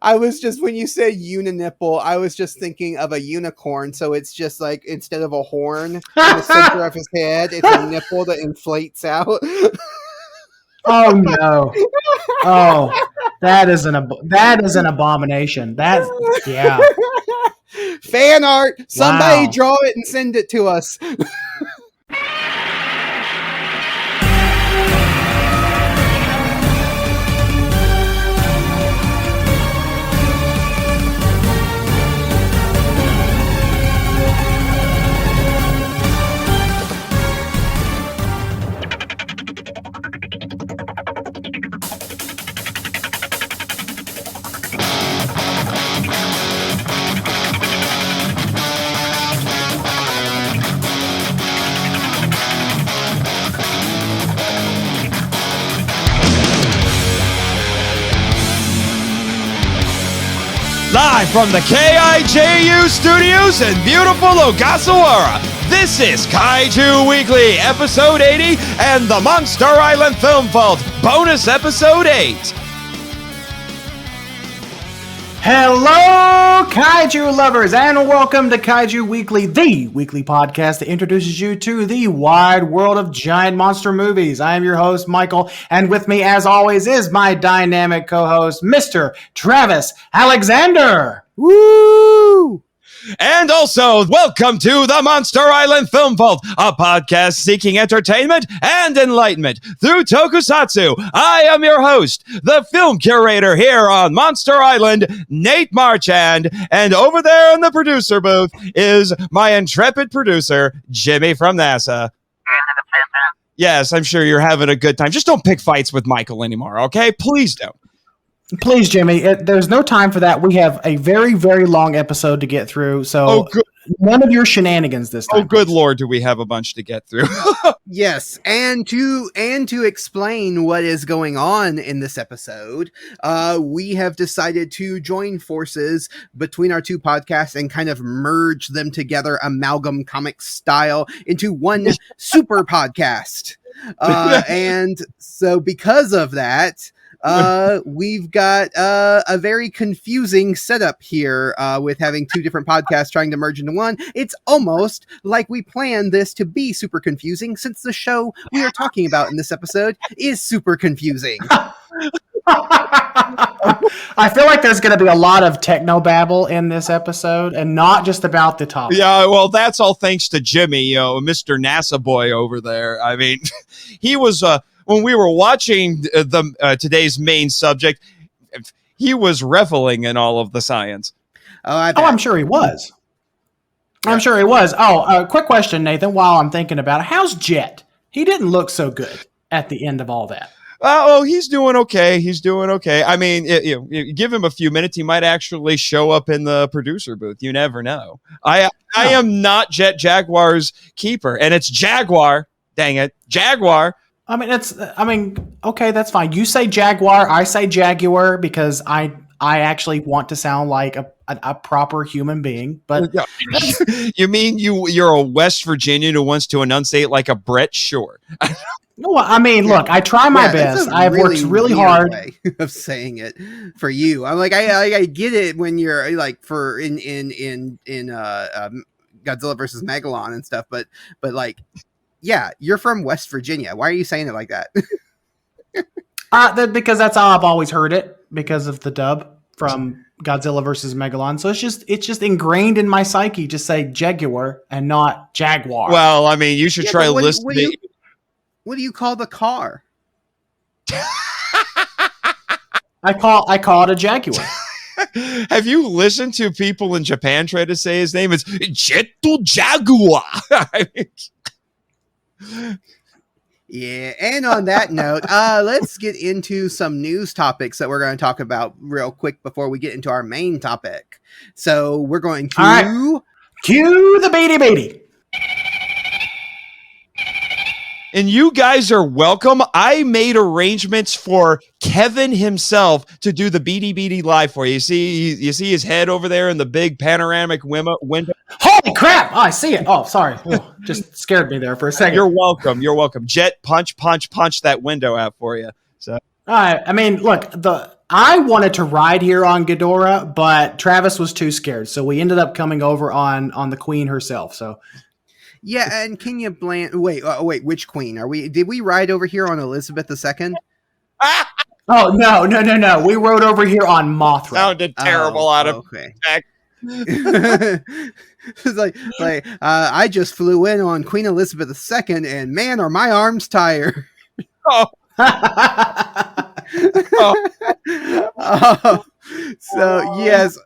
I was just, when you said uninipple, I was just thinking of a unicorn. So it's just like, instead of a horn in the center of his head, it's a nipple that inflates out. Oh no! Oh, that is an abomination. That's Fan art. Somebody Wow. draw it and send it to us. Live from the KIJU studios in beautiful Ogasawara, this is Kaiju Weekly, episode 80, and the Monster Island Film Vault, bonus episode 8. Hello, Kaiju lovers, and welcome to Kaiju Weekly, the weekly podcast that introduces you to the wide world of giant monster movies. I am your host, Michael, and with me, as always, is my dynamic co-host, Mr. Travis Alexander. Woo! And also, welcome to the Monster Island Film Vault, a podcast seeking entertainment and enlightenment through tokusatsu. I am your host, the film curator here on Monster Island, Nate Marchand, and over there in the producer booth is my intrepid producer, Jimmy from NASA. Yes, I'm sure you're having a good time. Just don't pick fights with Michael anymore, okay? Please don't. Please, Jimmy, there's no time for that. We have a very, very long episode to get through, so none of your shenanigans this time. Oh, good Lord, do we have a bunch to get through. Yes, and to explain what is going on in this episode, we have decided to join forces between our two podcasts and kind of merge them together, Amalgam Comics style, into one super podcast. And so because of that, we've got a very confusing setup here with having two different podcasts trying to merge into one. It's almost like we planned this to be super confusing, since the show we are talking about in this episode is super confusing. I feel like there's going to be a lot of technobabble in this episode, and not just about the topic. Yeah, well, that's all thanks to Jimmy, Mr. NASA boy over there. I mean, he was... when we were watching today's main subject, he was reveling in all of the science. I'm sure he was. Yeah. I'm sure he was. Quick question, Nathan, while I'm thinking about it. How's Jet? He didn't look so good at the end of all that. He's doing okay. I mean, you give him a few minutes, he might actually show up in the producer booth. You never know. I am not Jet Jaguar's keeper, and it's Jaguar. Dang it, Jaguar. Okay, that's fine. You say Jaguar, I say Jaguar, because I actually want to sound like a proper human being. But you mean you're a West Virginian who wants to enunciate like a Brett? Sure. No, I mean, look, I try my best. I've worked really hard way of saying it for you. I'm like, I get it when you're like in Godzilla versus Megalon and stuff, but like. Yeah, you're from West Virginia. Why are you saying it like that? Because that's how I've always heard it, because of the dub from Godzilla versus Megalon. So it's just ingrained in my psyche to say Jaguar and not Jaguar. Well, I mean, you should try listening. What do you call the car? I call it a Jaguar. Have you listened to people in Japan try to say his name? It's Jetto Jaguar. I mean, yeah, and on that note, let's get into some news topics that we're going to talk about real quick before we get into our main topic. So we're going to cue the beady. And you guys are welcome. I made arrangements for Kevin himself to do the BD live for you. You see his head over there in the big panoramic window. Holy crap! Oh, I see it. Oh, sorry. Oh, just scared me there for a second. You're welcome. Jet, punch that window out for you. So, I mean, look, I wanted to ride here on Ghidorah, but Travis was too scared, so we ended up coming over on the Queen herself. So Yeah, and can you blame? Wait, which queen are we? Did we ride over here on Elizabeth II? Oh no! We rode over here on Mothra. Sounded terrible out of back. It's like I just flew in on Queen Elizabeth II, and man, are my arms tired. Oh. So yes,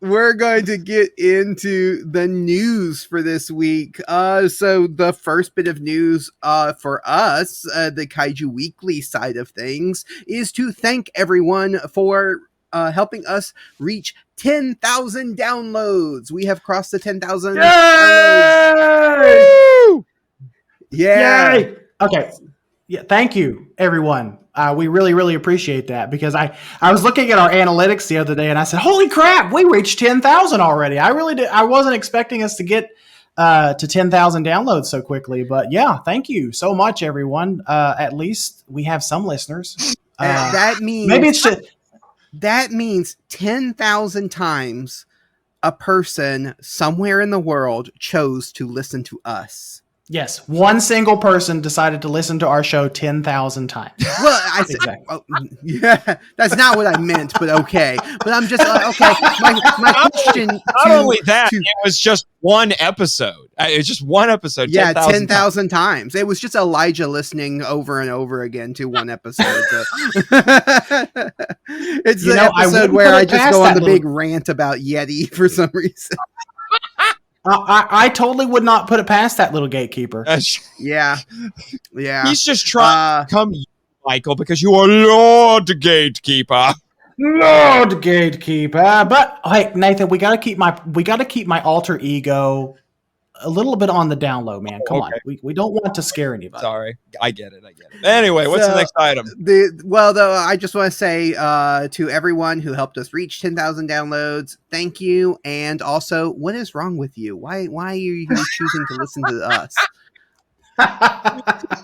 we're going to get into the news for this week. So the first bit of news for us, the Kaiju Weekly side of things, is to thank everyone for helping us reach 10,000 downloads. We have crossed the 10,000 downloads. Yeah. Yay! Okay. Yeah, thank you, everyone. We really, really appreciate that, because I was looking at our analytics the other day and I said, "Holy crap, we reached 10,000 already!" I really did. I wasn't expecting us to get to 10,000 downloads so quickly, but yeah, thank you so much, everyone. At least we have some listeners. That means maybe it's just that means 10,000 times a person somewhere in the world chose to listen to us. Yes, one single person decided to listen to our show 10,000 times. Well, I said, Exactly. yeah, that's not what I meant, but okay. But I'm just okay. My question. Not only that, it was just one episode. It's just one episode. Yeah, 10,000 times. It was just Elijah listening over and over again to one episode. So. It's the episode where I just go on the big rant about Yeti for some reason. I totally would not put it past that little gatekeeper. Yeah. He's just trying to come, Michael, because you are Lord Gatekeeper. Lord Gatekeeper. But hey, Nathan, we gotta keep my alter ego a little bit on the down low, man. Come on, we don't want to scare anybody. Sorry, I get it. Anyway, what's the next item? I just want to say to everyone who helped us reach 10,000 downloads, thank you. And also, what is wrong with you? Why are you choosing to listen to us?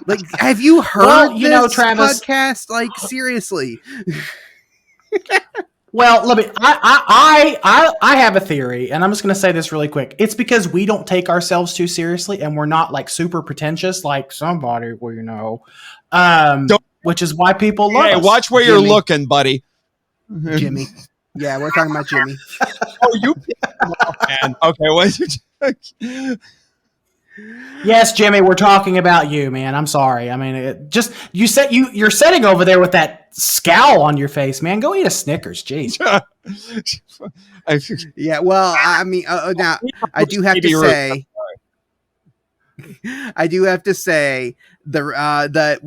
Like, have you heard this Travis podcast? Like, seriously. Well, let me. I have a theory, and I'm just going to say this really quick. It's because we don't take ourselves too seriously, and we're not like super pretentious, like somebody we know. Which is why people love us. Watch where you're looking, buddy. Jimmy. Yeah, we're talking about Jimmy. You. Oh, man. Okay, what? Yes, Jimmy, we're talking about you, man. I'm sorry. I mean, you're sitting over there with that scowl on your face, man. Go eat a Snickers, jeez. Yeah, well, I mean, now I do have to say that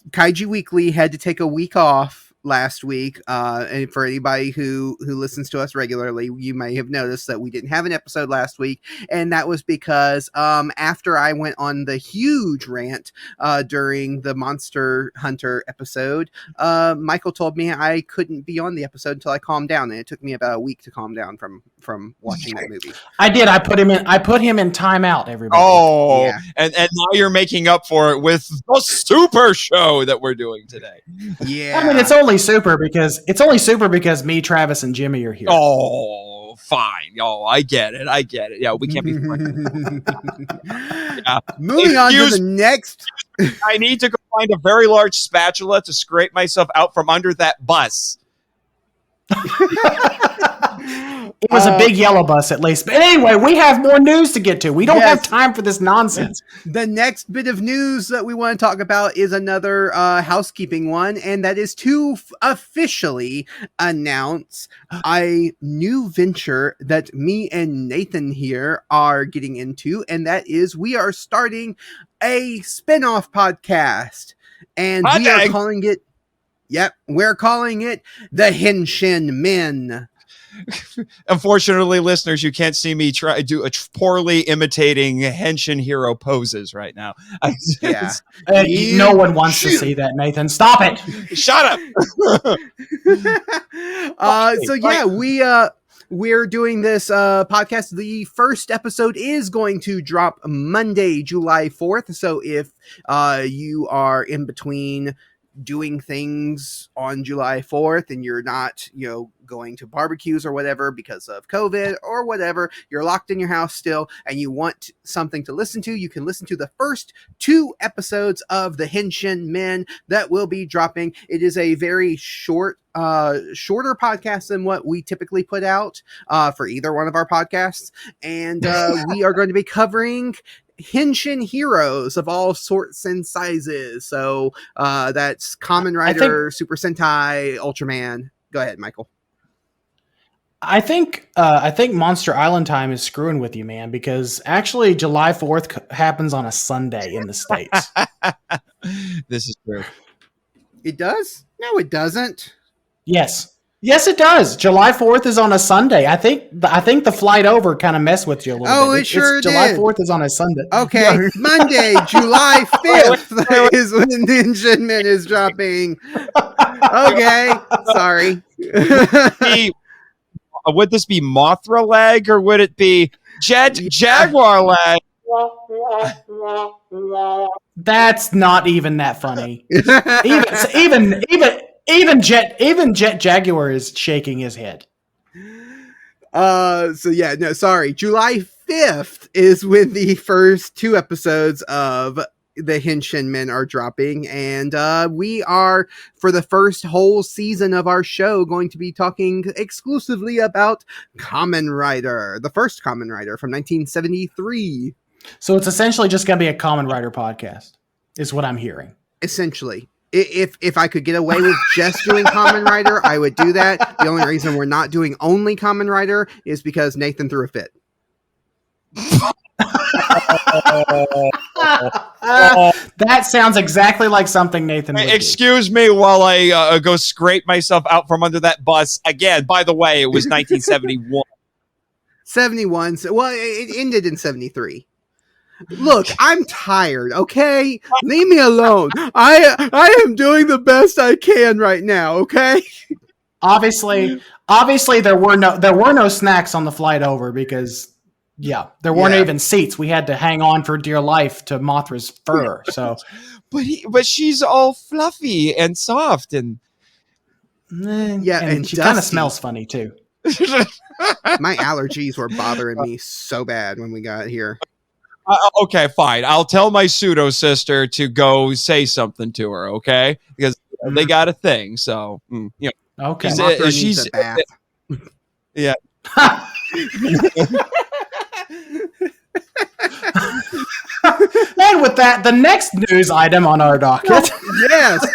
Kaiju Weekly had to take a week off last week, and for anybody who listens to us regularly, you may have noticed that we didn't have an episode last week, and that was because after I went on the huge rant during the Monster Hunter episode, Michael told me I couldn't be on the episode until I calmed down, and it took me about a week to calm down from watching that movie. I did. I put him in timeout, everybody. Oh, yeah. And now you're making up for it with the super show that we're doing today. Yeah, I mean, it's only super because me, Travis, and Jimmy are here. Oh, fine. Oh, I get it. Yeah, we can't be. Yeah. Moving on to the next. I need to go find a very large spatula to scrape myself out from under that bus. It was a big yellow bus, at least. But anyway, we have more news to get to. We don't have time for this nonsense. The next bit of news that we want to talk about is another housekeeping one, and that is to officially announce a new venture that me and Nathan here are getting into, and that is we are starting a spin-off podcast, and we are calling it, we're calling it the Henshin Men. Unfortunately, listeners, you can't see me do a poorly imitating Henshin hero poses right now. No one wants to see that, Nathan. Stop it. Shut up. We're doing this podcast. The first episode is going to drop Monday, July 4th. So if you are in between doing things on July 4th and you're not, going to barbecues or whatever because of COVID or whatever, you're locked in your house still and you want something to listen to, you can listen to the first 2 episodes of the Henshin Men that will be dropping. It is a very shorter podcast than what we typically put out for either one of our podcasts. And we are going to be covering Henshin heroes of all sorts and sizes. So that's Kamen Rider, Super Sentai, Ultraman. Go ahead, Michael. I think Monster Island time is screwing with you, man, because actually July 4th happens on a Sunday in the States. This is true. It does? No, it doesn't. Yes, it does. July 4th is on a Sunday. I think the flight over kind of messed with you a little bit. It sure did. July 4th is on a Sunday. Okay, Monday, July 5th is when Henshin Men is dropping. Okay, sorry. Would this be Mothra leg or would it be Jaguar leg? That's not even that funny. Even Jet Jaguar is shaking his head. Sorry. July 5th is when the first 2 episodes of the Henshin Men are dropping, and we are, for the first whole season of our show, going to be talking exclusively about Kamen Rider, the first Kamen Rider from 1973. So it's essentially just going to be a Kamen Rider podcast, is what I'm hearing. Essentially. If I could get away with just doing Kamen Rider, I would do that. The only reason we're not doing only Kamen Rider is because Nathan threw a fit. That sounds exactly like something Nathan would Excuse me while I go scrape myself out from under that bus. Again, by the way, it was 1971. 71. Well, it ended in 73. Look, I'm tired, okay? Leave me alone. I am doing the best I can right now, okay? Obviously there were no snacks on the flight over because there weren't even seats. We had to hang on for dear life to Mothra's fur. So, but she's all fluffy and soft and and she kind of smells funny too. My allergies were bothering me so bad when we got here. Okay, fine. I'll tell my pseudo sister to go say something to her. Okay, because they got a thing. So okay, she's a bath. Yeah. And with that, the next news item on our docket. Yes,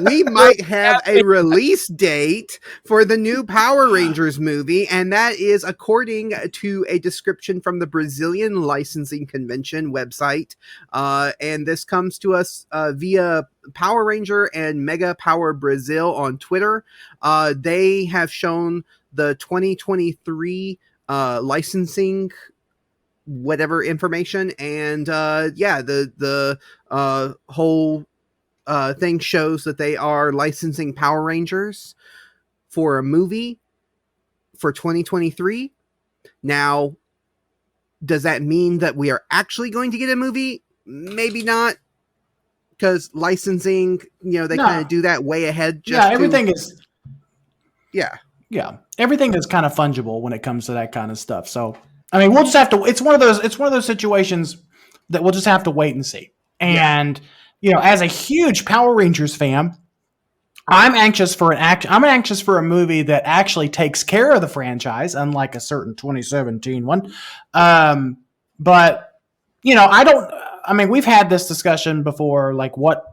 we might have a release date for the new Power Rangers movie, and that is according to a description from the Brazilian Licensing Convention website. And this comes to us via Power Ranger and Mega Power Brazil on Twitter. They have shown the 2023 licensing whatever information, and the whole thing shows that they are licensing Power Rangers for a movie for 2023. Now, does that mean that we are actually going to get a movie? Maybe not, because licensing, they kind of do that way ahead. Everything is kind of fungible when it comes to that kind of stuff. So I mean, we'll just have to. It's one of those situations that we'll just have to wait and see. And as a huge Power Rangers fan, I'm anxious for a movie that actually takes care of the franchise, unlike a certain 2017 one. But I don't. I mean, we've had this discussion before, like what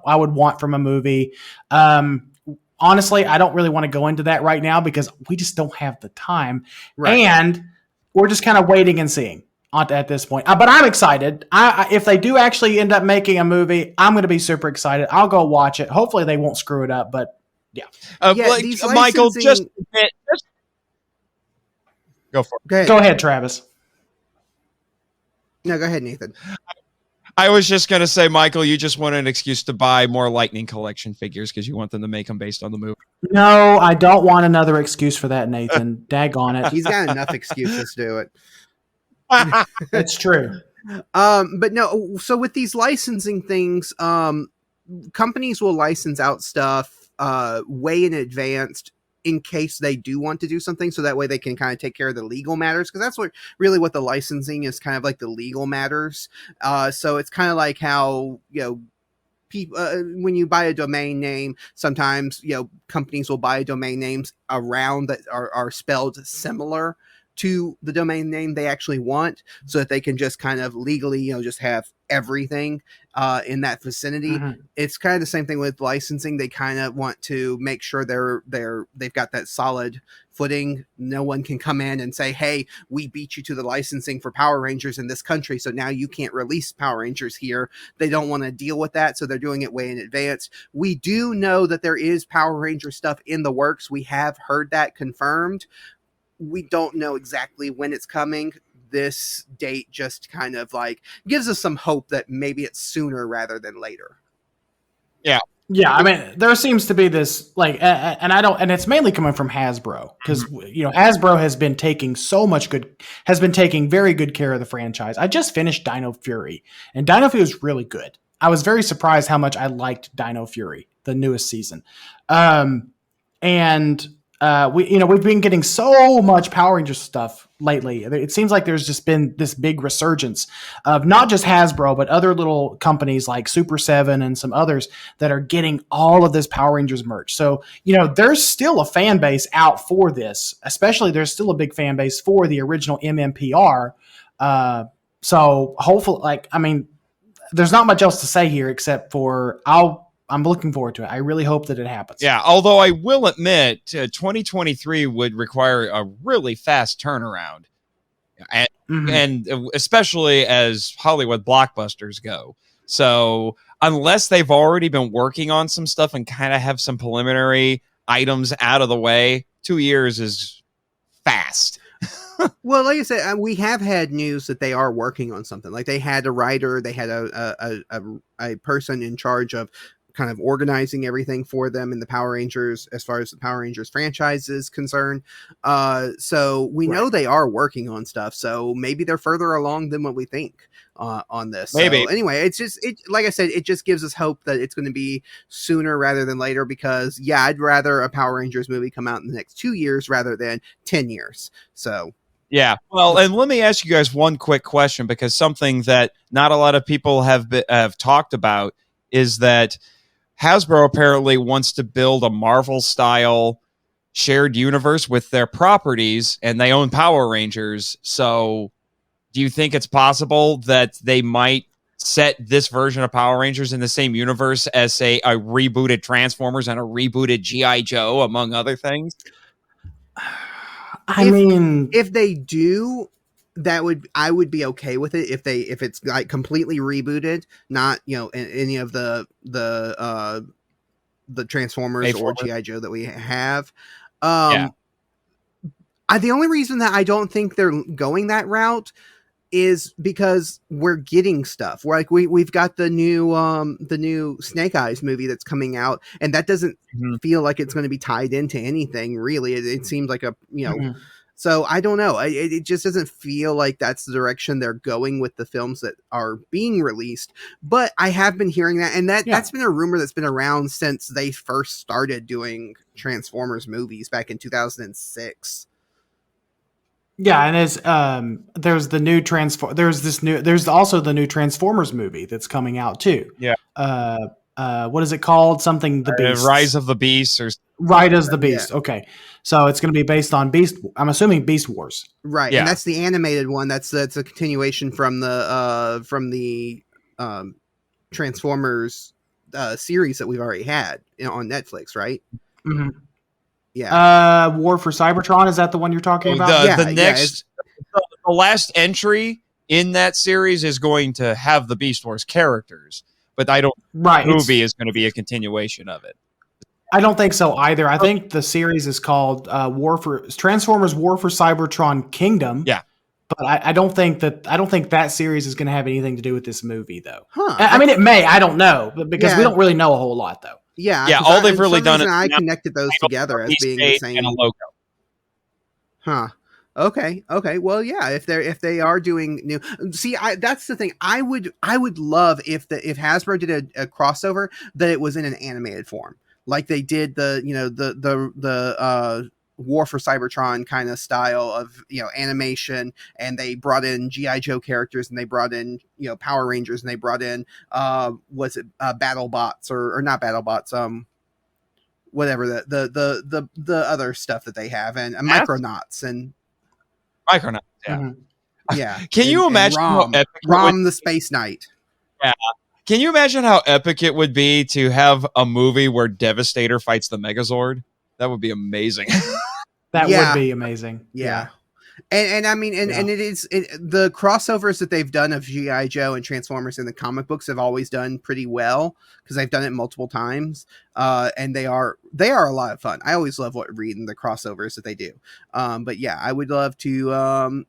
I would want from a movie. Honestly, I don't really want to go into that right now because we just don't have the time. Right. And we're just kind of waiting and seeing at this point. But I'm excited. If they do actually end up making a movie, I'm going to be super excited. I'll go watch it. Hopefully they won't screw it up, but Michael, just go for it. Go ahead, Travis. No, go ahead, Nathan. I was just going to say, Michael, you just want an excuse to buy more Lightning Collection figures because you want them to make them based on the movie. No, I don't want another excuse for that, Nathan. Daggone it. He's got enough excuses to do it. That's true. But no, so with these licensing things, companies will license out stuff way in advance in case they do want to do something, so that way they can kind of take care of the legal matters, because that's what the licensing is, kind of like the legal matters. So it's kind of like how, people, when you buy a domain name, sometimes companies will buy domain names around that are spelled similar to the domain name they actually want, so that they can just kind of legally just have everything in that vicinity. It's kind of the same thing with licensing. They kind of want to make sure they've got that solid footing. No one can come in and say, hey, we beat you to the licensing for Power Rangers in this country, so now you can't release Power Rangers here. They don't want to deal with that, so they're doing it way in advance. We do know that there is Power Ranger stuff in the works. We have heard that confirmed. We don't know exactly when it's coming. This date just kind of like gives us some hope that maybe it's sooner rather than later. Yeah, I mean, there seems to be this and it's mainly coming from Hasbro, because Hasbro has been taking very good care of the franchise. I just finished Dino Fury, and Dino Fury was really good. I was very surprised how much I liked Dino Fury, the newest season, we've been getting so much Power Rangers stuff lately. It seems like there's just been this big resurgence of not just Hasbro, but other little companies like Super 7 and some others that are getting all of this Power Rangers merch. So, there's still a fan base out for this, especially there's still a big fan base for the original MMPR. So hopefully, there's not much else to say here except for I'm looking forward to it. I really hope that it happens. Yeah, although I will admit, 2023 would require a really fast turnaround, and especially as Hollywood blockbusters go. So unless they've already been working on some stuff and kind of have some preliminary items out of the way, 2 years is fast. Well, like I said, we have had news that they are working on something. Like they had a writer, they had a person in charge of kind of organizing everything for them in the Power Rangers, as far as the Power Rangers franchise is concerned. So we know they are working on stuff. So maybe they're further along than what we think on this. Maybe. So anyway, like I said, it just gives us hope that it's going to be sooner rather than later, because I'd rather a Power Rangers movie come out in the next 2 years rather than 10 years. So. Yeah. Well, and let me ask you guys one quick question, because something that not a lot of people have talked about is that Hasbro apparently wants to build a Marvel-style shared universe with their properties, and they own Power Rangers. So do you think it's possible that they might set this version of Power Rangers in the same universe as, say, a rebooted Transformers and a rebooted G.I. Joe, among other things? If they do, I would be okay with it if it's like completely rebooted, not any of the Transformers or G.I. Joe that we have. The only reason that I don't think they're going that route is because we're getting stuff. We've got the new Snake Eyes movie that's coming out, and that doesn't feel like it's going to be tied into anything really. It seems like so I don't know. It just doesn't feel like that's the direction they're going with the films that are being released. But I have been hearing that, and that's been a rumor that's been around since they first started doing Transformers movies back in 2006. Yeah, and there's also the new Transformers movie that's coming out too. Yeah. What is it called? Something the Beast. Rise of the Beast, or Rise of the Beast. Yeah. Okay, so it's going to be based on Beast. I'm assuming Beast Wars. Right, yeah. And that's the animated one. That's a continuation from the Transformers series that we've already had on Netflix, right? Mm-hmm. Yeah. War for Cybertron, is that the one you're talking about? The last entry in that series is going to have the Beast Wars characters, but I don't. Right, the movie is going to be a continuation of it. I don't think so either. I think the series is called Transformers War for Cybertron Kingdom. Yeah. But I don't think that series is going to have anything to do with this movie, though. I mean, it may. I don't know, because we don't really know a whole lot, though. Yeah. All they've really done is I connected those together as being the same. And a logo. Huh. Okay. Well, yeah. If they are doing new, see, that's the thing. I would love if Hasbro did a crossover that it was in an animated form, like they did the War for Cybertron kind of style of animation, and they brought in GI Joe characters, and they brought in Power Rangers, and they brought in was it BattleBots or not BattleBots whatever the other stuff that they have, and Micronauts and. Micronauts, yeah. Mm-hmm. Yeah. Can you imagine how epic Rom the Space Knight? Yeah. Can you imagine how epic it would be to have a movie where Devastator fights the Megazord? That would be amazing. That would be amazing. Yeah. And I mean, and it is the crossovers that they've done of G.I. Joe and Transformers in the comic books have always done pretty well because they've done it multiple times. And they are a lot of fun. I always love reading the crossovers that they do. But yeah, I would love to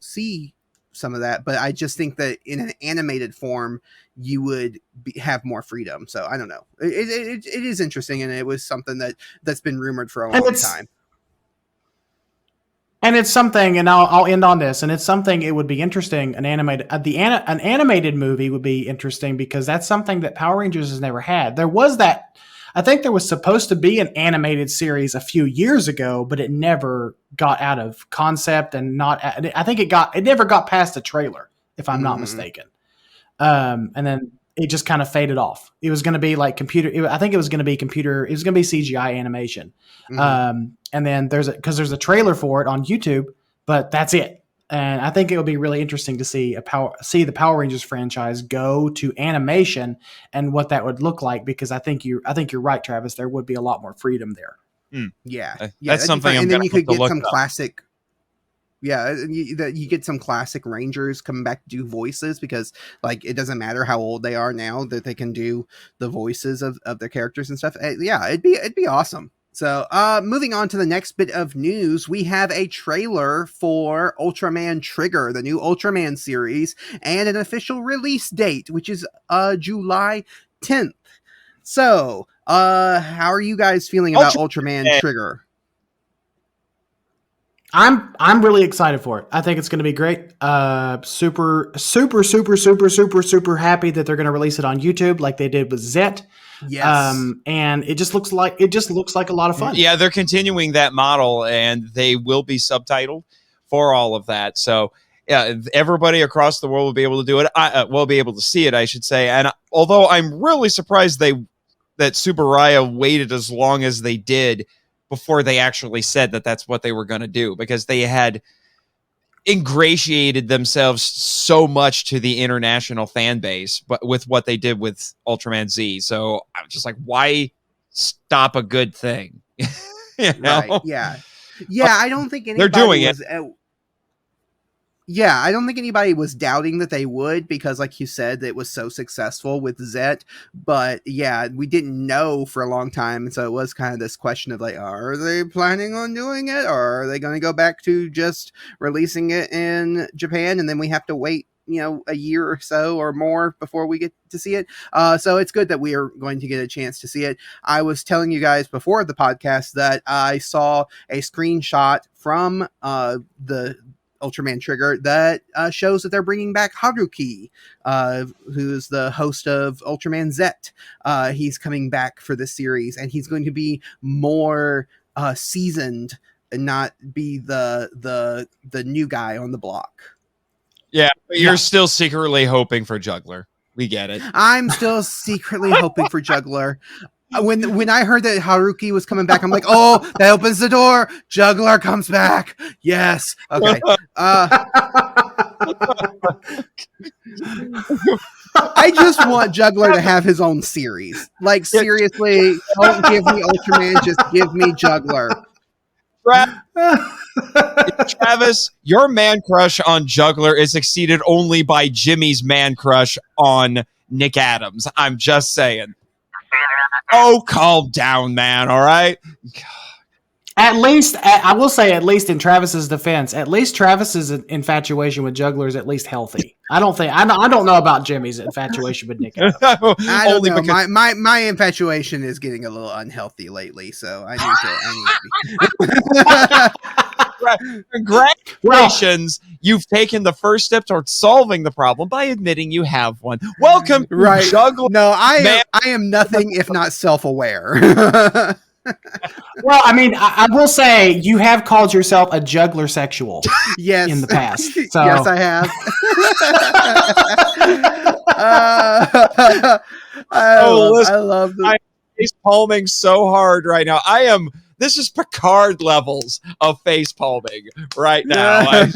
see some of that. But I just think that in an animated form, you would have more freedom. So I don't know. It is interesting, and it was something that's been rumored for a long time. And it's something, and I'll end on this. And it's something. It would be interesting. An animated movie would be interesting because that's something that Power Rangers has never had. There was that. I think there was supposed to be an animated series a few years ago, but it never got out of concept and not. I think it never got past the trailer, if I'm not mistaken. And then it just kind of faded off. It was going to be like I think it was going to be computer. It was going to be CGI animation. And then there's a trailer for it on YouTube, but that's it. And I think it would be really interesting to see the Power Rangers franchise go to animation and what that would look like, because I think you're right, Travis. There would be a lot more freedom there. Yeah, that's something. And then you could get some classic. Yeah, you get some classic Rangers coming back to do voices, because like it doesn't matter how old they are now, that they can do the voices of their characters and stuff. Yeah, it'd be awesome. So moving on to the next bit of news, we have a trailer for Ultraman Trigger, the new Ultraman series, and an official release date, which is July 10th. So how are you guys feeling about Ultraman Trigger? I'm really excited for it. I think it's going to be great. Super happy that they're going to release it on YouTube like they did with Zet. Yes. And it just looks like a lot of fun. Yeah, they're continuing that model, and they will be subtitled for all of that. So yeah, everybody across the world will be able to do it. Will be able to see it, I should say. And although I'm really surprised that Subaraya waited as long as they did before they actually said that that's what they were going to do, because they had ingratiated themselves so much to the international fan base, but with what they did with Ultraman Z. So I'm just like, why stop a good thing? You know? Right. Yeah. I don't think anybody they're doing was, it. Yeah, I don't think anybody was doubting that they would, because like you said, it was so successful with Zet. But yeah, we didn't know for a long time. And so it was kind of this question of like, are they planning on doing it? Or are they going to go back to just releasing it in Japan? And then we have to wait, a year or so or more before we get to see it. So it's good that we are going to get a chance to see it. I was telling you guys before the podcast that I saw a screenshot from the Ultraman Trigger that shows that they're bringing back Haruki, who's the host of Ultraman Zet. He's coming back for this series, and he's going to be more seasoned and not be the new guy on the block. Yeah, but you're still secretly hoping for Juggler. We get it. I'm still secretly hoping for Juggler. When I heard that Haruki was coming back, I'm like, oh, that opens the door. Juggler comes back. Yes. Okay. I just want Juggler to have his own series. Like, seriously, don't give me Ultraman, just give me Juggler. Travis, your man crush on Juggler is exceeded only by Jimmy's man crush on Nick Adams. I'm just saying. Oh, calm down, man. All right. At least, I will say, at least in Travis's defense, at least Travis's infatuation with Juggler is at least healthy. I don't know about Jimmy's infatuation with Nick Adams. I don't know. Because my infatuation is getting a little unhealthy lately, so I need to Congratulations. You've taken the first step towards solving the problem by admitting you have one. Welcome to Juggler. No, I am nothing if not self-aware. Well, I mean, I will say you have called yourself a juggler sexual yes. in the past. So. Yes, I have. I love the... I'm face palming so hard right now. This is Picard levels of face palming right now.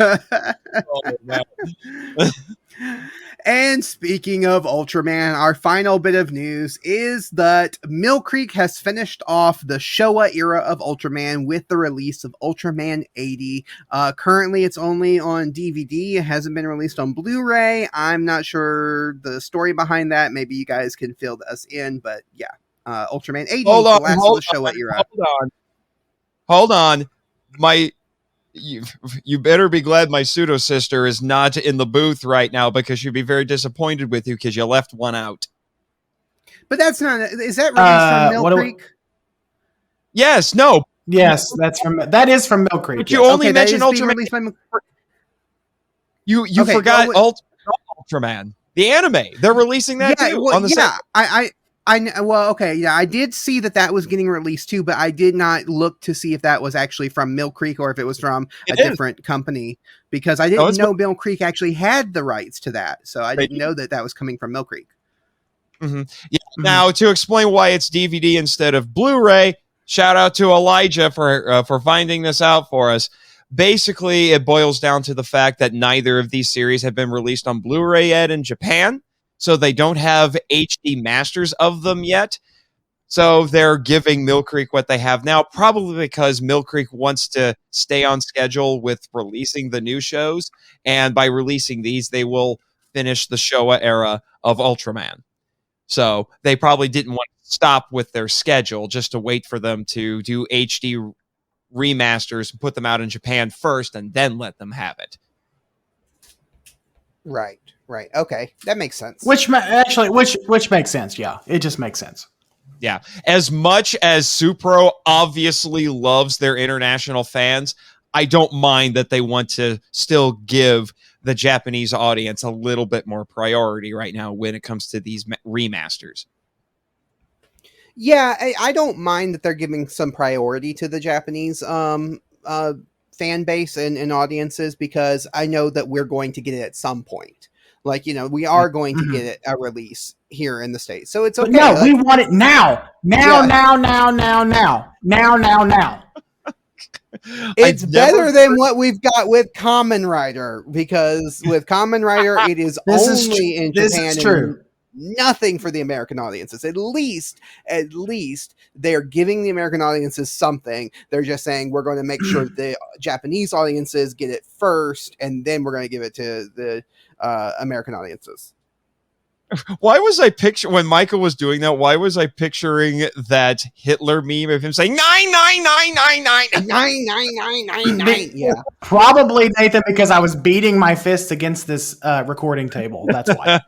And speaking of Ultraman, our final bit of news is that Mill Creek has finished off the Showa era of Ultraman with the release of Ultraman 80. Currently, it's only on DVD. It hasn't been released on Blu-ray. I'm not sure the story behind that. Maybe you guys can fill us in, but yeah. Ultraman 80, the last of the Showa era. Hold on. You better be glad my pseudo sister is not in the booth right now, because she'd be very disappointed with you because you left one out. But that's not. Is that released from Mill Creek? Yes. No. Yes, that is from Mill Creek. But you only mentioned Ultraman. You forgot Ultraman, the anime. They're releasing that too. Well, on the same. I did see that was getting released too, but I did not look to see if that was actually from Mill Creek or if it was from a different company, because I didn't know Mill Creek actually had the rights to that, so I didn't know that was coming from Mill Creek. Mm-hmm. Yeah. Mm-hmm. Now, to explain why it's DVD instead of Blu-ray, shout out to Elijah for finding this out for us. Basically, it boils down to the fact that neither of these series have been released on Blu-ray yet in Japan. So they don't have HD masters of them yet. So they're giving Mill Creek what they have now, probably because Mill Creek wants to stay on schedule with releasing the new shows. And by releasing these, they will finish the Showa era of Ultraman. So they probably didn't want to stop with their schedule just to wait for them to do HD remasters and put them out in Japan first and then let them have it. Right. Okay. That makes sense. Which makes sense. Yeah. It just makes sense. Yeah. As much as Supro obviously loves their international fans, I don't mind that they want to still give the Japanese audience a little bit more priority right now when it comes to these remasters. Yeah, I don't mind that they're giving some priority to the Japanese fan base and audiences, because I know that we're going to get it at some point. Like, we are going to get a release here in the States. So it's okay. But no, we want it now. Now. It's better than what we've got with Kamen Rider, because with Kamen Rider, it is only in Japan. This is true. Nothing for the American audiences. At least they're giving the American audiences something. They're just saying, we're going to make sure the Japanese audiences get it first, and then we're going to give it to the American audiences. Why was I when Michael was doing that? Why was I picturing that Hitler meme of him saying 999999999? Yeah, probably, Nathan, because I was beating my fists against this recording table. That's why.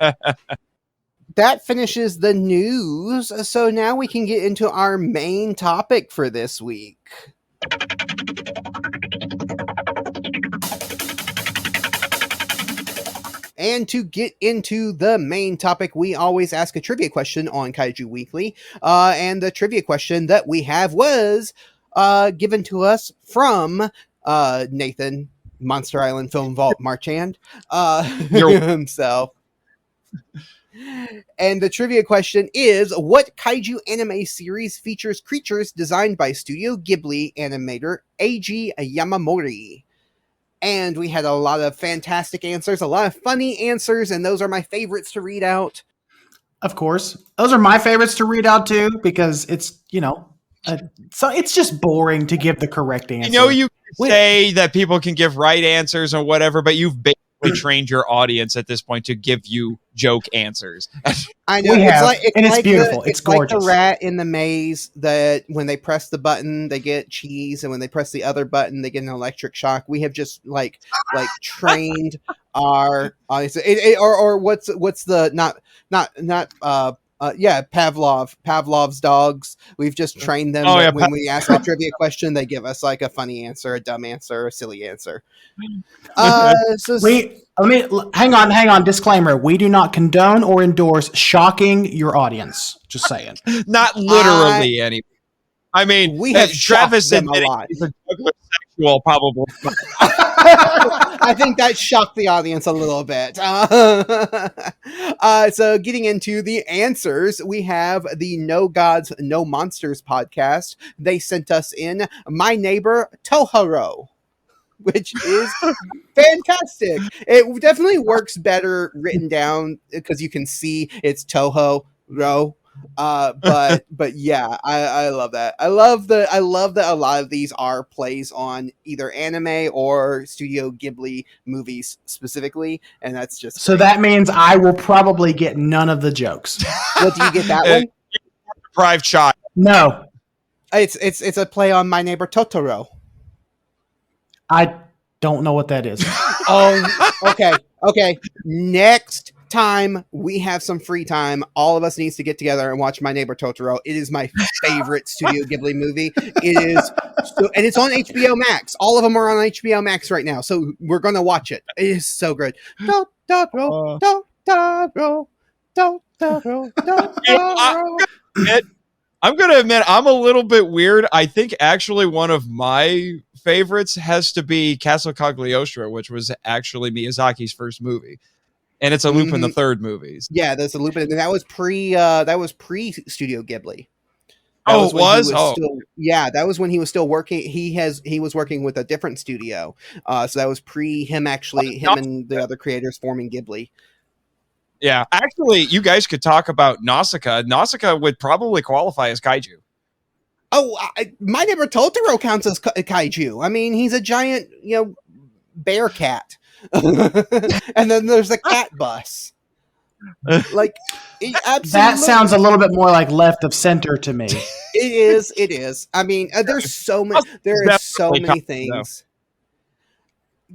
That finishes the news. So now we can get into our main topic for this week. And to get into the main topic, we always ask a trivia question on Kaiju Weekly. And the trivia question that we have was given to us from Nathan, Monster Island Film Vault Marchand himself. And the trivia question is, what kaiju anime series features creatures designed by Studio Ghibli animator Eiji Yamamori? And we had a lot of fantastic answers, a lot of funny answers, and those are my favorites to read out. Of course. Those are my favorites to read out too, because it's, so it's just boring to give the correct answer. You say that people can give right answers or whatever, but you've basically trained your audience at this point to give you joke answers. I know. It's beautiful. It's gorgeous. Like the rat in the maze that when they press the button, they get cheese, and when they press the other button, they get an electric shock. We have just like trained our audience. Or what's the not Yeah, Pavlov's dogs. We've just trained them that when we ask a trivia question, they give us like a funny answer, a dumb answer, a silly answer. Hang on. Disclaimer: we do not condone or endorse shocking your audience. Just saying. Not literally, anyway. I mean, we have Travis them a lot. He's a juggler sexual, probably. I think that shocked the audience a little bit. So getting into the answers, we have the No Gods, No Monsters podcast. They sent us in My Neighbor Totoro, which is fantastic. It definitely works better written down because you can see it's Toho-ro. But yeah, I love that. I love that a lot of these are plays on either anime or Studio Ghibli movies specifically, and that's just so great. That means I will probably get none of the jokes. What, do you get that one? Deprived child. No, it's a play on My Neighbor Totoro. I don't know what that is. Oh, okay. Next time we have some free time, all of us needs to get together and watch My Neighbor Totoro. It is my favorite Studio Ghibli movie. It is, and it's on HBO Max. All of them are on HBO Max right now, so we're gonna watch it. It is so good. Totoro. I'm going to admit I'm a little bit weird. I think actually one of my favorites has to be Castle Cagliostro, which was actually Miyazaki's first movie. And it's a Lupin the Third movies. Yeah, there's a Lupin. That was pre Studio Ghibli. That That was when he was still working. He was working with a different studio. So that was pre him and the other creators forming Ghibli. Yeah, actually, you guys could talk about Nausicaa. Nausicaa would probably qualify as kaiju. Oh, My Neighbor Totoro counts as kaiju. I mean, he's a giant, bear cat. And then there's a cat bus. Like, absolutely. That sounds a little bit more like left of center to me. It is. I mean, there's so many. There are so many things.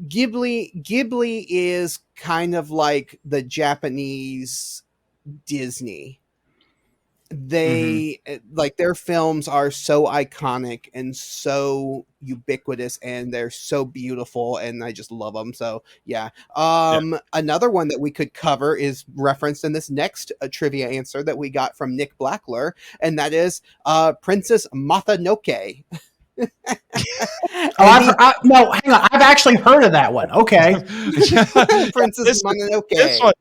Ghibli is kind of like the Japanese Disney. They like their films are so iconic and so ubiquitous, and they're so beautiful, and I just love them. So yeah. Another one that we could cover is referenced in this next trivia answer that we got from Nick Blackler, and that is Princess Mononoke. No, hang on. I've actually heard of that one. Okay. Princess Mononoke. This one,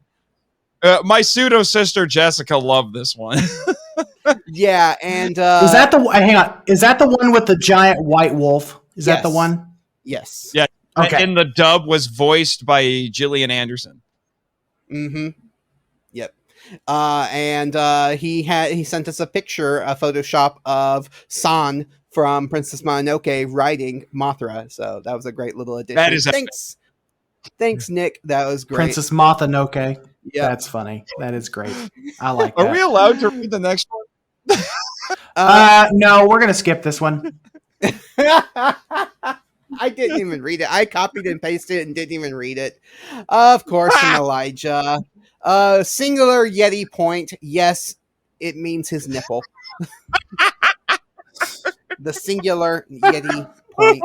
my pseudo sister Jessica loved this one. Yeah, and is that the hang on? Is that the one with the giant white wolf? Is that the one? Yes. Yeah. Okay. And the dub was voiced by Gillian Anderson. Mm-hmm. Yep. And he sent us a picture, a Photoshop of San from Princess Mononoke riding Mothra. So that was a great little addition. That is Thanks, Nick. That was great. Princess Mononoke. Yeah, that's funny. That is great. I like that. Are we allowed to read the next one? No, we're gonna skip this one. I didn't even read it. I copied and pasted it and didn't even read it. Of course, from Elijah. Singular Yeti point. Yes, it means his nipple. The singular Yeti point.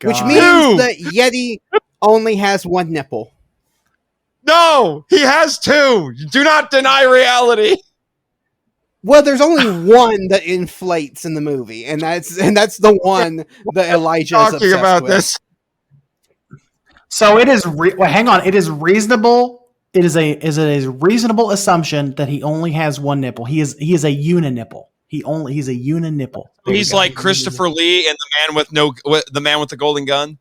Which means that Yeti only has one nipple. No, he has two. Do not deny reality. Well, there's only one that inflates in the movie, and that's the one that Elijah is obsessed about with. This. So it is. Hang on. It is reasonable. Is it a reasonable assumption that he only has one nipple? He is a uninipple. He's a uninipple. He's like Christopher Lee and the man with the golden gun.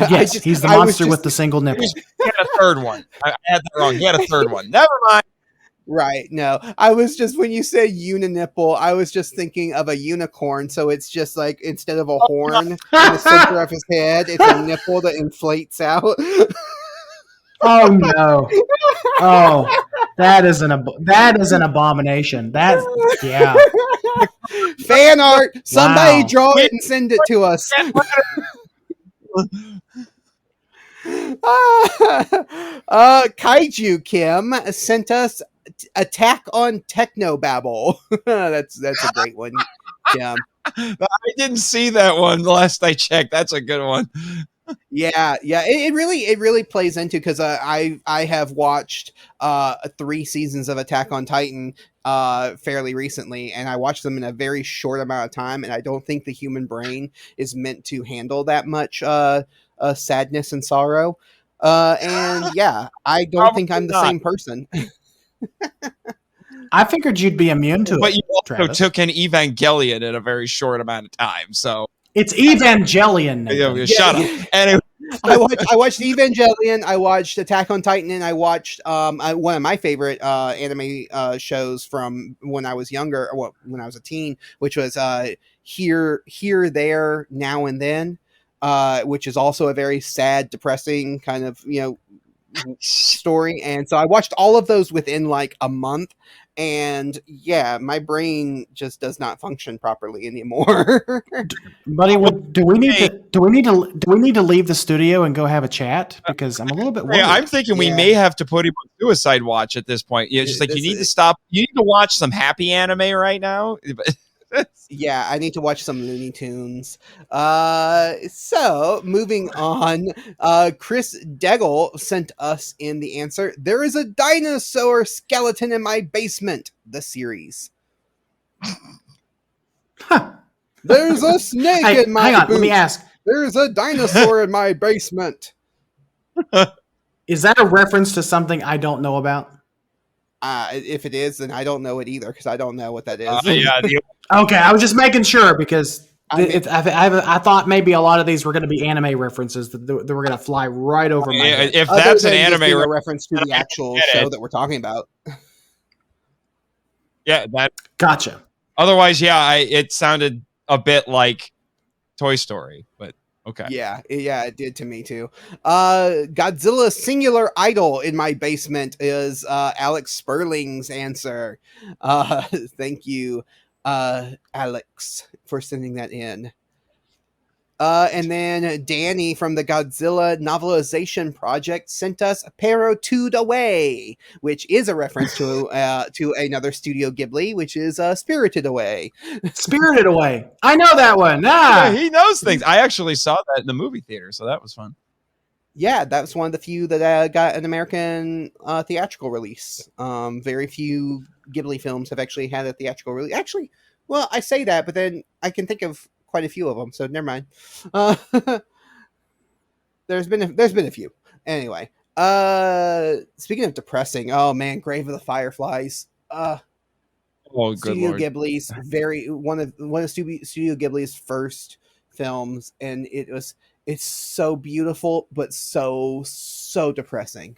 Yes, he's the monster with the single nipple. He had a third one. I had that wrong. He had a third one. Never mind. Right. No, I was just, when you say uninipple, I was just thinking of a unicorn. So it's just like, instead of a horn in the center of his head, it's a nipple that inflates out. Oh no! Oh, that is an abomination. Yeah. Fan art. Somebody draw it and send it to us. Kaiju Kim sent us Attack on Technobabble. That's a great one, Kim. I didn't see that one last I checked. That's a good one. Yeah. It really plays into, because I have watched 3 seasons of Attack on Titan fairly recently, and I watched them in a very short amount of time, and I don't think the human brain is meant to handle that much sadness and sorrow. And yeah, I don't think I'm the same person. I figured you'd be immune to it. But you also Travis. took an Evangelion in a very short amount of time, so It's Evangelion. Nathan. shut up. Anyway, I watched Evangelion, I watched Attack on Titan, and I watched one of my favorite anime shows from when I was younger, or when I was a teen, which was Here, There, Now and Then, which is also a very sad, depressing kind of story. And so I watched all of those within like a month, and yeah, my brain just does not function properly anymore. Buddy, do we need to leave the studio and go have a chat? Because I'm a little bit worried. yeah, I'm thinking we may have to put him on suicide watch at this point. It's just like, you need to stop. You need to watch some happy anime right now. Yeah, I need to watch some Looney Tunes. So moving on, Chris Deggle sent us in the answer. There is a dinosaur skeleton in my basement. The series. There's a snake in my hang on, boot. let me ask. There's a dinosaur in my basement. Is that a reference to something I don't know about? If it is, then I don't know it either, because I don't know what that is. Yeah, Okay, I was just making sure, because I thought maybe a lot of these were going to be anime references that were going to fly right over my head. if that's an anime a reference to the actual show that we're talking about. Yeah, that. Gotcha. Otherwise, yeah, it sounded a bit like Toy Story, but okay. Yeah, it did to me too. Godzilla's singular idol in my basement is Alex Sperling's answer. Thank you, Alex, for sending that in. And then Danny from the Godzilla Novelization Project sent us Pero Tood Away, which is a reference to another Studio Ghibli, which is Spirited Away. Spirited Away. I know that one. Yeah, he knows things. I actually saw that in the movie theater, so that was fun. Yeah, that was one of the few that got an American theatrical release. Very few Ghibli films have actually had a theatrical release. Actually, well, I say that, but then I can think of quite a few of them, so never mind. There's been a few. Anyway, speaking of depressing, oh man, Grave of the Fireflies. Oh, good Studio Lord. Ghibli's one of Studio Ghibli's first films, and it's so beautiful, but so depressing.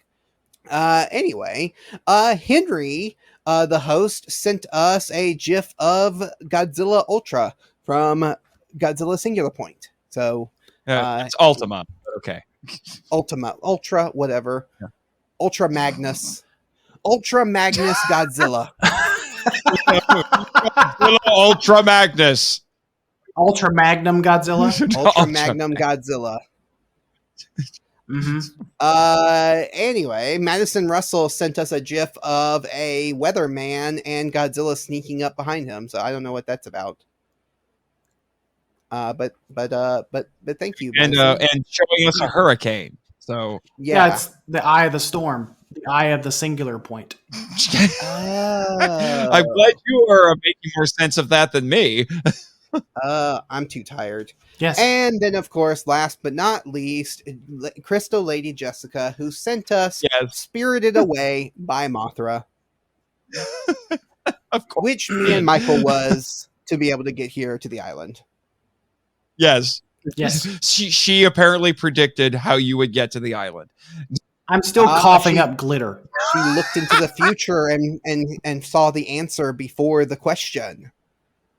Anyway, Henry, the host, sent us a GIF of Godzilla Ultra from Godzilla Singular Point. So It's Ultima. Okay. Ultra, whatever. Yeah. Ultra Magnus Godzilla. Ultra Magnus. Ultra Magnum Godzilla. Ultra Magnum Godzilla. Mm-hmm. Anyway, Madison Russell sent us a GIF of a weatherman and Godzilla sneaking up behind him. So I don't know what that's about. But thank you. And showing us a hurricane. So yeah, it's the eye of the storm, the eye of the singular point. I'm glad you are making more sense of that than me. I'm too tired. Yes. And then, of course, last but not least, Crystal Lady Jessica, who sent us Spirited Away by Mothra. Of course. Which me and Michael was to be able to get here to the island. Yes. Yes. She apparently predicted how you would get to the island. I'm still coughing up glitter. She looked into the future and saw the answer before the question.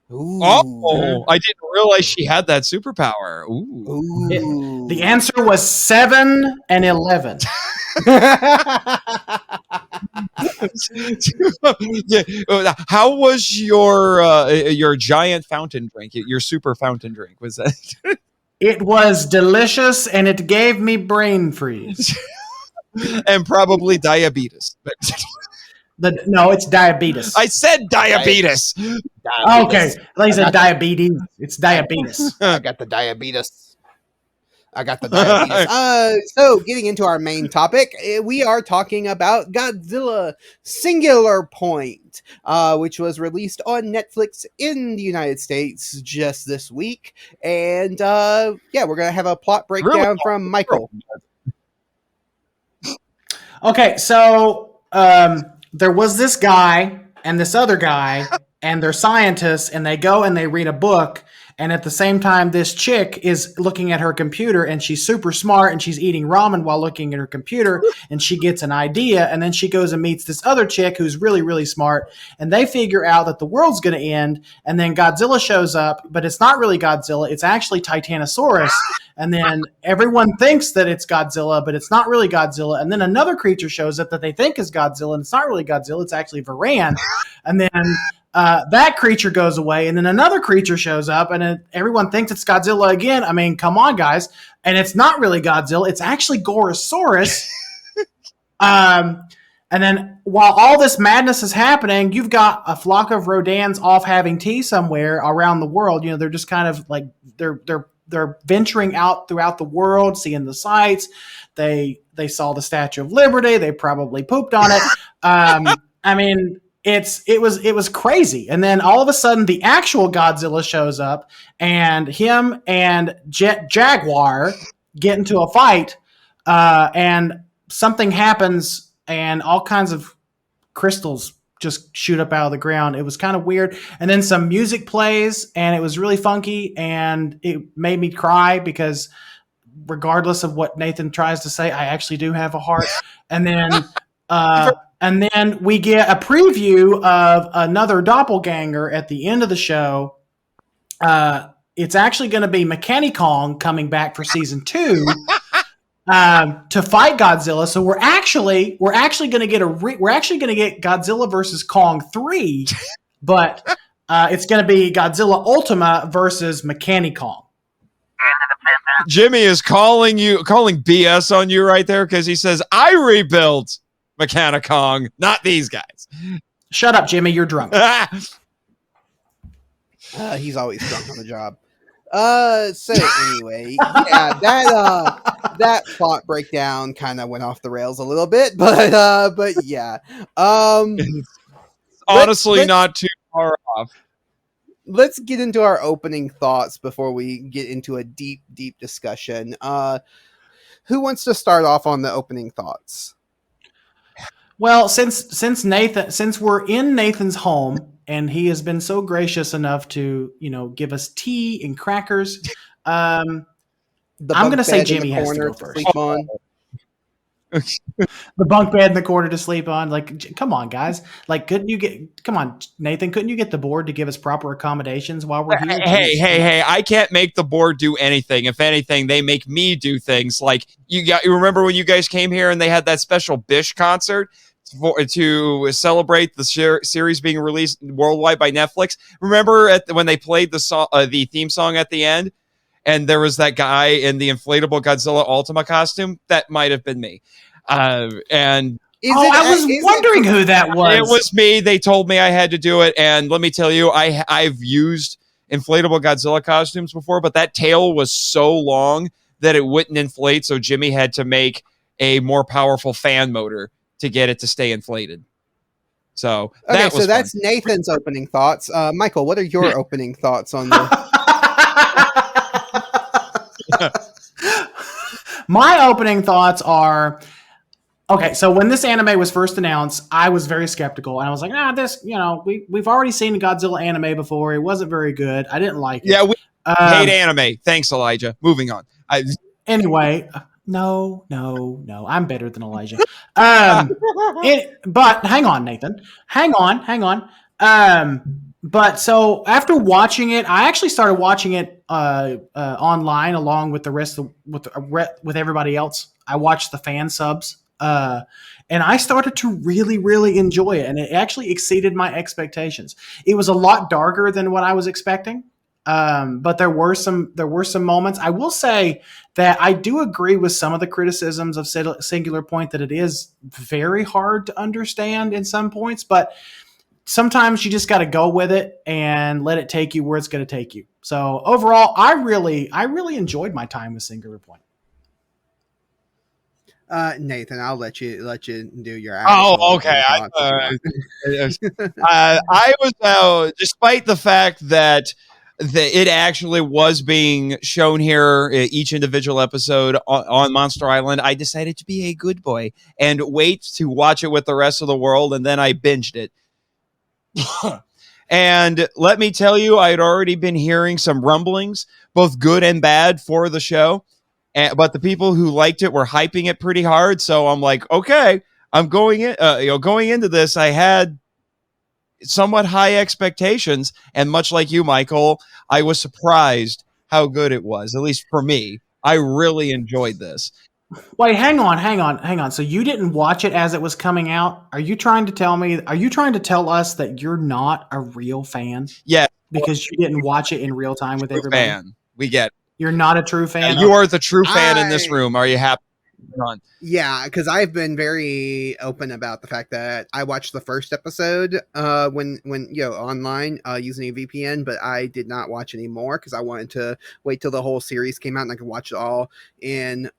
Ooh. Oh, I didn't realize she had that superpower. Ooh. The answer was 7 and 11. Yeah. How was your giant fountain drink? Your super fountain drink? Was that? It was delicious, and it gave me brain freeze. And probably diabetes. No, it's diabetes. I said diabetes. Okay, they said diabetes. It's diabetes. I got the diabetes. So, getting into our main topic, we are talking about Godzilla Singular Point, which was released on Netflix in the United States just this week. And we're going to have a plot breakdown from Michael. Okay, so there was this guy and this other guy, and they're scientists, and they go and they read a book. And at the same time, this chick is looking at her computer, and she's super smart, and she's eating ramen while looking at her computer, and she gets an idea, and then she goes and meets this other chick who's really, really smart, and they figure out that the world's going to end, and then Godzilla shows up, but it's not really Godzilla, it's actually Titanosaurus, and then everyone thinks that it's Godzilla, but it's not really Godzilla, and then another creature shows up that they think is Godzilla, and it's not really Godzilla, it's actually Varan, and then that creature goes away, and then another creature shows up, and everyone thinks it's Godzilla again. I mean, come on, guys. And it's not really Godzilla. It's actually Gorosaurus. And then while all this madness is happening, you've got a flock of Rodans off having tea somewhere around the world. You know, they're just kind of like they're venturing out throughout the world, seeing the sights. They saw the Statue of Liberty. They probably pooped on it. I mean, it was crazy. And then all of a sudden the actual Godzilla shows up, and him and Jaguar get into a fight, and something happens, and all kinds of crystals just shoot up out of the ground. It was kind of weird. And then some music plays, and it was really funky, and it made me cry because regardless of what Nathan tries to say, I actually do have a heart. And then we get a preview of another doppelganger at the end of the show. It's actually going to be Mechanicong coming back for season 2 to fight Godzilla. So we're actually going to get Godzilla versus Kong 3, but it's going to be Godzilla Ultima versus Mechanicong. Jimmy is calling BS on you right there because he says, I rebuilt Mechanicong, not these guys. Shut up, Jimmy. You're drunk. He's always drunk on the job. So anyway, yeah, that plot breakdown kind of went off the rails a little bit, but yeah. Honestly, not too far off. Let's get into our opening thoughts before we get into a deep discussion. Who wants to start off on the opening thoughts? Well, since we're in Nathan's home, and he has been so gracious enough to, give us tea and crackers, I'm going to say Jimmy has to go first. The bunk bed in the corner to sleep on. Like, come on, guys. Like, Nathan, couldn't you get the board to give us proper accommodations while we're here? Hey, I can't make the board do anything. If anything, they make me do things. Like, you remember when you guys came here and they had that special Bish concert to celebrate the series being released worldwide by Netflix? Remember when they played the theme song at the end? And there was that guy in the inflatable Godzilla Ultima costume. That might have been me. I was wondering who that was. It was me. They told me I had to do it. And let me tell you, I've used inflatable Godzilla costumes before, but that tail was so long that it wouldn't inflate. So Jimmy had to make a more powerful fan motor to get it to stay inflated. So that's Nathan's opening thoughts. Michael, what are your opening thoughts on the... My opening thoughts are, okay, so when this anime was first announced, I was very skeptical, and I was like, this, we've already seen a Godzilla anime before. It wasn't very good. I didn't like it. Yeah, we hate anime. Thanks, Elijah. Moving on. Anyway, no, I'm better than Elijah. But hang on, Nathan. Hang on. But so after watching it, I actually started watching it online along with the rest of with everybody else. I watched the fan subs, and I started to really, really enjoy it, and it actually exceeded my expectations. It was a lot darker than what I was expecting. but there were some moments. I will say that I do agree with some of the criticisms of Singular Point, that it is very hard to understand in some points, but sometimes you just got to go with it and let it take you where it's going to take you. So overall, I really enjoyed my time with Singular Point. Nathan, I'll let you do your. Okay. I was, despite the fact that it actually was being shown here, each individual episode on Monster Island, I decided to be a good boy and wait to watch it with the rest of the world, and then I binged it. And let me tell you, I had already been hearing some rumblings, both good and bad, for the show. But the people who liked it were hyping it pretty hard. So I'm like, okay, I'm going into this. I had somewhat high expectations. And much like you, Michael, I was surprised how good it was, at least for me. I really enjoyed this. Wait, hang on. So you didn't watch it as it was coming out? Are you trying to tell us that you're not a real fan? Yeah. Because you didn't watch it in real time with everybody? Fan. We get it. You're not a true fan? You are the true fan in this room. Are you happy? Yeah, because I've been very open about the fact that I watched the first episode when online using a VPN, but I did not watch any more because I wanted to wait till the whole series came out and I could watch it all in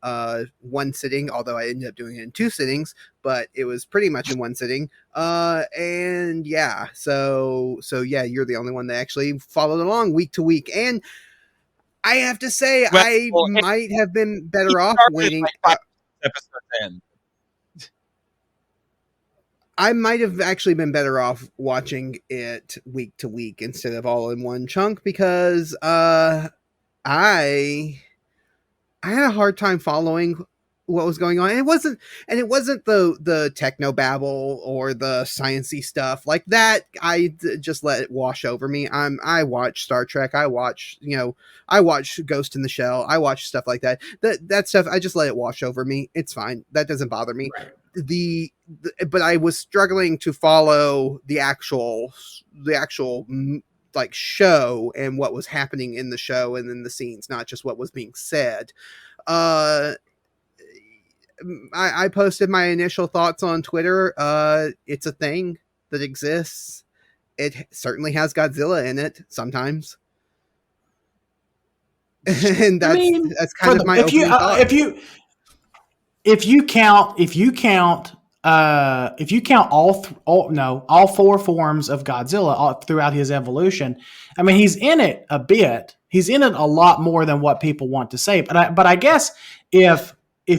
one sitting. Although I ended up doing it in 2 sittings, but it was pretty much in one sitting. And yeah, so yeah, you're the only one that actually followed along week to week. And I have to say, I might have been better off waiting. I might have actually been better off watching it week to week instead of all in one chunk, because I had a hard time following what was going on. And it wasn't the techno babble or the sciencey stuff like that. I just let it wash over me. I watch Star Trek. I watch Ghost in the Shell. I watch stuff like that. That stuff, I just let it wash over me. It's fine. That doesn't bother me. Right. But I was struggling to follow the actual like show and what was happening in the show and in the scenes, not just what was being said. I posted my initial thoughts on Twitter. It's a thing that exists. It certainly has Godzilla in it sometimes. And that's kind of my opening thought. If you count all 4 forms of Godzilla throughout his evolution, I mean, he's in it a bit. He's in it a lot more than what people want to say. But I guess if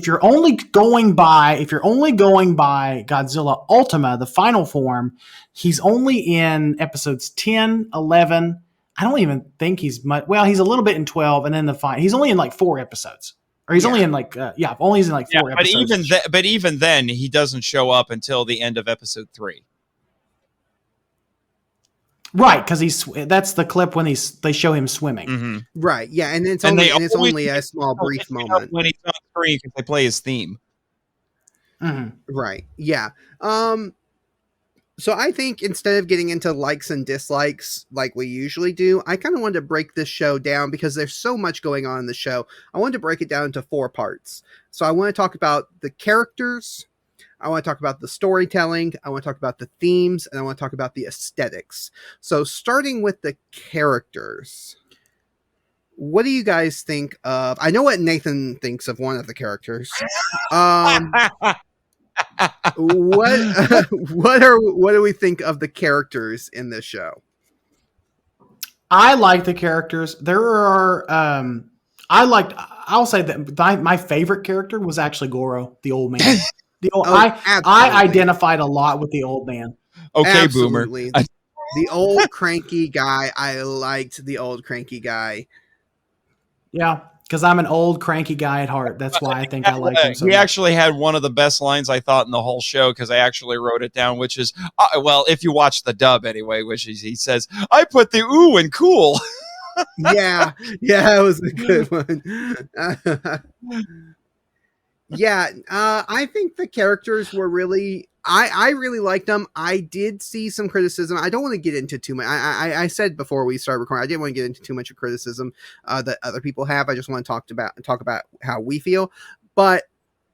you're only going by Godzilla Ultima, the final form, he's only in episodes 10, 11. I don't even think he's much. Well, he's a little bit in 12, and then he's only in like 4 episodes. Or he's only in like 4 episodes. But even then, he doesn't show up until the end of episode 3. Right, because that's the clip when they show him swimming. Mm-hmm. Right, yeah, and it's only a small brief moment when he's on screen because they play his theme. Mm-hmm. Right, yeah. So I think instead of getting into likes and dislikes like we usually do, I kind of wanted to break this show down because there's so much going on in the show. I wanted to break it down into 4 parts. So I want to talk about the characters, I want to talk about the storytelling, I want to talk about the themes, and I want to talk about the aesthetics. So starting with the characters, what do you guys think of? I know what Nathan thinks of one of the characters. What do we think of the characters in this show? I like the characters. There are I'll say that my favorite character was actually Goro, the old man. I identified a lot with the old man. Okay, absolutely. Boomer. The old cranky guy. I liked the old cranky guy. Yeah, because I'm an old cranky guy at heart. That's why I think I like him so much. He actually had one of the best lines I thought in the whole show, because I actually wrote it down, which is, well, if you watch the dub anyway, which is, he says, I put the ooh in cool. Yeah, that was a good one. Yeah, I think the characters were really I really liked them. I did see some criticism. I don't want to get into too much. I said before we started recording, I didn't want to get into too much of criticism that other people have. I just want to talk about how we feel. But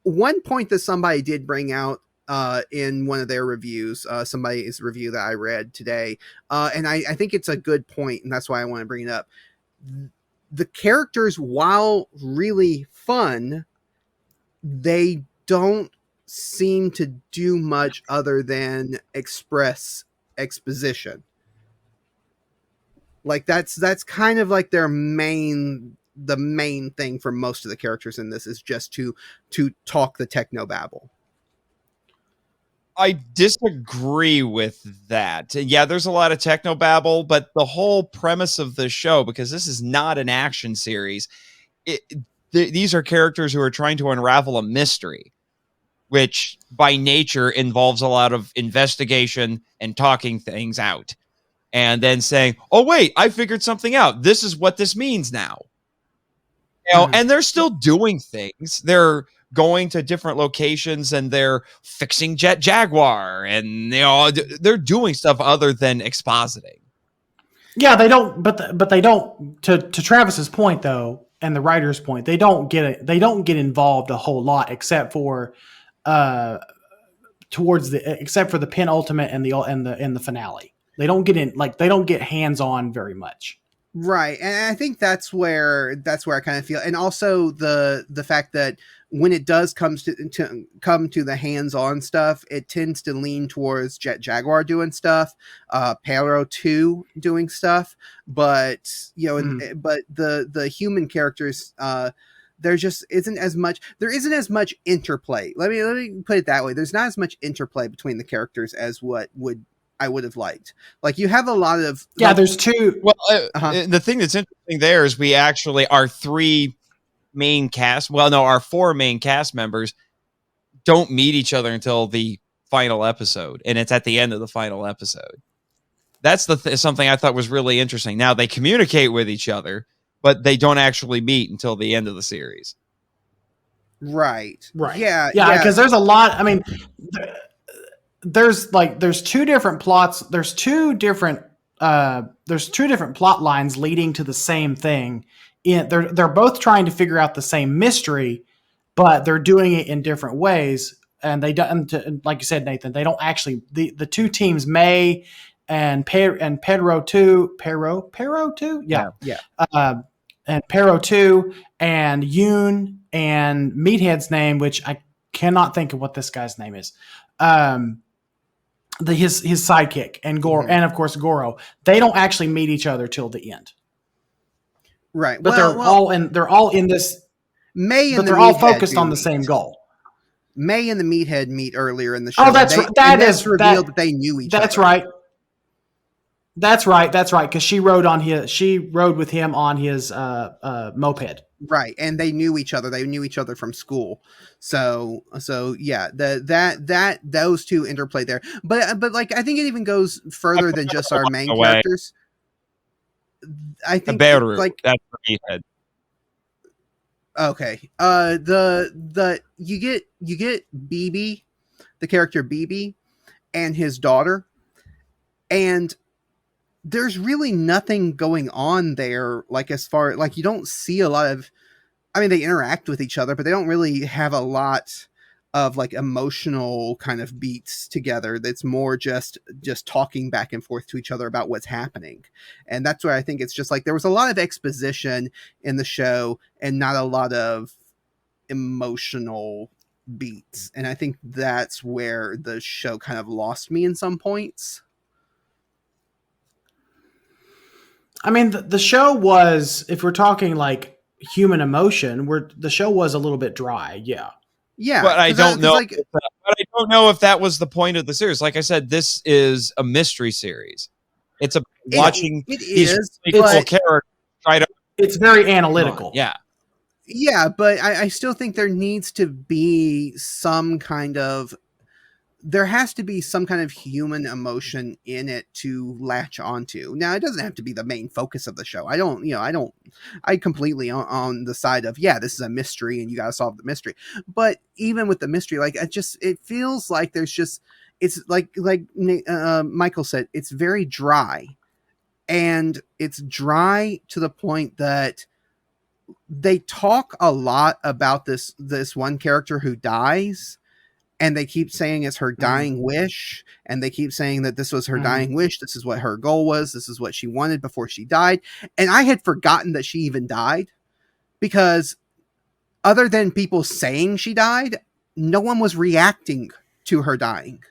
one point that somebody did bring out in one of their reviews, somebody's review that I read today, and I think it's a good point, and that's why I want to bring it up. The characters, while really fun, they don't seem to do much other than express exposition. Like that's kind of like the main thing for most of the characters in this is just to talk the techno babble. I disagree with that. Yeah, there's a lot of techno babble, but the whole premise of the show, because this is not an action series, these are characters who are trying to unravel a mystery, which by nature involves a lot of investigation and talking things out and then saying, oh, wait, I figured something out. This is what this means now. You know, and they're still doing things. They're going to different locations and they're fixing Jet Jaguar and they're doing stuff other than expositing. Yeah, they don't, but they don't. To Travis's point though, and the writer's point, they don't get involved a whole lot except for except for the penultimate and the finale. They don't get in, like, they don't get hands on very much. Right. And I think that's where I kind of feel, and also the fact that when it does come to the hands-on stuff, it tends to lean towards Jet Jaguar doing stuff, Pero 2 doing stuff, but but the human characters, there just isn't as much interplay. Let me put it that way. There's not as much interplay between the characters as what I would have liked. Like, you have a lot of... Yeah, there's two... Well, the thing that's interesting there is we actually, our four main cast members don't meet each other until the final episode, and it's at the end of the final episode. That's something I thought was really interesting. Now, they communicate with each other, but they don't actually meet until the end of the series. Right. Yeah, because there's a lot... I mean... There's two different plots. There's two different plot lines leading to the same thing. They're both trying to figure out the same mystery, but they're doing it in different ways. And they don't, like you said, Nathan, they don't actually, the two teams, May and Pero 2, yeah. And Pero 2 and Yoon and Meathead's name, which I cannot think of what this guy's name is. His sidekick and Goro, and of course Goro, they don't actually meet each other till the end. Right. But they're all in this May, but they're all focused on the same goal. May and the Meathead meet earlier in the show. Oh, that's right. That's revealed that they knew each other. That's right. That's right. Because she rode with him on his moped. Right, and they knew each other. They knew each other from school. So yeah, those two interplay there. But like, I think it even goes further than just our main characters. I think like that's for Meathead. Okay. You get BB, the character BB, and his daughter, and there's really nothing going on there. Like, as far, like, you don't see a lot of, I mean, they interact with each other, but they don't really have a lot of like emotional kind of beats together. That's more just talking back and forth to each other about what's happening. And that's where I think it's just like, there was a lot of exposition in the show and not a lot of emotional beats. And I think that's where the show kind of lost me in some points. I mean, the show was, if we're talking like human emotion, the show was a little bit dry. Yeah. Yeah. But I don't know. But I don't know if that was the point of the series. Like I said, this is a mystery series. It's watching these characters try to. It's very analytical. Yeah. Yeah, but I still think there needs to be some kind of there has to be some kind of human emotion in it to latch onto. Now, it doesn't have to be the main focus of the show. I completely on the side of, this is a mystery and you got to solve the mystery. But even with the mystery, like, it feels like there's just, it's like Michael said, it's very dry, and it's dry to the point that they talk a lot about this one character who dies, and they keep saying it's her dying wish, and they keep saying that this was her dying wish. This is what her goal was. This is what she wanted before she died. And I had forgotten that she even died, because other than people saying she died, no one was reacting to her dying.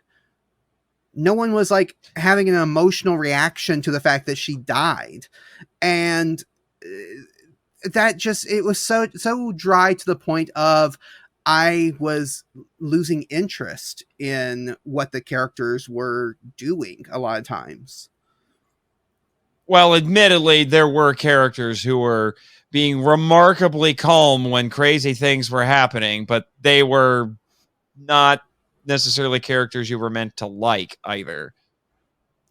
No one was like having an emotional reaction to the fact that she died. And that just, it was so dry to the point of, I was losing interest in what the characters were doing a lot of times. Well, admittedly, there were characters who were being remarkably calm when crazy things were happening, but they were not necessarily characters you were meant to like either.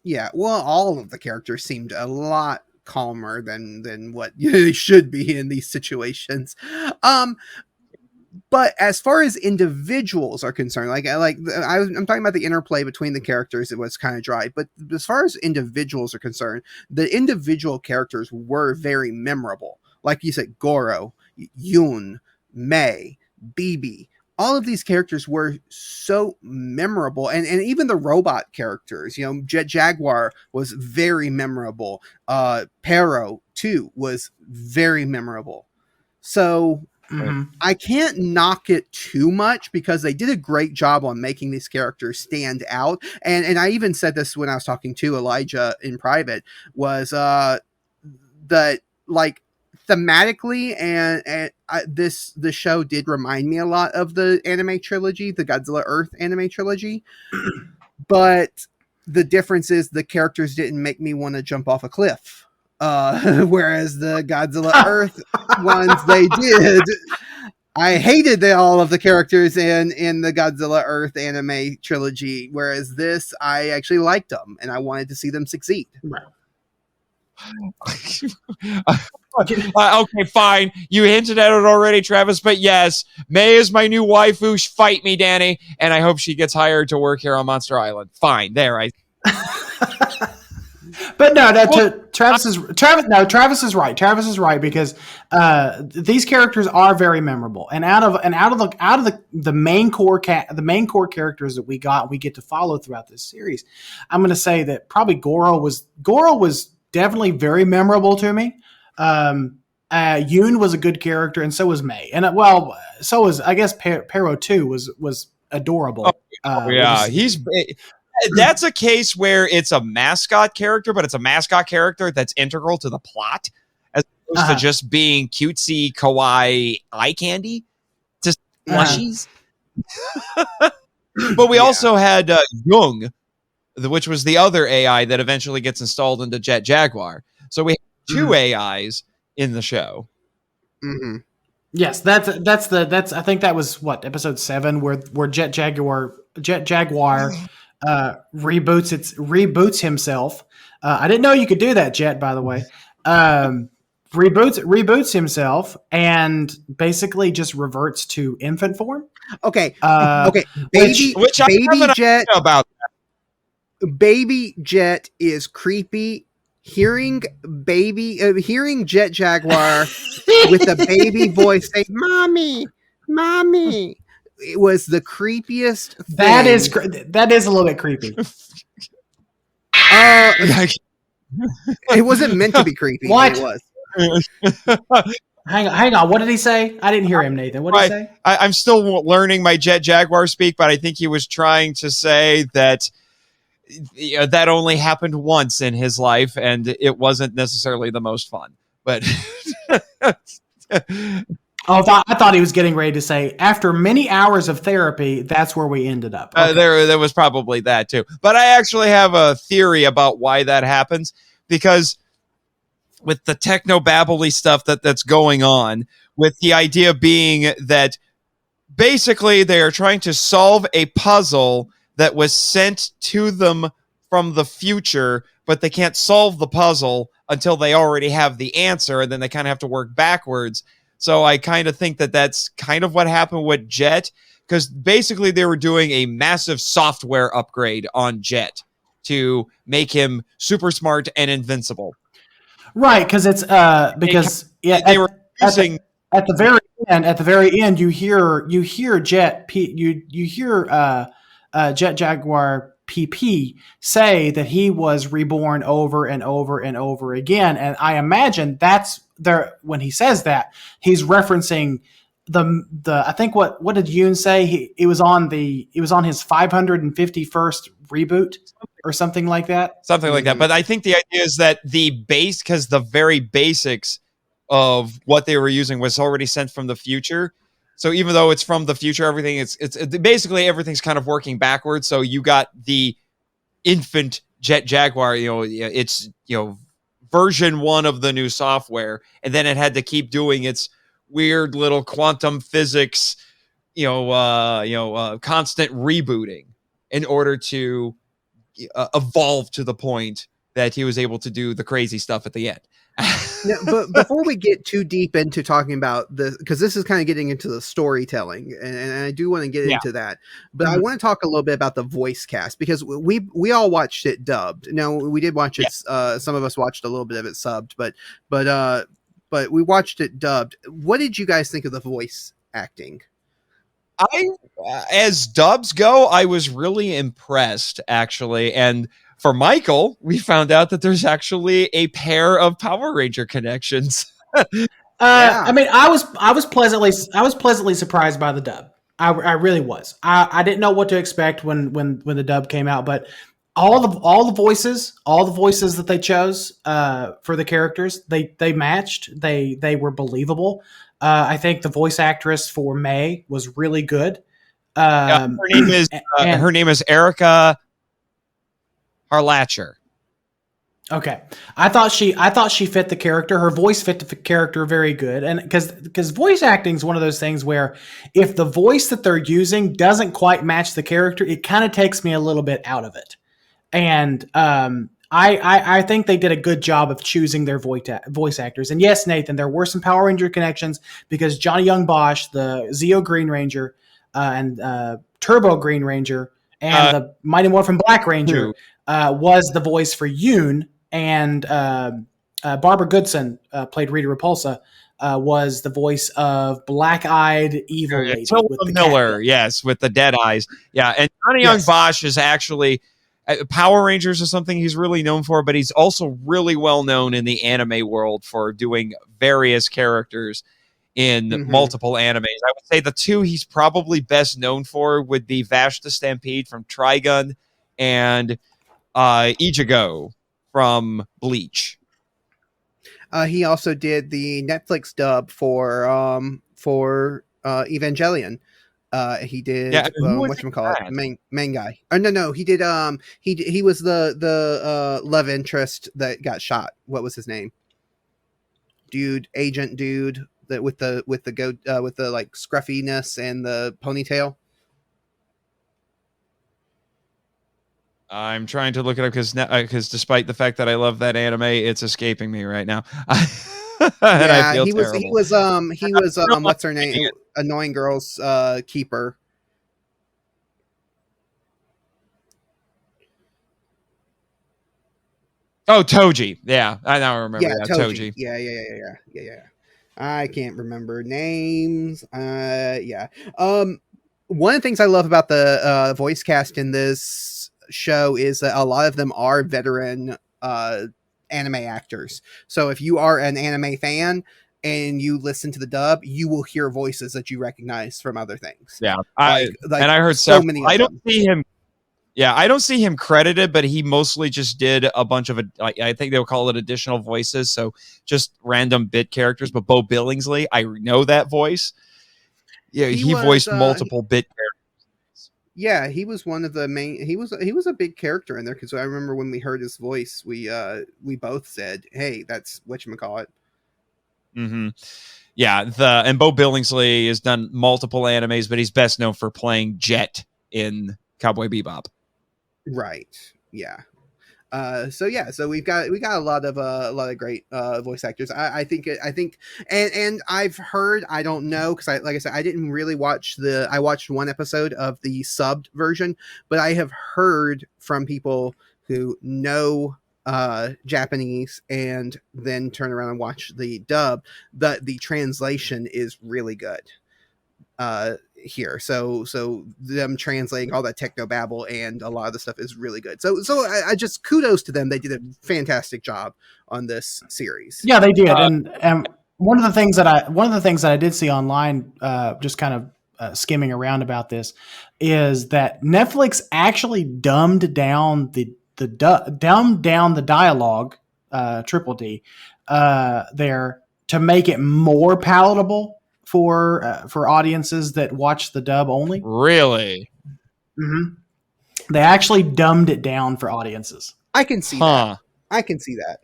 Yeah, well, all of the characters seemed a lot calmer than what they should be in these situations. But as far as individuals are concerned, I'm talking about the interplay between the characters, it was kind of dry. But as far as individuals are concerned, the individual characters were very memorable. Like you said, Goro, Yoon, Mei, Bibi. All of these characters were so memorable. And even the robot characters, Jet Jaguar was very memorable. Pero, too, was very memorable. So I can't knock it too much, because they did a great job on making these characters stand out. And I even said this when I was talking to Elijah in private, was that, like, thematically and the show did remind me a lot of the anime trilogy, the Godzilla Earth anime trilogy. But the difference is the characters didn't make me want to jump off a cliff. Whereas the Godzilla Earth ones, they did. I hated all of the characters in the Godzilla Earth anime trilogy, whereas this, I actually liked them, and I wanted to see them succeed. Right. Okay, fine. You hinted at it already, Travis, but yes, May is my new waifu. Fight me, Danny, and I hope she gets hired to work here on Monster Island. Fine, there. But no, Travis is right. Travis is right, because these characters are very memorable, and out of the main core characters that we get to follow throughout this series, I'm going to say that probably Goro was definitely very memorable to me. Yoon was a good character, and so was Mei, and so was, I guess, Pero too was adorable. That's a case where it's a mascot character, but it's a mascot character that's integral to the plot, as opposed to just being cutesy, kawaii eye candy, just plushies. But we also had Jung, which was the other AI that eventually gets installed into Jet Jaguar. So we have two AIs in the show. Mm-hmm. Yes, that's I think that was episode 7 where Jet Jaguar reboots himself. I didn't know you could do that, Jet, by the way. Reboots himself and basically just reverts to infant form. Okay. Which I have an idea about that. Baby Jet is creepy. Hearing Jet Jaguar with a baby voice say "Mommy, Mommy," it was the creepiest thing. That is a little bit creepy. It wasn't meant to be creepy. What? It was. Hang on. What did he say? I didn't hear him, Nathan. What did he say? I'm still learning my Jet Jaguar speak, but I think he was trying to say that that only happened once in his life, and it wasn't necessarily the most fun. But I thought he was getting ready to say, after many hours of therapy, that's where we ended up. Okay. There was probably that too. But I actually have a theory about why that happens, because with the techno-babbly stuff that's going on, with the idea being that basically they are trying to solve a puzzle that was sent to them from the future, but they can't solve the puzzle until they already have the answer, and then they kind of have to work backwards. So I kind of think that that's kind of what happened with Jet, because basically they were doing a massive software upgrade on Jet to make him super smart and invincible. Right, because it's because they were using at the very end you hear Jet Jet Jaguar PP say that he was reborn over and over and over again, and I imagine that's there when he says that he's referencing the I think what did Yoon say, it was on his 551st reboot or something like that. But I think the idea is that the base, because the very basics of what they were using was already sent from the future. So even though it's from the future, everything it's basically everything's kind of working backwards. So you got the infant Jet Jaguar, it's version 1 of the new software, and then it had to keep doing its weird little quantum physics, constant rebooting in order to evolve to the point that he was able to do the crazy stuff at the end. Now, but before we get too deep into talking about this, because this is kind of getting into the storytelling, and I do want to get into that, but I want to talk a little bit about the voice cast, because we all watched it dubbed. Now, we did watch it. Some of us watched a little bit of it subbed, but we watched it dubbed. What did you guys think of the voice acting? As dubs go, I was really impressed, actually. And for Michael, we found out that there's actually a pair of Power Ranger connections. I mean, I was pleasantly surprised by the dub. I really was. I didn't know what to expect when the dub came out, but all the voices that they chose for the characters, they matched. They were believable. I think the voice actress for May was really good. Her name is Erica Harlacher. Okay, I thought she fit the character. Her voice fit the character very good, and because voice acting is one of those things where if the voice that they're using doesn't quite match the character, it kind of takes me a little bit out of it. And I think they did a good job of choosing their voice actors. And yes, Nathan, there were some Power Ranger connections, because Johnny Young Bosch, the Zeo Green Ranger, and Turbo Green Ranger, and the Mighty Morphin Black Ranger was the voice for Yoon, and Barbara Goodson played Rita Repulsa, was the voice of Black-Eyed Evil Lady. With the Miller, with the dead eyes. Yeah, and Johnny Young Bosch is actually... Power Rangers is something he's really known for, but he's also really well known in the anime world for doing various characters in multiple animes. I would say the two he's probably best known for would be Vash the Stampede from Trigun and Ichigo from Bleach. He also did the Netflix dub for Evangelion. He did whatchamacallit, main guy. Oh no, he did he was the love interest that got shot. What was his name? Agent dude that with the goat with the like scruffiness and the ponytail. I'm trying to look it up because despite the fact that I love that anime, it's escaping me right now. Yeah, he was what's her name? Annoying Girl's keeper. Oh, Toji. Yeah, I now remember. Yeah, Toji. Yeah. I can't remember names. One of the things I love about the voice cast in this show is that a lot of them are veteran anime actors. So if you are an anime fan and you listen to the dub, you will hear voices that you recognize from other things. Yeah, and I heard so many. I don't see him. Yeah, I don't see him credited, but he mostly just did a bunch of, I think they'll call it additional voices, so just random bit characters. But Bo Billingsley, I know that voice. Yeah, he voiced multiple bit characters. Yeah, he was one of the main. He was a big character in there, because I remember when we heard his voice, we both said, "Hey, that's whatchamacallit." Mm-hmm. Yeah, and Bo Billingsley has done multiple animes, but he's best known for playing Jet in Cowboy Bebop. Right. Yeah. So we've got a lot of great voice actors. I think and I've heard, I don't know, because like I said, I didn't really watch I watched one episode of the subbed version, but I have heard from people who know Japanese and then turn around and watch the dub that the translation is really good here. So them translating all that techno babble and a lot of the stuff is really good. So I just kudos to them. They did a fantastic job on this series. Yeah, they did. And one of the things that I did see online, just kind of skimming around about this, is that Netflix actually dumbed down the dialogue, triple D, there to make it more palatable for audiences that watch the dub only. Really? Mm-hmm. They actually dumbed it down for audiences. I can see that. I can see that.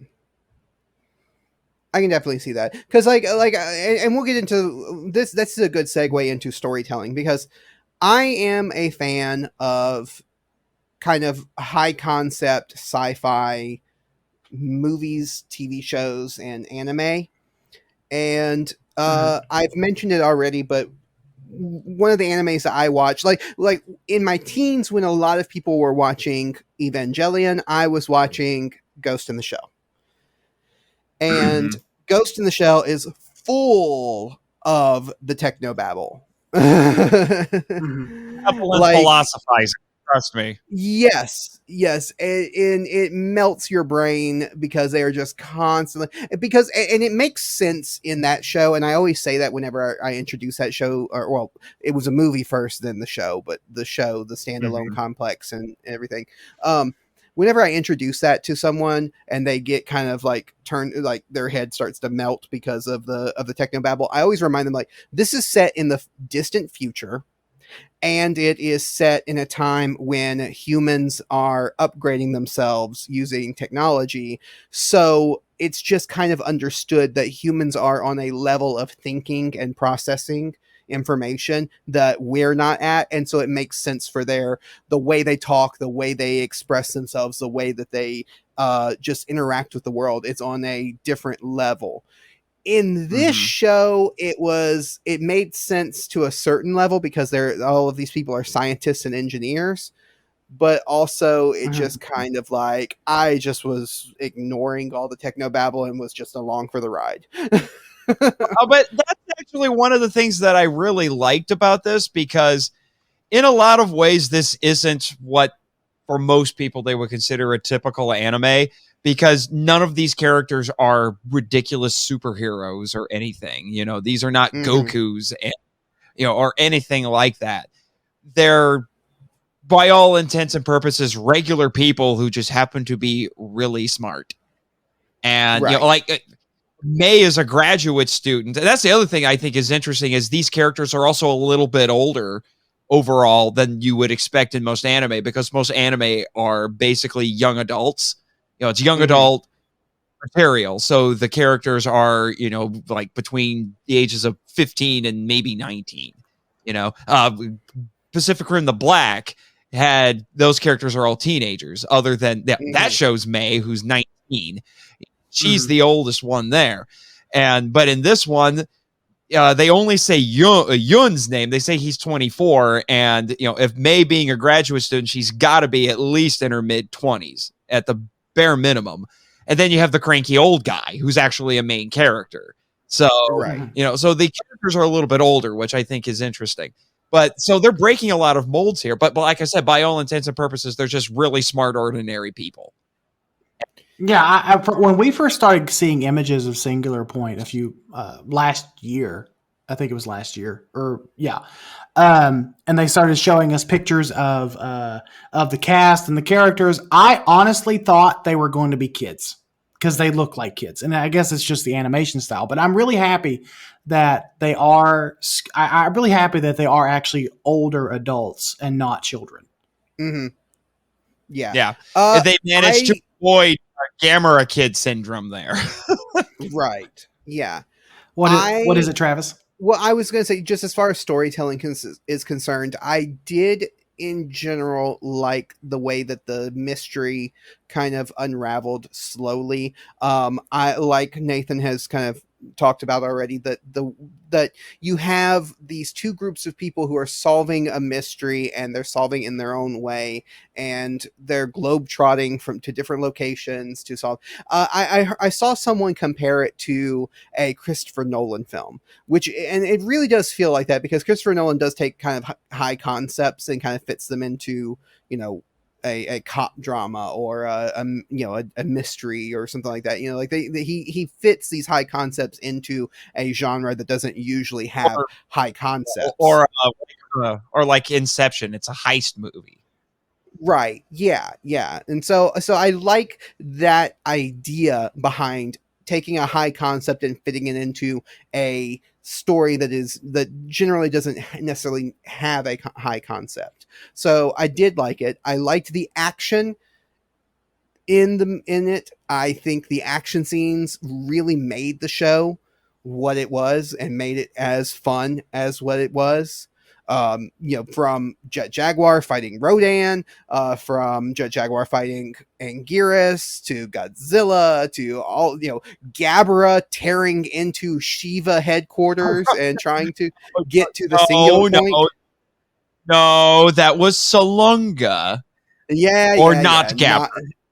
I can definitely see that, because and we'll get into this. That's a good segue into storytelling, because I am a fan of kind of high concept sci-fi movies, TV shows, and anime. And I've mentioned it already, but one of the animes that I watched, like in my teens, when a lot of people were watching Evangelion, I was watching Ghost in the Shell. And Ghost in the Shell is full of the techno babble. Philosophizing. Trust me. Yes, and it melts your brain, because they are just constantly, and it makes sense in that show. And I always say that whenever I introduce that show, well, it was a movie first, then the show, but the standalone complex and everything. Whenever I introduce that to someone and they get kind of like their head starts to melt because of the technobabble, I always remind them, like, this is set in the distant future. And it is set in a time when humans are upgrading themselves using technology. So it's just kind of understood that humans are on a level of thinking and processing information that we're not at. And so it makes sense for the way they talk, the way they express themselves, the way that they just interact with the world. It's on a different level. In this show, it made sense to a certain level, because all of these people are scientists and engineers, but also it just kind of like, I just was ignoring all the techno babble and was just along for the ride. But that's actually one of the things that I really liked about this, because in a lot of ways, this isn't what for most people they would consider a typical anime, because none of these characters are ridiculous superheroes or anything. These are not Gokus, and, or anything like that. They're, by all intents and purposes, regular people who just happen to be really smart. And, May is a graduate student. And that's the other thing I think is interesting, is these characters are also a little bit older overall than you would expect in most anime, because most anime are basically young adults. It's young adult material. So the characters are, like between the ages of 15 and maybe 19. Pacific Rim the Black had, those characters are all teenagers, other than that shows May, who's 19. She's the oldest one there. But in this one, they only say Yun's name. They say he's 24. And, if May being a graduate student, she's got to be at least in her mid-20s at the bare minimum. And then you have the cranky old guy who's actually a main character. So, so the characters are a little bit older, which I think is interesting. But so they're breaking a lot of molds here. But like I said, by all intents and purposes, they're just really smart, ordinary people. Yeah, when we first started seeing images of Singular Point last year, I think it was last year, and they started showing us pictures of the cast and the characters. I honestly thought they were going to be kids, because they look like kids, and I guess it's just the animation style. But I'm really happy that they are. I'm really happy that they are actually older adults and not children. Mm-hmm. Yeah. They managed to avoid Gamera kid syndrome there. Right. Yeah. What is it, Travis? Well, I was going to say, just as far as storytelling is concerned, I did in general like the way that the mystery kind of unraveled slowly. I, like Nathan has kind of talked about already, that you have these two groups of people who are solving a mystery, and they're solving in their own way, and they're globetrotting to different locations to solve. I saw someone compare it to a Christopher Nolan film, and it really does feel like that, because Christopher Nolan does take kind of high concepts and kind of fits them into, a cop drama or a mystery or something like that. Like he fits these high concepts into a genre that doesn't usually have high concepts. Or like Inception, it's a heist movie. Right. Yeah. And so I like that idea behind taking a high concept and fitting it into a story that generally doesn't necessarily have a high concept. So I did like it. I liked the action in it. I think the action scenes really made the show what it was and made it as fun as what it was. From Jet Jaguar fighting Rodan, from Jet Jaguar fighting Anguirus, to Godzilla, to all, Gabra tearing into Shiva headquarters and trying to get to the singular point. No, that was Salunga. Yeah, or not Gabra.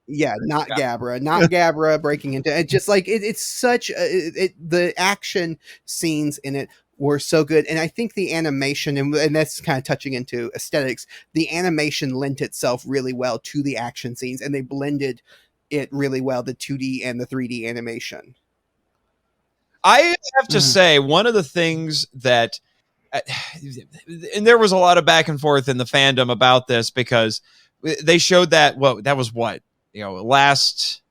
Not Gabra, not Gabra breaking into it. Just like it's such the action scenes in it were so good, and I think the animation, and that's kind of touching into aesthetics, the animation lent itself really well to the action scenes, and they blended it really well, the 2D and the 3D animation. I have to say, one of the things that, and there was a lot of back and forth in the fandom about this, because they showed that last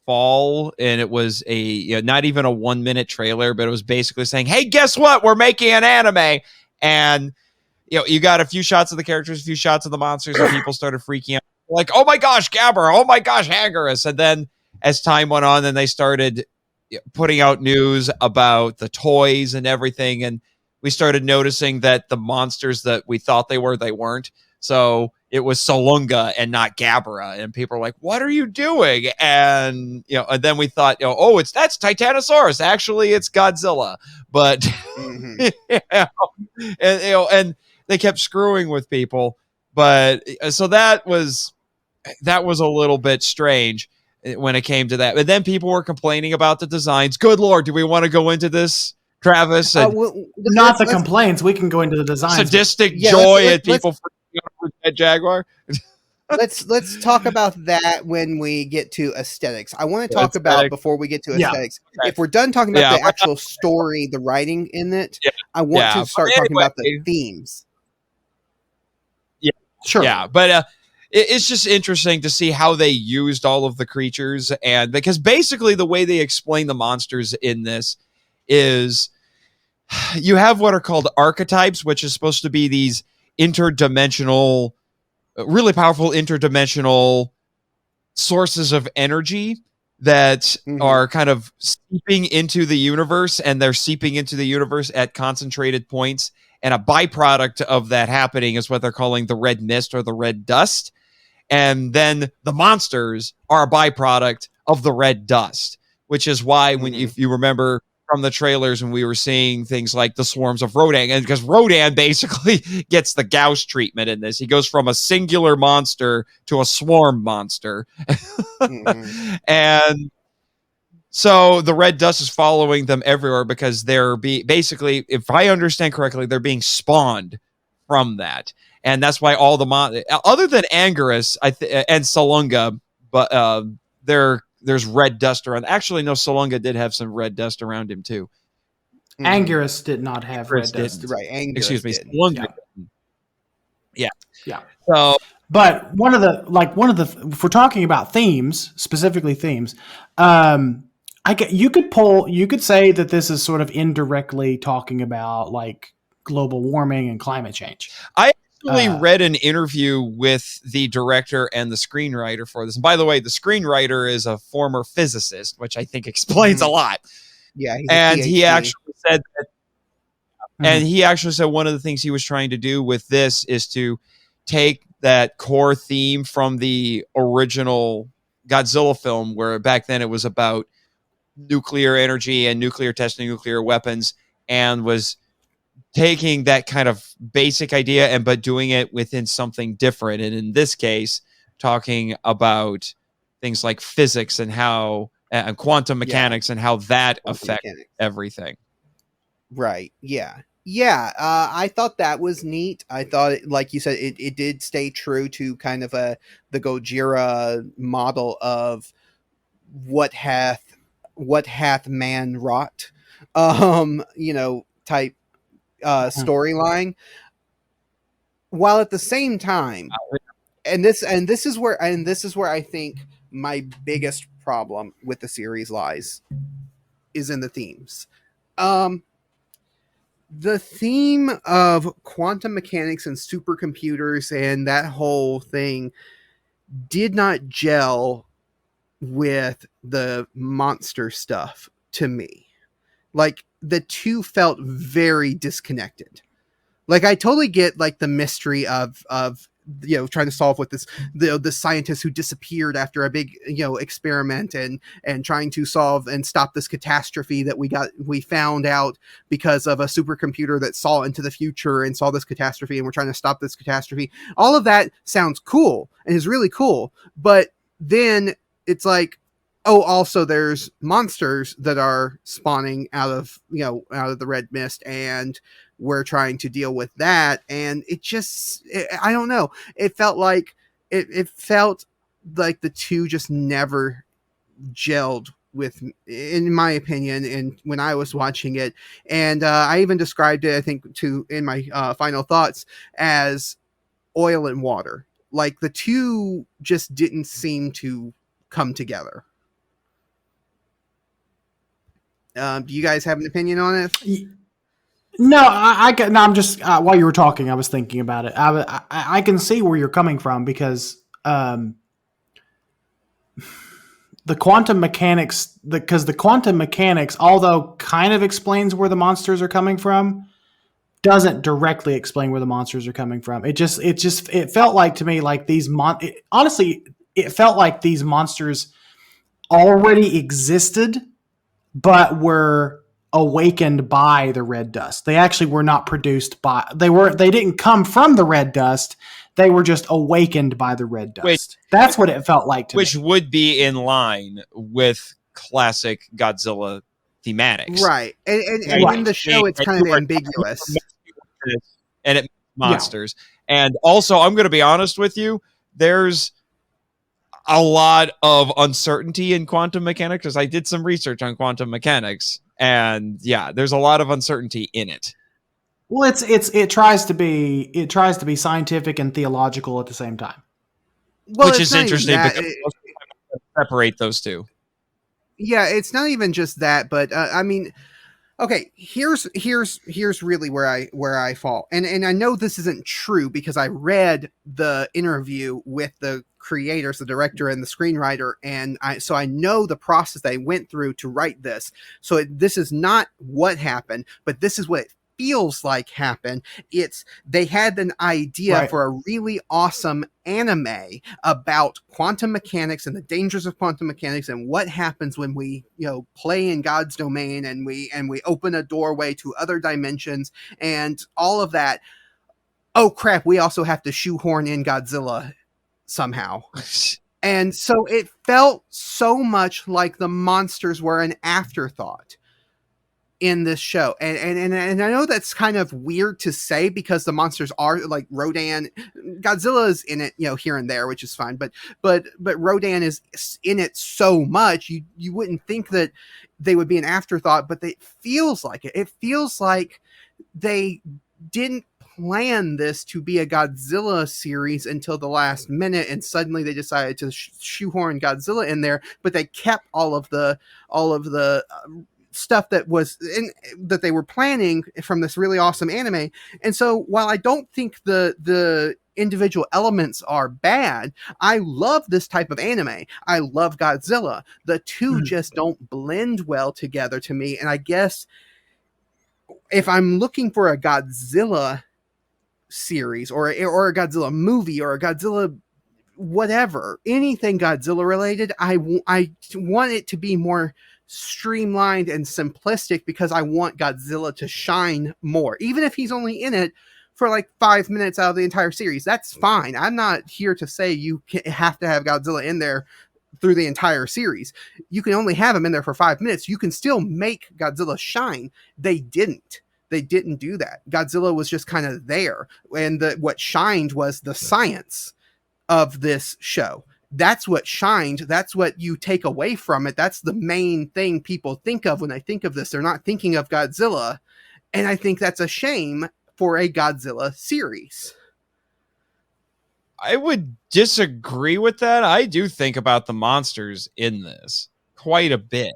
fall, and it was not even a 1 minute trailer, but it was basically saying, hey, guess what, we're making an anime. And you got a few shots of the characters, a few shots of the monsters, and people started freaking out, like, oh my gosh, Gabber, oh my gosh, Anguirus. And then as time went on, then they started putting out news about the toys and everything, and we started noticing that the monsters that we thought they weren't. So it was Salunga and not Gabra, and people are like, what are you doing? And and then we thought, that's Titanosaurus, actually it's Godzilla. But and they kept screwing with people. But so that was a little bit strange when it came to that. But then people were complaining about the designs. Good Lord, do we want to go into this, Travis? Not the complaints. We can go into the designs. Sadistic joy at people for that Jaguar. let's talk about that when we get to aesthetics. I want to talk about, before we get to aesthetics, if we're done talking about the actual story, the writing in it, I want to start talking about the themes. Yeah, sure. Yeah, but it's just interesting to see how they used all of the creatures, and because basically the way they explain the monsters in this is you have what are called archetypes, which is supposed to be these interdimensional, really powerful interdimensional sources of energy that are kind of seeping into the universe, and they're seeping into the universe at concentrated points. And a byproduct of that happening is what they're calling the red mist or the red dust. And then the monsters are a byproduct of the red dust, which is why when if you remember from the trailers, when we were seeing things like the swarms of Rodan, and because Rodan basically gets the Gauss treatment in this, he goes from a singular monster to a swarm monster. And so the red dust is following them everywhere, because they're basically, if I understand correctly, they're being spawned from that. And that's why all the other than Anguirus and Salunga, but there's red dust around. Actually, no, Salunga did have some red dust around him too. Anguirus did not have red dust. Right. Anguirus Excuse me. did. Salunga. Yeah. So, but one of the, if we're talking about themes, specifically themes, you could say that this is sort of indirectly talking about like global warming and climate change. I actually read an interview with the director and the screenwriter for this. And by the way, the screenwriter is a former physicist, which I think explains a lot. Yeah, and he actually said that, and he actually said one of the things he was trying to do with this is to take that core theme from the original Godzilla film, where back then it was about nuclear energy and nuclear testing, nuclear weapons, and was taking that kind of basic idea but doing it within something different. And in this case, talking about things like physics and how and quantum mechanics and how that affects everything. Right. Yeah. Yeah. I thought that was neat. I thought, like you said, it did stay true to kind of the Gojira model of what hath man wrought, type storyline, while at the same time, and this is where I think my biggest problem with the series lies, is in the themes. The theme of quantum mechanics and supercomputers and that whole thing did not gel with the monster stuff to me. Like, the two felt very disconnected. Like, I totally get like the mystery of trying to solve what the scientist who disappeared after a big experiment and trying to solve and stop this catastrophe that we found out because of a supercomputer that saw into the future and saw this catastrophe, and we're trying to stop this catastrophe. All of that sounds cool and is really cool, but then it's like, oh, also there's monsters that are spawning out of the red mist, and we're trying to deal with that. And I don't know. It felt like the two just never gelled with, in my opinion, and when I was watching it. And I even described it, I think, in my final thoughts, as oil and water. Like, the two just didn't seem to come together. Do you guys have an opinion on it? No, I'm just while you were talking, I was thinking about it. I can see where you're coming from, because the quantum mechanics, although kind of explains where the monsters are coming from, doesn't directly explain where the monsters are coming from. It felt like, to me, like honestly, it felt like these monsters already existed, but were awakened by the red dust. They actually were not produced by, they didn't come from the red dust. They were just awakened by the red dust. That's what it felt like to me. Which would be in line with classic Godzilla thematics. Right. And in the show, it's kind of ambiguous. And it monsters. Yeah. And also, I'm going to be honest with you, there's a lot of uncertainty in quantum mechanics, because I did some research on quantum mechanics. And yeah, there's a lot of uncertainty in it. Well, it tries to be scientific and theological at the same time. Well, which is interesting, because separate those two. Yeah, it's not even just that, but I mean, okay, here's really where I fall. And I know this isn't true, because I read the interview with the creators, the director and the screenwriter, and so I know the process they went through to write this. So this is not what happened, but this is what it feels like happened. They had an idea for a really awesome anime about quantum mechanics and the dangers of quantum mechanics and what happens when we play in God's domain and we open a doorway to other dimensions and all of that. Oh crap, we also have to shoehorn in Godzilla somehow. And so it felt so much like the monsters were an afterthought in this show. And I know that's kind of weird to say, because the monsters are like Rodan. Godzilla is in it, here and there, which is fine. But Rodan is in it so much, you wouldn't think that they would be an afterthought, but it feels like it. It feels like they didn't plan this to be a Godzilla series until the last minute, and suddenly they decided to shoehorn Godzilla in there, but they kept all of the stuff that they were planning from this really awesome anime. And so while I don't think the individual elements are bad, I love this type of anime. I love Godzilla. The two just don't blend well together to me. And I guess if I'm looking for a Godzilla series or a Godzilla movie or a Godzilla whatever, anything Godzilla related, I want it to be more streamlined and simplistic because I want Godzilla to shine more. Even if he's only in it for like 5 minutes out of the entire series, that's fine. I'm not here to say you have to have Godzilla in there through the entire series. You can only have him in there for 5 minutes. You can still make Godzilla shine. They didn't do that. Godzilla was just kind of there, and what shined was the science of this show. That's what shined. That's what you take away from it. That's the main thing people think of when they think of this. They're not thinking of Godzilla, and I think that's a shame for a Godzilla series. I would disagree with that. I do think about the monsters in this quite a bit.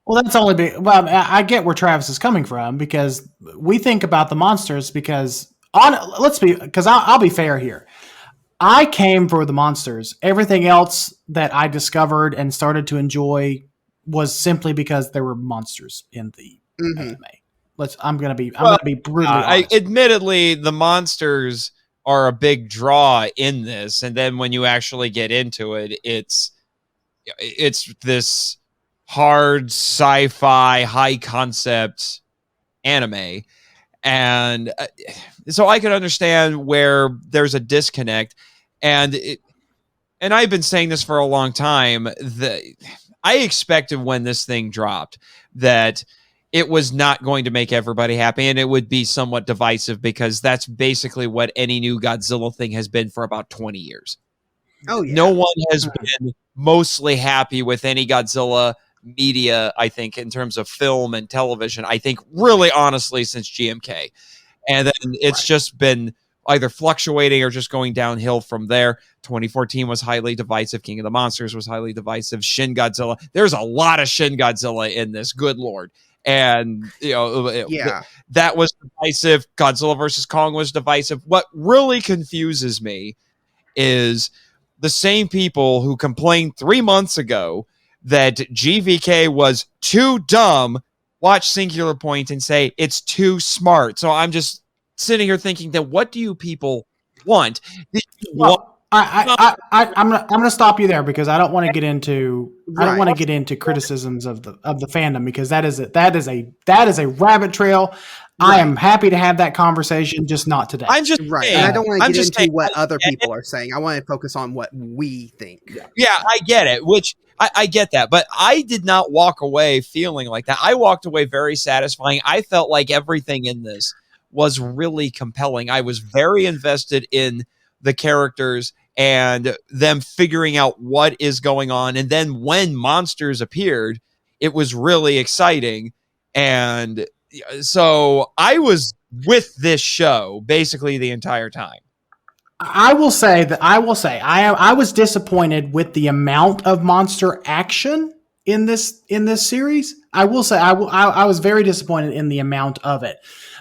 Well, that's only I get where Travis is coming from, because we think about the monsters because I'll be fair here. I came for the monsters. Everything else that I discovered and started to enjoy was simply because there were monsters in the anime. I'm gonna be brutally honest. Admittedly, the monsters are a big draw in this, and then when you actually get into it, it's this hard sci-fi, high concept anime, and so I can understand where there's a disconnect, and I've been saying this for a long time, that I expected when this thing dropped that it was not going to make everybody happy, and it would be somewhat divisive, because that's basically what any new Godzilla thing has been for about 20 years. Oh, yeah. No one has been mostly happy with any Godzilla media, I think, in terms of film and television, I think really honestly since GMK. And then it's just been either fluctuating or just going downhill from there. 2014 was highly divisive. King of the Monsters was highly divisive. Shin Godzilla. There's a lot of Shin Godzilla in this. Good Lord. And, that was divisive. Godzilla versus Kong was divisive. What really confuses me is the same people who complained 3 months ago that GVK was too dumb watch Singular Point and say it's too smart. So I'm just sitting here thinking that what do you people want? I'm gonna stop you there, because I don't want to get into criticisms of the fandom, because that is a rabbit trail. I am happy to have that conversation, just not today. I'm just right. And I don't want to get into what other people are saying. I want to focus on what we think. Yeah, I get it, which I get that, but I did not walk away feeling like that. I walked away very satisfying. I felt like everything in this was really compelling. I was very invested in the characters and them figuring out what is going on. And then when monsters appeared, it was really exciting. And so I was with this show basically the entire time. I was disappointed with the amount of monster action in this series. I will say I was very disappointed in the amount of it.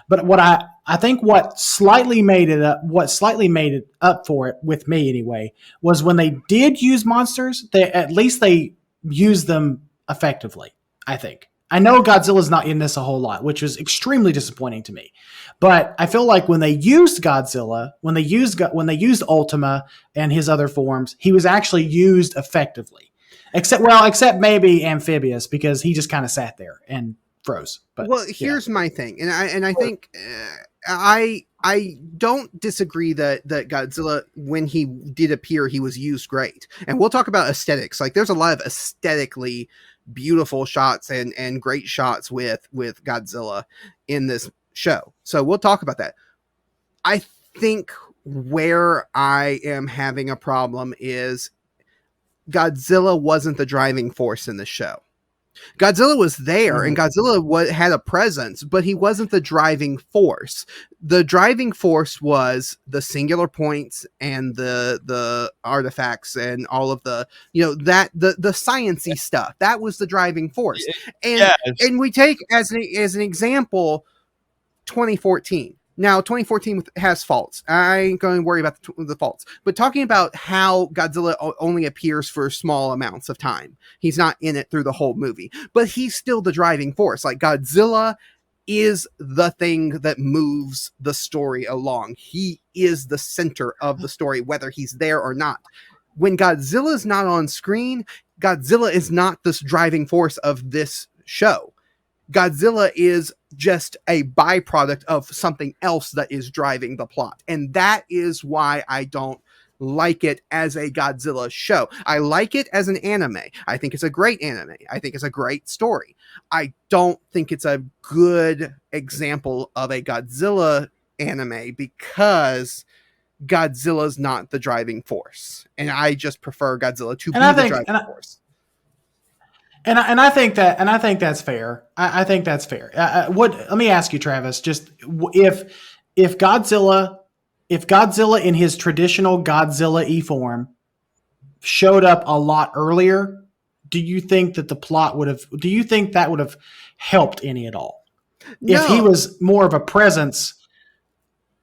But what slightly made it up for it, with me anyway, was when they did use monsters, they used them effectively, I think. I know Godzilla's not in this a whole lot, which was extremely disappointing to me. But I feel like when they used Godzilla, when they used Ultima and his other forms, he was actually used effectively. Except maybe Amphibious, because he just kind of sat there and froze. But here's my thing, and I think I don't disagree that Godzilla, when he did appear, he was used great. And we'll talk about aesthetics. Like, there's a lot of aesthetically beautiful shots and great shots with Godzilla in this show. So we'll talk about that. I think where I am having a problem is Godzilla wasn't the driving force in the show. Godzilla was there, and Godzilla had a presence, but he wasn't the driving force. The driving force was the singular points and the artifacts and all of the the sciencey stuff. That was the driving force. And we take as an example 2014. Now, 2014 has faults. I ain't going to worry about the faults. But talking about how Godzilla only appears for small amounts of time. He's not in it through the whole movie. But he's still the driving force. Like, Godzilla is the thing that moves the story along. He is the center of the story, whether he's there or not. When Godzilla's not on screen, Godzilla is not this driving force of this show. Godzilla is just a byproduct of something else that is driving the plot. And that is why I don't like it as a Godzilla show. I like it as an anime. I think it's a great anime. I think it's a great story. I don't think it's a good example of a Godzilla anime because Godzilla's not the driving force. And I just prefer Godzilla to be the driving force. And I think that's fair. I think that's fair. Let me ask you, Travis, just if Godzilla in his traditional Godzilla-y form showed up a lot earlier, do you think that that would have helped any at all? No. If he was more of a presence.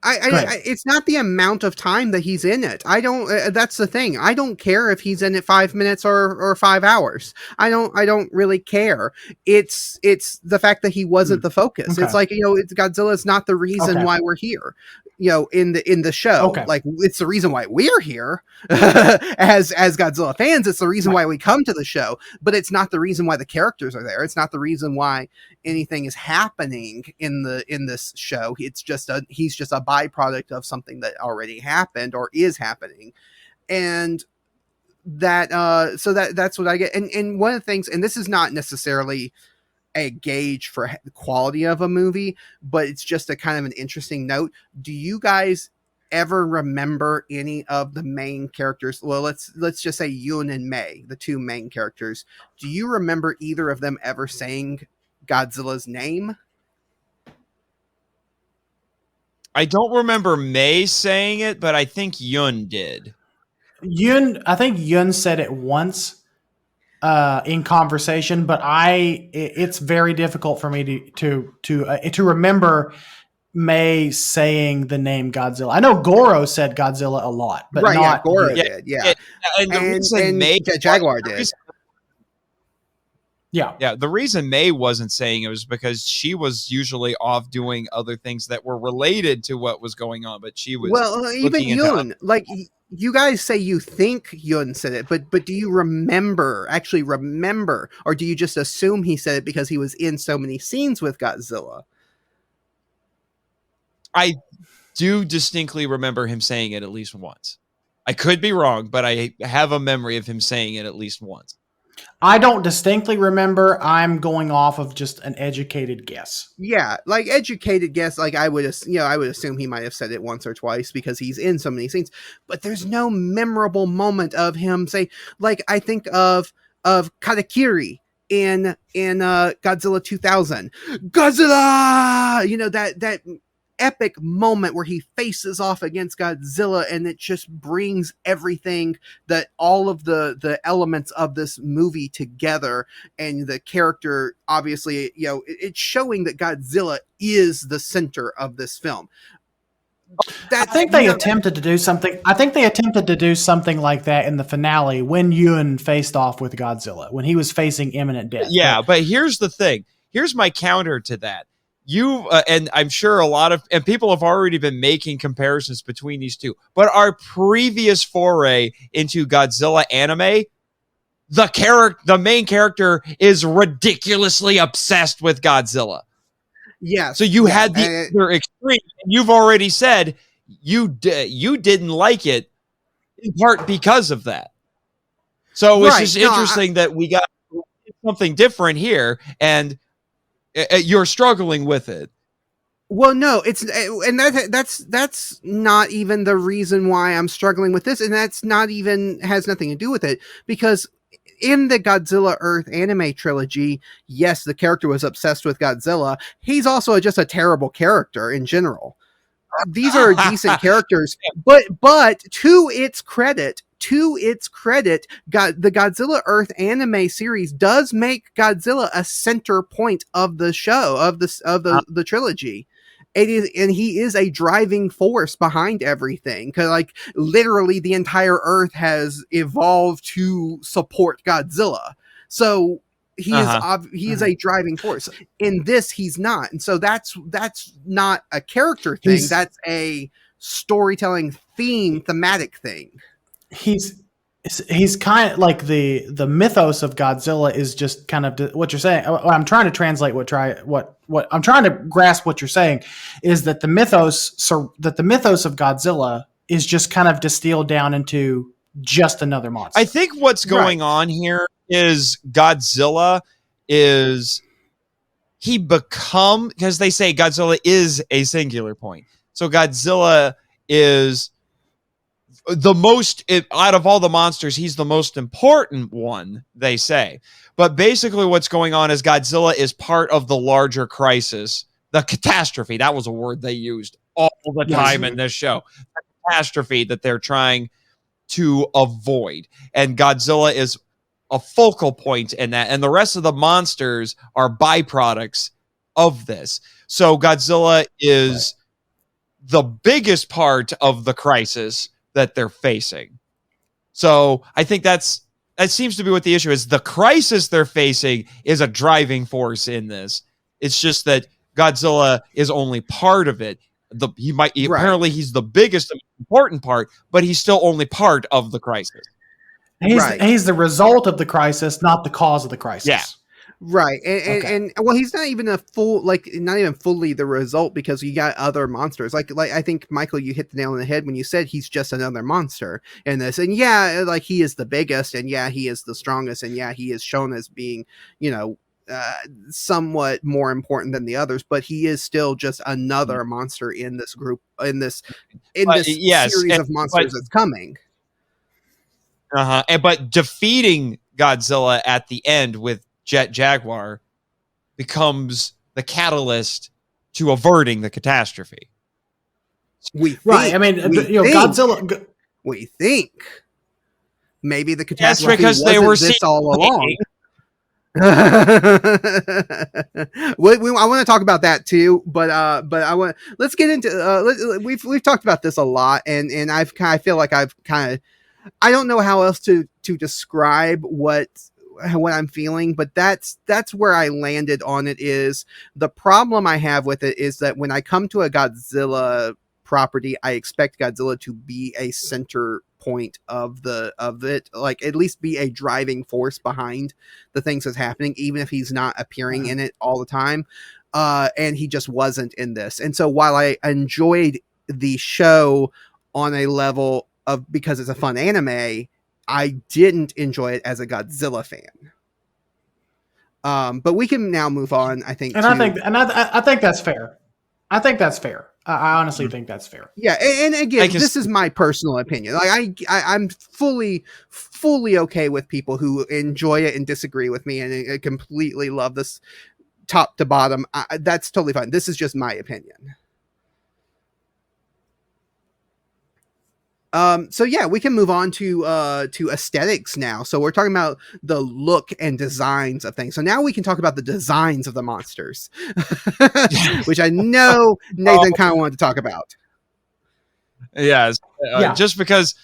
It's not the amount of time that he's in it. I don't. That's the thing. I don't care if he's in it 5 minutes or 5 hours. I don't really care. It's the fact that he wasn't the focus. Okay. It's like, Godzilla's not the reason why we're here. In the show, like it's the reason why we're here as Godzilla fans. It's the reason why we come to the show, but it's not the reason why the characters are there. It's not the reason why anything is happening in this show. He's just a byproduct of something that already happened or is happening, and that that's what I get. And one of the things, and this is not necessarily a gauge for the quality of a movie, but it's just a kind of an interesting note. Do you guys ever remember any of the main characters? Well, let's just say Yun and Mei, the two main characters. Do you remember either of them ever saying Godzilla's name? I don't remember Mei saying it, but I think Yun did. I think Yun said it once in conversation, but it's very difficult for me to remember Mei saying the name Godzilla. I know Goro said Godzilla a lot, but not Goro did. Yeah, and Jaguar did. Yeah. The reason Mei wasn't saying it was because she was usually off doing other things that were related to what was going on, but she was even Yun. Like, you guys say you think Yun said it, but do you actually remember, or do you just assume he said it because he was in so many scenes with Godzilla? I do distinctly remember him saying it at least once. I could be wrong, but I have a memory of him saying it at least once. I don't distinctly remember. I'm going off of just an educated guess. Yeah, like educated guess. Like I would assume he might have said it once or twice because he's in so many scenes. But there's no memorable moment of him say. Like I think of Katakiri in Godzilla 2000. Godzilla, that epic moment where he faces off against Godzilla, and it just brings everything, that all of the elements of this movie together, and the character, obviously, it's showing that Godzilla is the center of this film. I think they attempted to do something. I think they attempted to do something like that in the finale when Yun faced off with Godzilla, when he was facing imminent death. Yeah, but here's the thing. Here's my counter to that. You and I'm sure a lot of people have already been making comparisons between these two, but our previous foray into Godzilla anime, the main character is ridiculously obsessed with Godzilla. Yeah. So you had the other extreme. You've already said you didn't like it in part because of that. So it's just interesting that we got something different here, and you're struggling with it. Well, no, that's not even the reason why I'm struggling with this, and that's not even has nothing to do with it, because in the Godzilla Earth anime trilogy, yes, the character was obsessed with Godzilla. He's also just a terrible character in general. These are decent characters, but to its credit, the Godzilla Earth anime series does make Godzilla a center point of the show, of the trilogy. It is, and he is a driving force behind everything, because like literally the entire Earth has evolved to support Godzilla. So he is a driving force. In this, he's not, and so that's not a character thing. That's a storytelling thematic thing. He's kind of like the mythos of Godzilla is just kind of what you're saying. I'm trying to translate what I'm trying to grasp what you're saying is that the mythos of Godzilla is just kind of distilled down into just another monster. I think what's going on here is Godzilla because they say Godzilla is a singular point. So Godzilla is the most out of all the monsters, he's the most important one, they say. But basically what's going on is Godzilla is part of the larger crisis, the catastrophe. That was a word they used all the time in this show. The catastrophe that they're trying to avoid. And Godzilla is a focal point in that. And the rest of the monsters are byproducts of this. So Godzilla is the biggest part of the crisis that they're facing. So I think that seems to be what the issue is. The crisis they're facing is a driving force in this. It's just that Godzilla is only part of it. Apparently he's the biggest important part, but he's still only part of the crisis. He's the result of the crisis, not the cause of the crisis. Yeah. Right. And well, he's not even not even fully the result, because you got other monsters. Like I think, Michael, you hit the nail on the head when you said he's just another monster in this. And he is the biggest, and he is the strongest, and he is shown as being, somewhat more important than the others, but he is still just another monster in this group, in this series of monsters that's coming. But defeating Godzilla at the end with Jet Jaguar becomes the catalyst to averting the catastrophe. Godzilla. We think maybe the catastrophe because wasn't they were this all along. I want to talk about that too, but let's get into we've talked about this a lot, and I feel like I don't know how else to describe what I'm feeling, but that's where I landed on it. Is the problem I have with it is that when I come to a Godzilla property, I expect Godzilla to be a center point of it, like at least be a driving force behind the things that's happening, even if he's not appearing in it all the time. And he just wasn't in this. And so while I enjoyed the show on a level of, because it's a fun anime, I didn't enjoy it as a Godzilla fan. But we can now move on, I think. I think that's fair. I honestly think that's fair. Yeah, and again, this is my personal opinion. Like I'm fully okay with people who enjoy it and disagree with me and completely love this top to bottom. That's totally fine. This is just my opinion. So yeah, we can move on to aesthetics now. So we're talking about the look and designs of things. So now we can talk about the designs of the monsters, which I know Nathan kind of wanted to talk about. Yes. Just because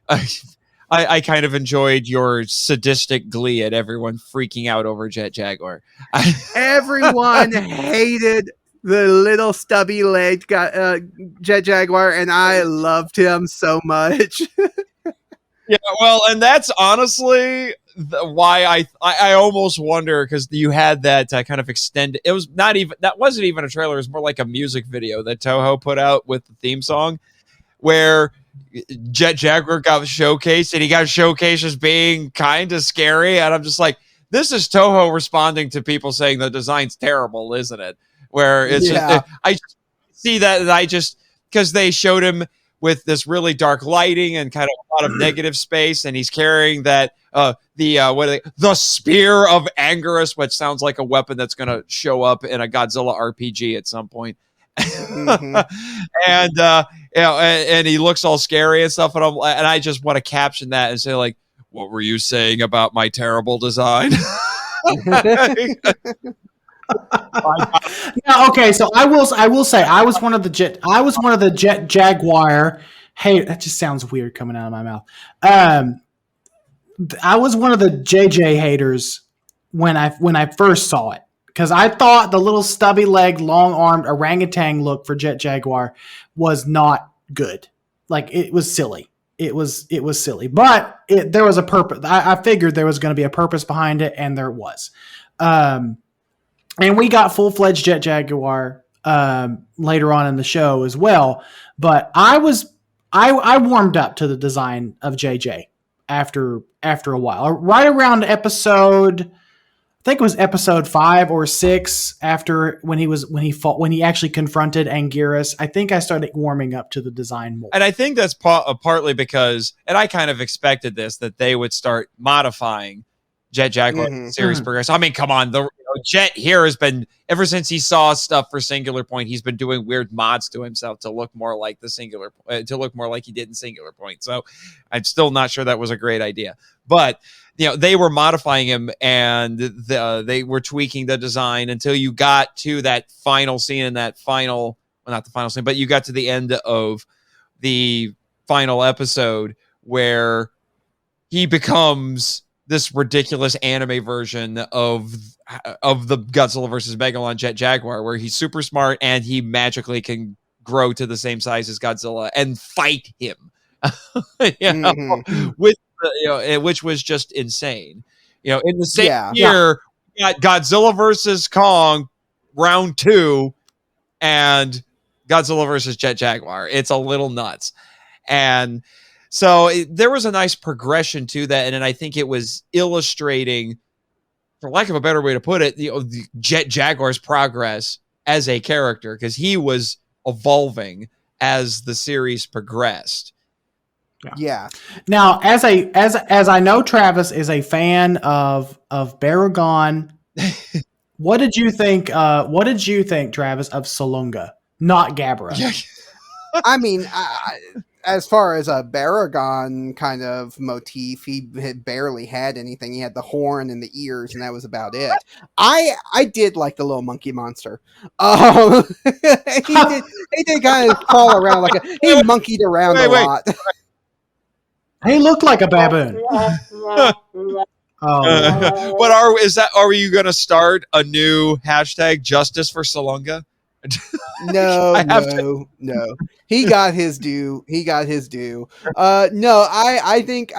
I kind of enjoyed your sadistic glee at everyone freaking out over Jet Jaguar. Everyone hated the little stubby legged Jet Jaguar, and I loved him so much. Yeah, well, and that's honestly why I almost wonder, because you had that kind of extended. It was that wasn't even a trailer. It was more like a music video that Toho put out with the theme song, where Jet Jaguar got showcased, and he got showcased as being kind of scary. And I'm just like, this is Toho responding to people saying the design's terrible, isn't it? Where it's I just see that, and I just, because they showed him with this really dark lighting and kind of a lot of negative space, and he's carrying that the spear of Anguirus, which sounds like a weapon that's going to show up in a Godzilla RPG at some point. Mm-hmm. And he looks all scary and stuff, and I just want to caption that and say, like, what were you saying about my terrible design? Yeah, okay, so I will say I was one of the Jet Jaguar. Hey, that just sounds weird coming out of my mouth. I was one of the JJ haters when I first saw it, because I thought the little stubby leg, long armed orangutan look for Jet Jaguar was not good. Like, it was silly. It was silly, but there was a purpose. I figured there was going to be a purpose behind it, and there was. And we got full-fledged Jet Jaguar later on in the show as well. But I warmed up to the design of JJ after a while. Right around episode, I think it was episode 5 or 6, after when he actually confronted Anguirus, I think I started warming up to the design more. And I think that's partly because, and I kind of expected this, that they would start modifying Jet Jaguar series progress. I mean, come on, Jet here has been, ever since he saw stuff for Singular Point, he's been doing weird mods to himself to look more like to look more like he did in Singular Point. So I'm still not sure that was a great idea, but they were modifying him, and they were tweaking the design until you got to that final scene, and not the final scene, but you got to the end of the final episode where he becomes this ridiculous anime version of the Godzilla versus Megalon Jet Jaguar, where he's super smart and he magically can grow to the same size as Godzilla and fight him, with which was just insane. In the same year, we got Godzilla versus Kong round 2 and Godzilla versus Jet Jaguar. It's a little nuts. And so there was a nice progression to that, and I think it was illustrating, for lack of a better way to put it, the Jet Jaguar's progress as a character, because he was evolving as the series progressed. Yeah. Now, as I know, Travis is a fan of Baragon. What did you think? What did you think, Travis, of Salunga, not Gabra? I mean, as far as a Baragon kind of motif, he had barely had anything. He had the horn and the ears, and that was about it. I did like the little monkey monster. He did kind of crawl around he monkeyed around a lot. He looked like a baboon. But are you going to start a new hashtag Justice for Salunga? No. He got his due. No, I think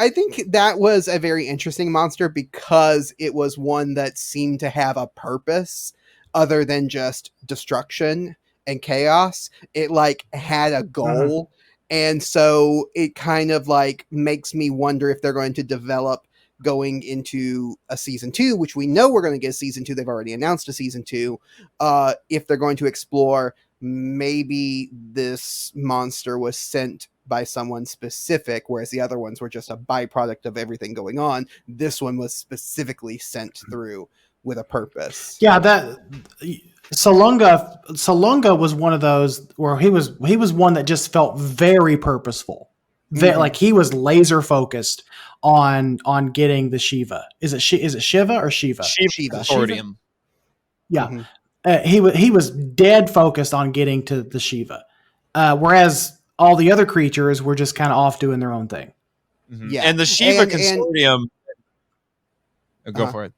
that was a very interesting monster, because it was one that seemed to have a purpose other than just destruction and chaos. It had a goal. And so it kind of makes me wonder if they're going to develop going into a season 2, which we know we're going to get a season 2. They've already announced a season 2. If they're going to explore, maybe this monster was sent by someone specific, whereas the other ones were just a byproduct of everything going on. This one was specifically sent through with a purpose. Yeah, that Salunga was one of those where he was one that just felt very purposeful. Like he was laser focused on getting the Shiva. Is it Shiva or Shiva? Shiva. Consortium. Yeah. He was dead focused on getting to the Shiva. Whereas all the other creatures were just kind of off doing their own thing. Mm-hmm. Yeah. And the Shiva Consortium. Go for it.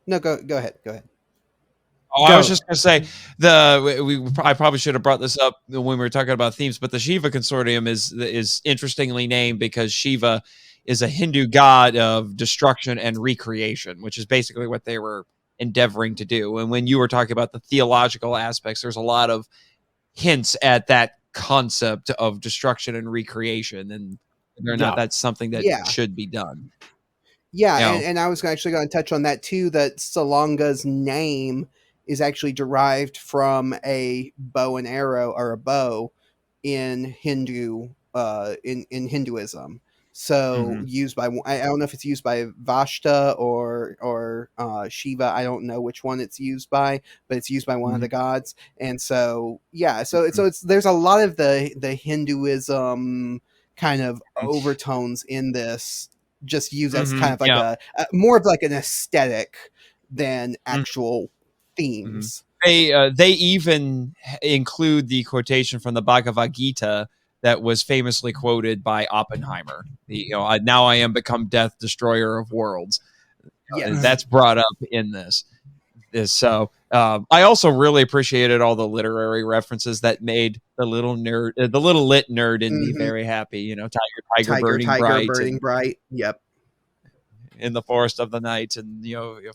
No, go ahead. Oh, I was just going to say I probably should have brought this up when we were talking about themes, but the Shiva Consortium is interestingly named because Shiva is a Hindu god of destruction and recreation, which is basically what they were endeavoring to do. And when you were talking about the theological aspects, there's a lot of hints at that concept of destruction and recreation, and whether or not that's something that should be done. Yeah, and I was actually going to touch on that too, that Salunga's name is actually derived from a bow and arrow, or a bow in Hinduism. So used by, I don't know if it's used by Vashta or Shiva. I don't know which one it's used by, but it's used by one of the gods. And so, there's a lot of the Hinduism kind of overtones in this, just used as kind of like a more of like an aesthetic than actual themes. They even include the quotation from the Bhagavad Gita that was famously quoted by Oppenheimer. Now I am become death, destroyer of worlds. that's brought up in this. So I also really appreciated all the literary references that made the little lit nerd in me very happy. You know, tiger burning bright. Yep. In the forest of the night, and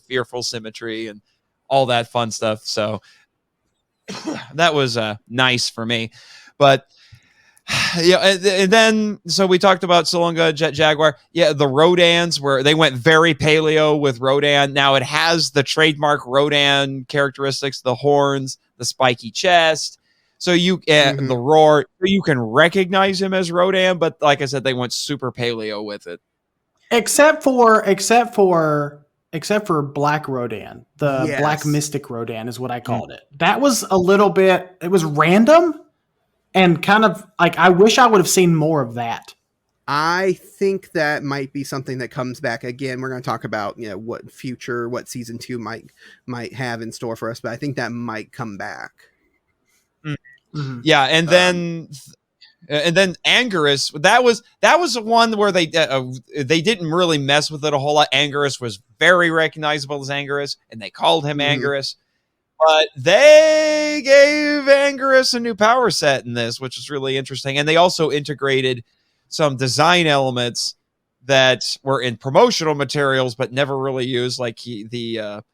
fearful symmetry and all that fun stuff. So that was nice for me. But and then so we talked about Salunga, Jet Jaguar. Yeah, the Rodans they went very paleo with Rodan. Now it has the trademark Rodan characteristics, the horns, the spiky chest. So the roar, you can recognize him as Rodan, but like I said, they went super paleo with it. Except for Black Rodan, the Black Mystic Rodan is what I called it. That was a little bit. It was random. And kind of like, I wish I would have seen more of that. I think that might be something that comes back again. We're going to talk about, what season 2 might have in store for us, but I think that might come back. Mm-hmm. Yeah. And then Anguirus, that was the one where they didn't really mess with it a whole lot. Anguirus was very recognizable as Anguirus, and they called him Anguirus. But they gave Anguirus a new power set in this, which is really interesting. And they also integrated some design elements that were in promotional materials but never really used, like the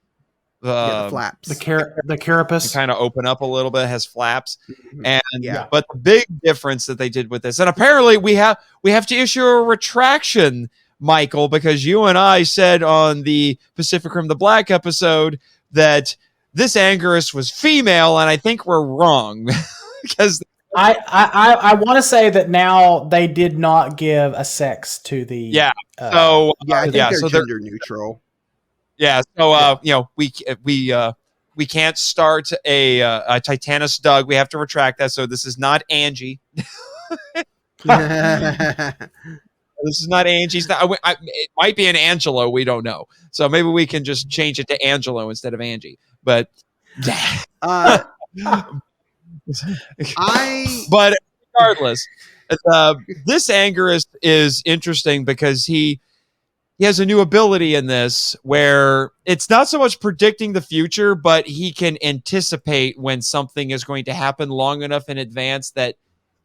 flaps, the carapace, kind of open up a little bit, has flaps. And but the big difference that they did with this, and apparently we have to issue a retraction, Michael, because you and I said on the Pacific Rim the Black episode that this Anguirus was female, and I think we're wrong because I want to say that now they did not give a sex to the I think they're gender neutral. Yeah, so we can't start a Titanus Doug. We have to retract that. So this is not Angie. This is not Angie. It might be an Angelo. We don't know. So maybe we can just change it to Angelo instead of Angie. But but regardless, this Anguirus is interesting because he has a new ability in this where it's not so much predicting the future, but he can anticipate when something is going to happen long enough in advance that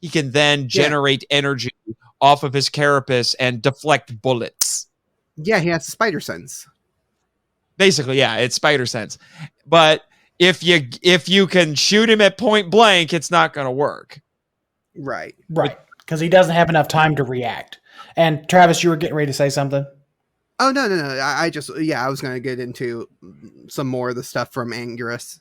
he can then generate energy off of his carapace and deflect bullets. Yeah, he has spider sense. Basically, it's spider sense. But if you can shoot him at point blank, it's not going to work. Right. Because he doesn't have enough time to react. And Travis, you were getting ready to say something? Oh, no. I was going to get into some more of the stuff from Anguirus.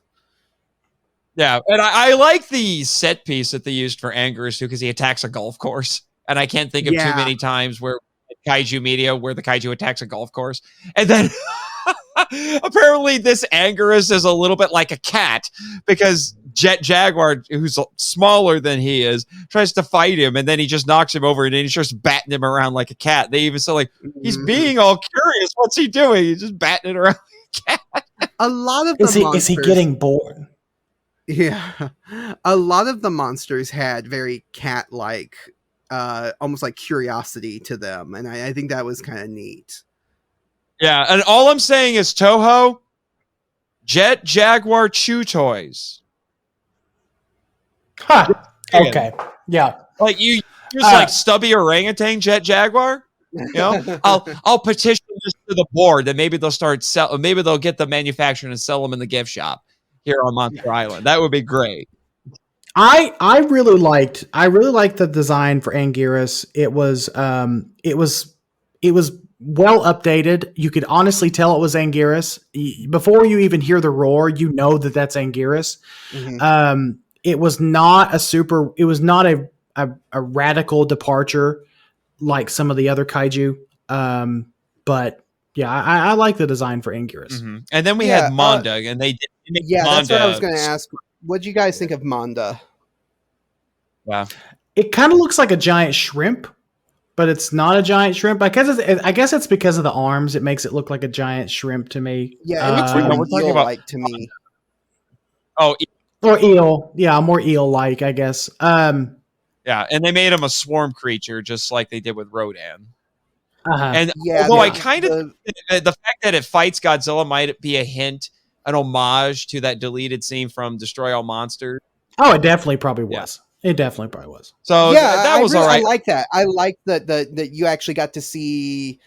Yeah, and I like the set piece that they used for Anguirus too, because he attacks a golf course. And I can't think of too many times where Kaiju media where the Kaiju attacks a golf course. And then apparently this Anguirus is a little bit like a cat because Jet Jaguar, who's smaller than he is, tries to fight him, and then he just knocks him over, and then he starts batting him around like a cat. They even say, like, he's being all curious. What's he doing? He's just batting it around like a cat. A lot of the monsters... Is he getting bored? Yeah. A lot of the monsters had very cat-like, almost like curiosity to them, and I think that was kind of neat. Yeah, and all I'm saying is, Toho, Jet Jaguar Chew Toys. Huh. Okay. Yeah. Like you just like stubby orangutan Jet Jaguar. You know, I'll petition this to the board, and maybe they'll start maybe they'll get the manufacturer and sell them in the gift shop here on Monster Island. That would be great. I really liked the design for Anguirus. It was well updated. You could honestly tell it was Anguirus before you even hear the roar. You know that that's Anguirus. Mm-hmm. It was not a radical departure like some of the other kaiju. But yeah, I like the design for Anguirus. Mm-hmm. And then we had Manda, and they did. That's what I was going to ask. What do you guys think of Manda? Wow, it kind of looks like a giant shrimp, but it's not a giant shrimp. I guess it's because of the arms. It makes it look like a giant shrimp to me. Yeah, it looks more eel-like to me. Oh, or eel. Yeah, more eel-like, I guess. Yeah, and they made him a swarm creature, just like they did with Rodan. And although I kind of the fact that it fights Godzilla might be a hint, an homage to that deleted scene from Destroy All Monsters. Oh, it definitely probably was. It definitely probably was. So that was all right. I like that. I like that you actually got to see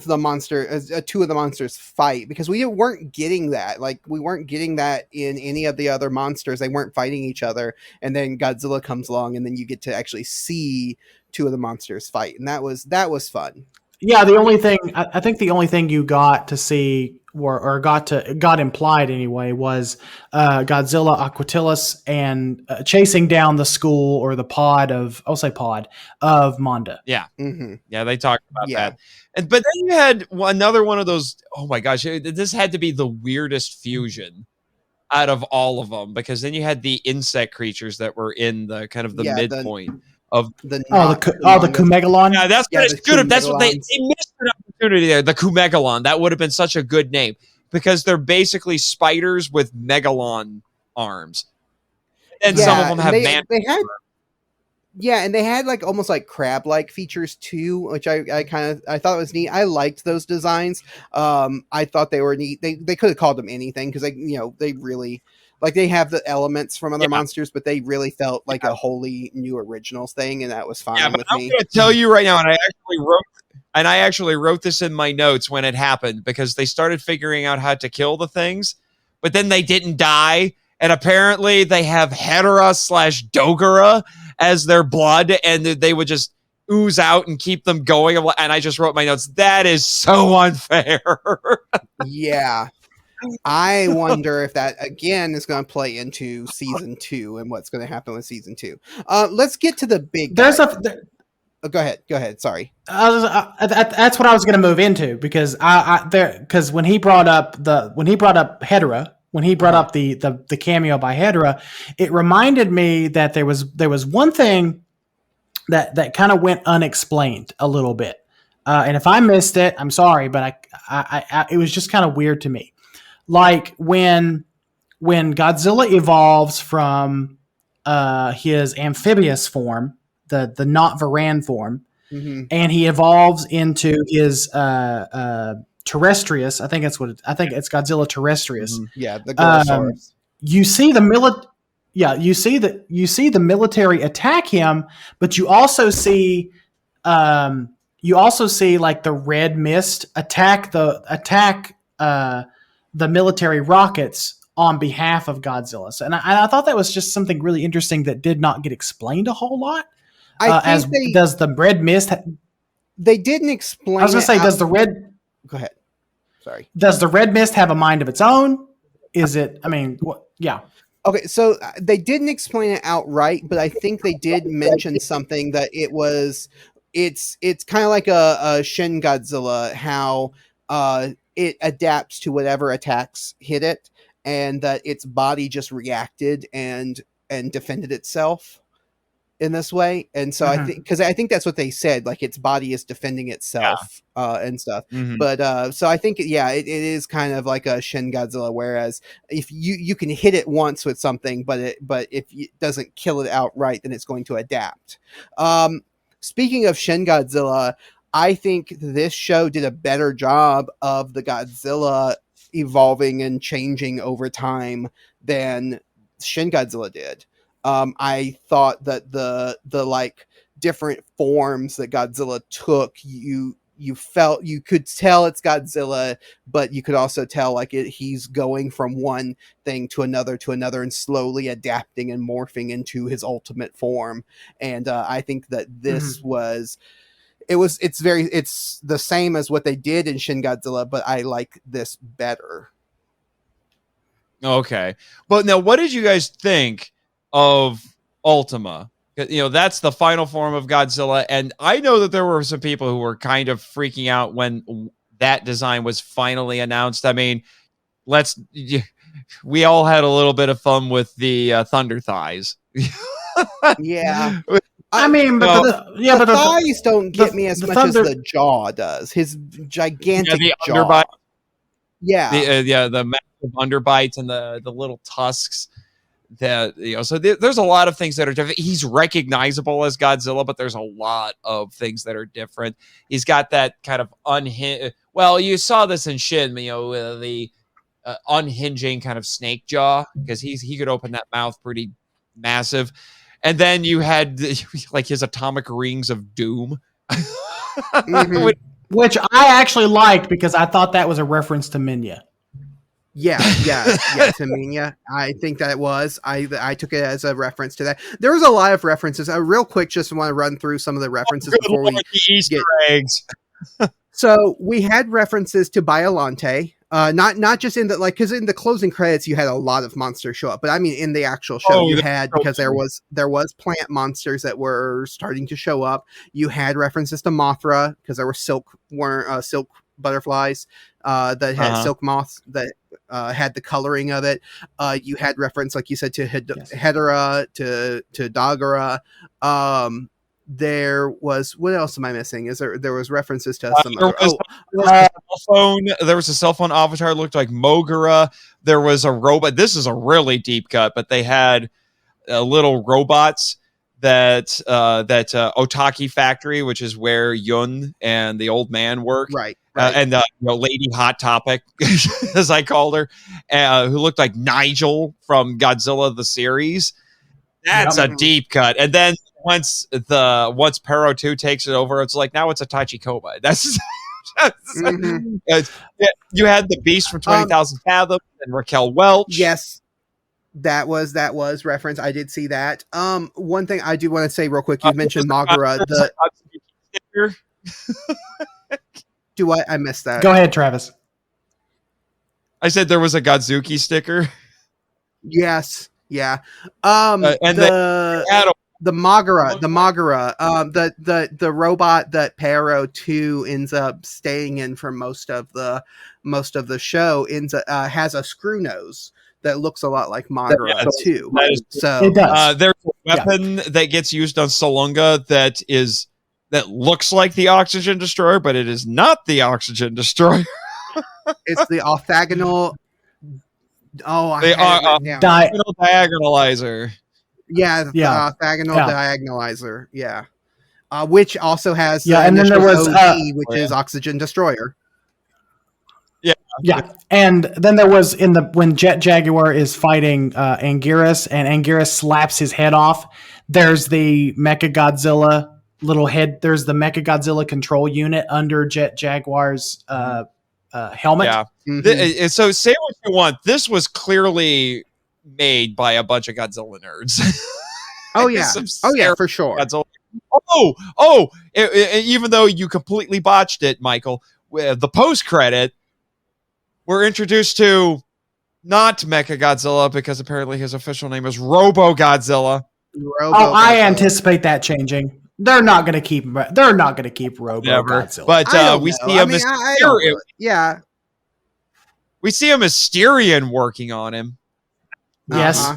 the monster, two of the monsters fight, because we weren't getting that. Like, we weren't getting that in any of the other monsters. They weren't fighting each other, and then Godzilla comes along, and then you get to actually see two of the monsters fight, and that was fun. Yeah, the only thing I think the only thing you got to see or got implied anyway was Godzilla Aquatilis and chasing down the school or the pod of Manda. Yeah, yeah, they talked about that. But then you had another one of those. Oh my gosh, this had to be the weirdest fusion out of all of them, because then you had the insect creatures that were in the kind of the midpoint. Of the Kumegalon. Yeah, that's what it should have. That's what they missed an opportunity there. The Kumegalon. That would have been such a good name, because they're basically spiders with megalon arms, and some of them have and they had like almost like crab-like features too, which I thought was neat. I liked those designs. I thought they were neat. They could have called them anything, because they really. Like, they have the elements from other monsters, but they really felt like a wholly new originals thing, and that was fine with me. I'm going to tell you right now, and I actually wrote this in my notes when it happened, because they started figuring out how to kill the things, but then they didn't die, and apparently they have Hedorah/Dogora as their blood, and they would just ooze out and keep them going. And I just wrote my notes. That is so unfair. Yeah. I wonder if that again is going to play into season 2 and what's going to happen with season 2. Let's get to the big. Go ahead. Sorry. That's what I was going to move into, because because when he brought up Hedorah, when he brought up the cameo by Hedorah, it reminded me that there was one thing that kind of went unexplained a little bit, and if I missed it, I'm sorry, but I it was just kind of weird to me. Like when Godzilla evolves from his amphibious form, the not Varan form, and he evolves into his terrestrius. I think it's Godzilla terrestrius. Yeah, the Gorosaurus. You see the military attack him, but you also see like the red mist attack the military rockets on behalf of Godzilla. So, and I thought that was just something really interesting that did not get explained a whole lot. Does the red mist? They didn't explain. I was going to say, does the red? Go ahead. Sorry. Does the red mist have a mind of its own? Is it? I mean, yeah. Okay, so they didn't explain it outright, but I think they did mention something that it's kind of like a Shin Godzilla, how it adapts to whatever attacks hit it, and that its body just reacted and defended itself in this way. And so I think that's what they said, like its body is defending itself and stuff. But so I think it is kind of like a Shin Godzilla, whereas if you can hit it once with something, but if it doesn't kill it outright, then it's going to adapt. Speaking of Shin Godzilla, I think this show did a better job of the Godzilla evolving and changing over time than Shin Godzilla did. I thought that the like different forms that Godzilla took, you could tell it's Godzilla, but you could also tell like he's going from one thing to another and slowly adapting and morphing into his ultimate form. And I think that this it's the same as what they did in Shin Godzilla, but I like this better. Okay. But now, what did you guys think of Ultima? That's the final form of Godzilla, and I know that there were some people who were kind of freaking out when that design was finally announced. I mean, we all had a little bit of fun with the Thunder Thighs. Yeah. I mean, but the thighs don't get me as much as the jaw does. His gigantic jaw. Underbite. Yeah. The massive underbites and the little tusks. that, so there's a lot of things that are different. He's recognizable as Godzilla, but there's a lot of things that are different. He's got that kind of well, you saw this in Shin, with the unhinging kind of snake jaw, because he could open that mouth pretty massive. And then you had like his atomic rings of doom. Mm-hmm. Which I actually liked because I thought that was a reference to Minya. Yeah, to Minya. I think that it was. I took it as a reference to that. There was a lot of references. Real quick, just want to run through some of the references before we the Easter eggs. So we had references to Biollante. Not just in the, like, because in the closing credits you had a lot of monsters show up, but I mean in the actual show you had, because there was plant monsters that were starting to show up. You had references to Mothra because there were silk butterflies that had silk moths that had the coloring of it. You had reference, like you said, to Hedera, to Dagara. There was, what else am I missing? There was references to some there was a cell phone avatar that looked like Mogura. There was a robot. This is a really deep cut, but they had little robots that Otaki factory, which is where Yun and the old man work, right. And Lady Hot Topic, as I called her, who looked like Nigel from Godzilla the series. That's a deep cut. And then once Pero 2 takes it over, it's like, now it's a Tachikoma. That's you had the Beast from 20,000 Fathoms and Raquel Welch. Yes. That was reference. I did see that. One thing I do want to say real quick, you mentioned Mogura. Do what? I missed that. Go ahead, Travis. I said there was a Godzuki sticker. Yes. Yeah. And the Mogura, the robot that Pero 2 ends up staying in for most of the show has a screw nose that looks a lot like Mogura too. So it does. There's a weapon that gets used on Salunga that looks like the Oxygen Destroyer, but it is not the Oxygen Destroyer. It's the orthogonal. Diagonalizer. Yeah, the orthogonal diagonalizer. Yeah, which also has and then there was OD, which is Oxygen Destroyer. Yeah, and then there was when Jet Jaguar is fighting Anguirus, and Anguirus slaps his head off. There's the Mechagodzilla little head. There's the Mechagodzilla control unit under Jet Jaguar's helmet. Yeah. Mm-hmm. So say what you want. This was clearly made by a bunch of Godzilla nerds. Oh yeah. For sure. Godzilla. Even though you completely botched it, Michael, with the post credit, we're introduced to not Mechagodzilla, because apparently his official name is Robo Godzilla. I anticipate that changing. They're not going to keep Robo Godzilla. But we see a Mysterian. Yeah. We see a Mysterian working on him. Yes.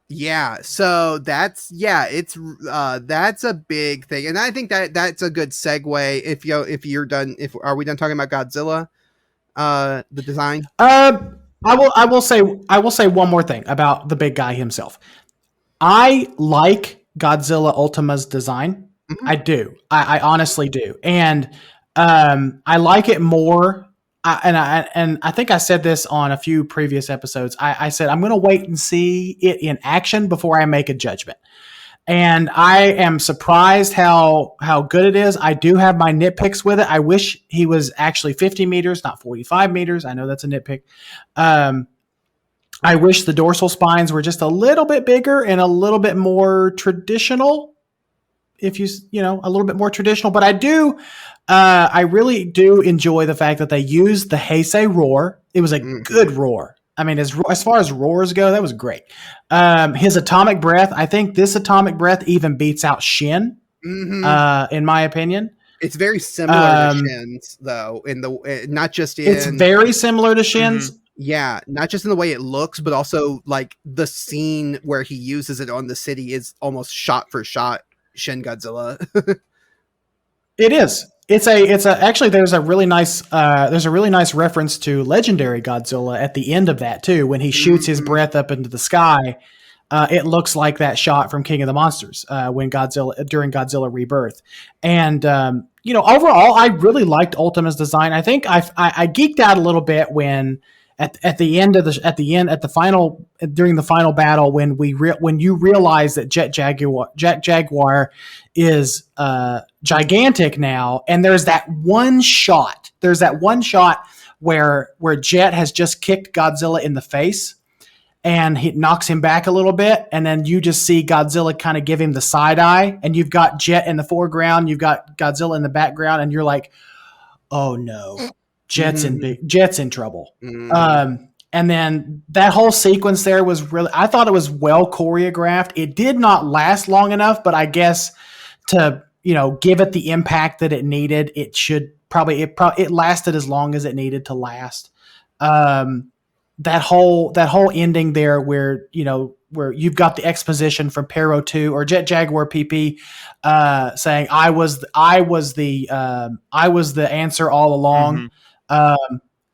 Yeah, so that's a big thing, and I think that's a good segue. If you're done, are we done talking about Godzilla? The design. I will say one more thing about the big guy himself. I like Godzilla Ultima's design. Mm-hmm. I do. I honestly do, and I like it more. And I think I said this on a few previous episodes. I said I'm going to wait and see it in action before I make a judgment. And I am surprised how good it is. I do have my nitpicks with it. I wish he was actually 50 meters, not 45 meters. I know that's a nitpick. I wish the dorsal spines were just a little bit bigger and a little bit more traditional. A little bit more traditional. But I really do enjoy the fact that they used the Heisei roar. It was a good roar. I mean, as far as roars go, that was great. His atomic breath, I think this atomic breath even beats out Shin, in my opinion. It's very similar to Shin's, though. It's very similar to Shin's. Mm-hmm. Yeah, not just in the way it looks, but also like the scene where he uses it on the city is almost shot for shot Shin Godzilla. It is. Actually there's a really nice reference to legendary Godzilla at the end of that too, when he shoots his breath up into the sky. It looks like that shot from King of the Monsters during Godzilla Rebirth. And overall I really liked Ultima's design. I think I geeked out a little bit when during the final battle, when you realize that Jet Jaguar is gigantic now, and there's that one shot where Jet has just kicked Godzilla in the face, and he knocks him back a little bit, and then you just see Godzilla kind of give him the side eye, and you've got Jet in the foreground, you've got Godzilla in the background, and you're like, oh no, Jet's in trouble. And then that whole sequence there was I thought it was well choreographed. It did not last long enough, but I guess to give it the impact that it needed, it lasted as long as it needed to last. That whole ending there where you've got the exposition from Pero 2 or Jet Jaguar PP saying I was the answer all along.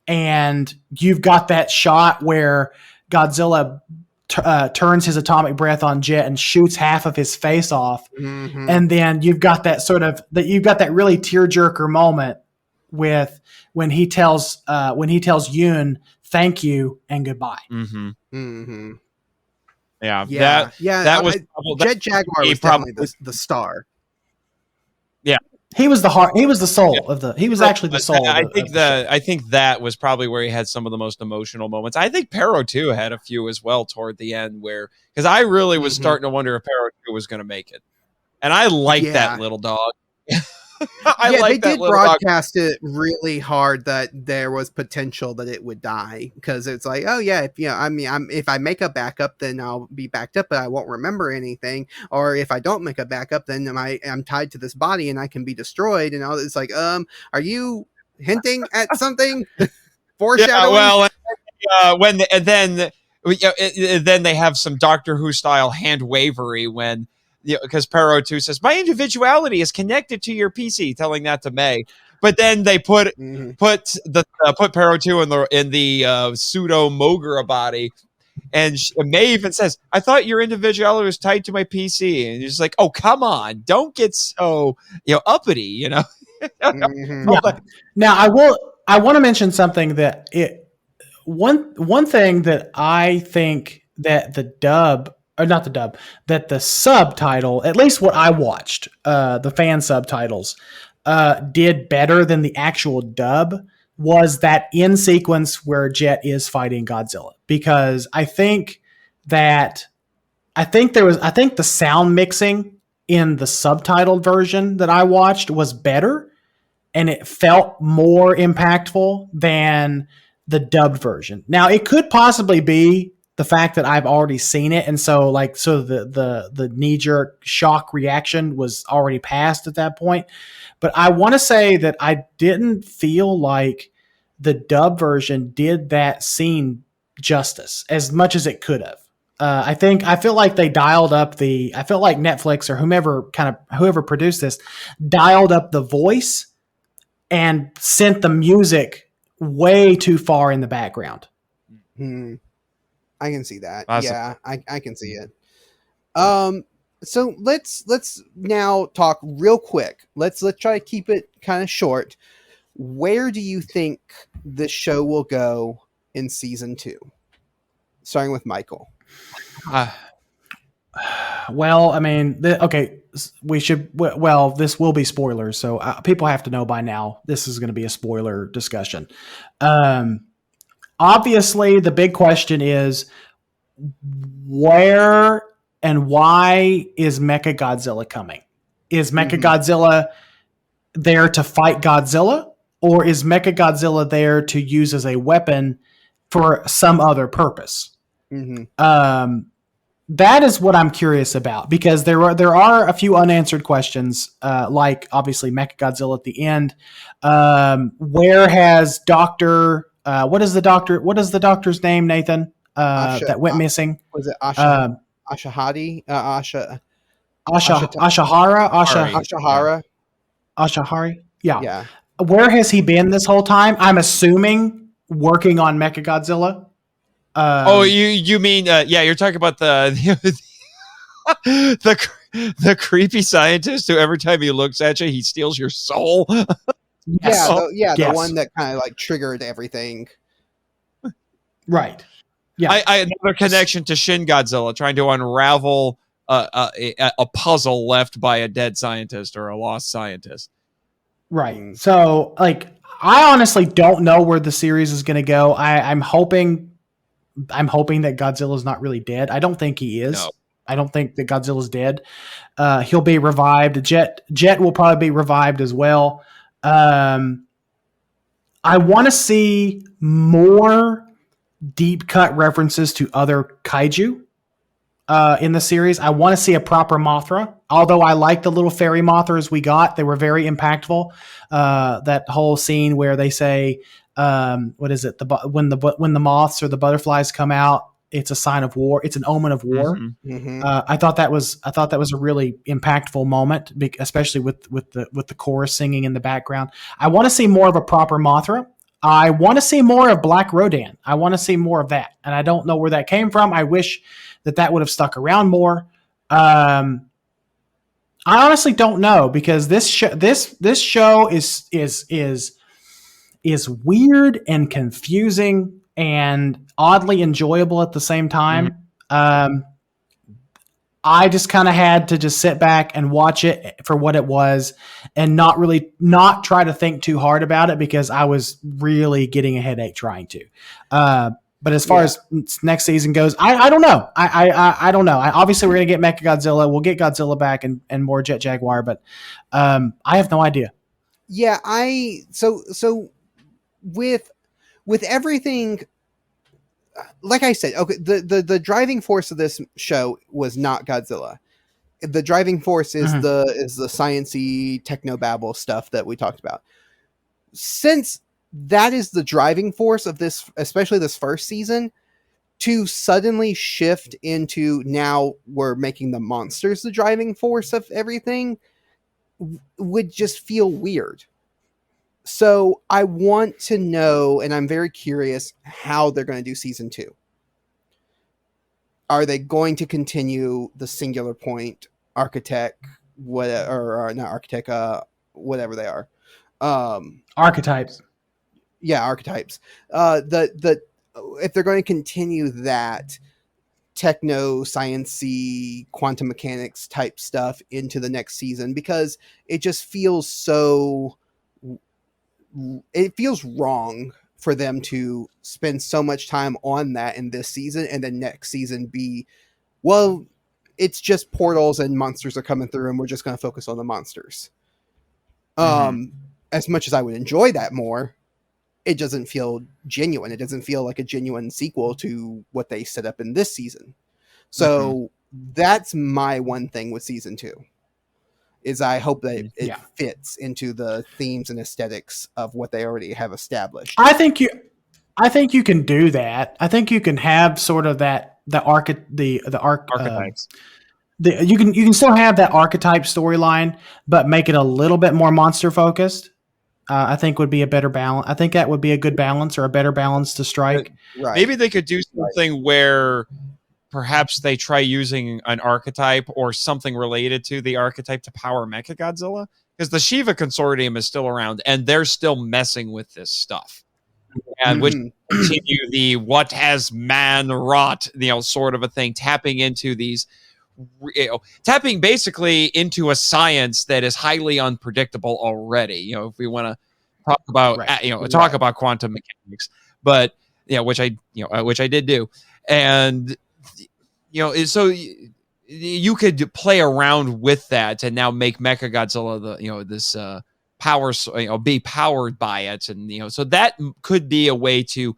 And you've got that shot where Godzilla turns his atomic breath on Jet and shoots half of his face off. And then you've got that really tearjerker moment with when he tells Yoon thank you and goodbye. Yeah. That was Jet Jaguar was probably the star. Yeah. He was the heart. He was the soul of the. He was actually the soul. I think that was probably where he had some of the most emotional moments. I think Pero 2 had a few as well toward the end, because I really was starting to wonder if Pero 2 was going to make it, and I like that little dog. They did broadcast it really hard that there was potential that it would die, because it's like, oh yeah, if I make a backup, then I'll be backed up, but I won't remember anything. Or if I don't make a backup, then I'm tied to this body and I can be destroyed. And all it's like, are you hinting at something? Foreshadowing? Yeah, well, then they have some Doctor Who style hand wavery when. Because Pero 2 says my individuality is connected to your PC, telling that to May. But then they put Pero 2 in the pseudo Mogra body, and May even says, "I thought your individuality was tied to my PC," and you're just like, "Oh, come on, don't get so uppity." Now I want to mention something that one thing that I think that that the subtitle, at least what I watched, the fan subtitles, did better than the actual dub, was that in sequence where Jet is fighting Godzilla. Because I think the sound mixing in the subtitled version that I watched was better, and it felt more impactful than the dubbed version. Now, it could possibly be the fact that I've already seen it, and so the knee-jerk shock reaction was already past at that point. But I want to say that I didn't feel like the dub version did that scene justice as much as it could have. I feel like they dialed up I felt like Netflix or whoever produced this dialed up the voice and sent the music way too far in the background. I can see that. Awesome. Yeah, I can see it. So let's now talk real quick. Let's try to keep it kind of short. Where do you think the show will go in season 2? Starting with Michael. Well, I mean, we should. Well, this will be spoilers, so people have to know by now. This is going to be a spoiler discussion. Obviously, the big question is where and why is Mechagodzilla coming? Is Mechagodzilla there to fight Godzilla, or is Mechagodzilla there to use as a weapon for some other purpose? That is what I'm curious about, because there are a few unanswered questions, like obviously Mechagodzilla at the end. Where has Dr. What is the doctor's name, Nathan? That went missing. Was it Ashahadi? Ashahara? Ashahara? Ashahara? Ashahari? Yeah. Where has he been this whole time? I'm assuming working on Mechagodzilla. You mean you're talking about the the creepy scientist who every time he looks at you, he steals your soul. Yes. The one that kind of like triggered everything. Right. Yeah. I another connection to Shin Godzilla, trying to unravel a puzzle left by a dead scientist or a lost scientist. Right. So, like, I honestly don't know where the series is going to go. I'm hoping that Godzilla's not really dead. I don't think he is. No. I don't think that Godzilla's dead. He'll be revived. Jet will probably be revived as well. I want to see more deep cut references to other kaiju in the series. I want to see a proper Mothra. Although I like the little fairy Mothras we got, they were very impactful. That whole scene where they say, "What is it? When the moths or the butterflies come out, it's a sign of war. It's an omen of war." I thought that was a really impactful moment, especially with the chorus singing in the background. I want to see more of a proper Mothra. I want to see more of Black Rodan. I want to see more of that, and I don't know where that came from. I wish that would have stuck around more. I honestly don't know, because this show is weird and confusing and oddly enjoyable at the same time. I just kind of had to just sit back and watch it for what it was, and not try to think too hard about it, because I was really getting a headache trying to. But as far as next season goes, I don't know. I don't know. Obviously, we're going to get Mechagodzilla. We'll get Godzilla back and more Jet Jaguar, but I have no idea. Yeah, so with everything, like I said, okay, the driving force of this show was not Godzilla. The driving force is the sciencey technobabble stuff that we talked about. Since that is the driving force of this, especially this first season, to suddenly shift into now we're making the monsters the driving force of everything would just feel weird. So I want to know, and I'm very curious how they're going to do season 2. Are they going to continue the singular point architect, whatever they are? Archetypes. Yeah, archetypes. If they're going to continue that techno sciencey quantum mechanics type stuff into the next season, because it just feels wrong for them to spend so much time on that in this season, and then next season be, well, it's just portals and monsters are coming through and we're just going to focus on the monsters. As much as I would enjoy that more, it doesn't feel genuine. It doesn't feel like a genuine sequel to what they set up in this season. So that's my one thing with season 2, is I hope that it fits into the themes and aesthetics of what they already have established. I think you can do that. I think you can have sort of the archetypes. You can still have that archetype storyline, but make it a little bit more monster focused. I think would be a better balance. I think that would be a good balance, or a better balance to strike. Right. Maybe they could do something where perhaps they try using an archetype or something related to the archetype to power Mechagodzilla, because the Shiva Consortium is still around and they're still messing with this stuff. And which continue the what has man wrought, sort of a thing, tapping into these, tapping basically into a science that is highly unpredictable already. If we want to talk about, talk about quantum mechanics, but which I did do, and so you could play around with that and now make Mechagodzilla this power, be powered by it, and so that could be a way to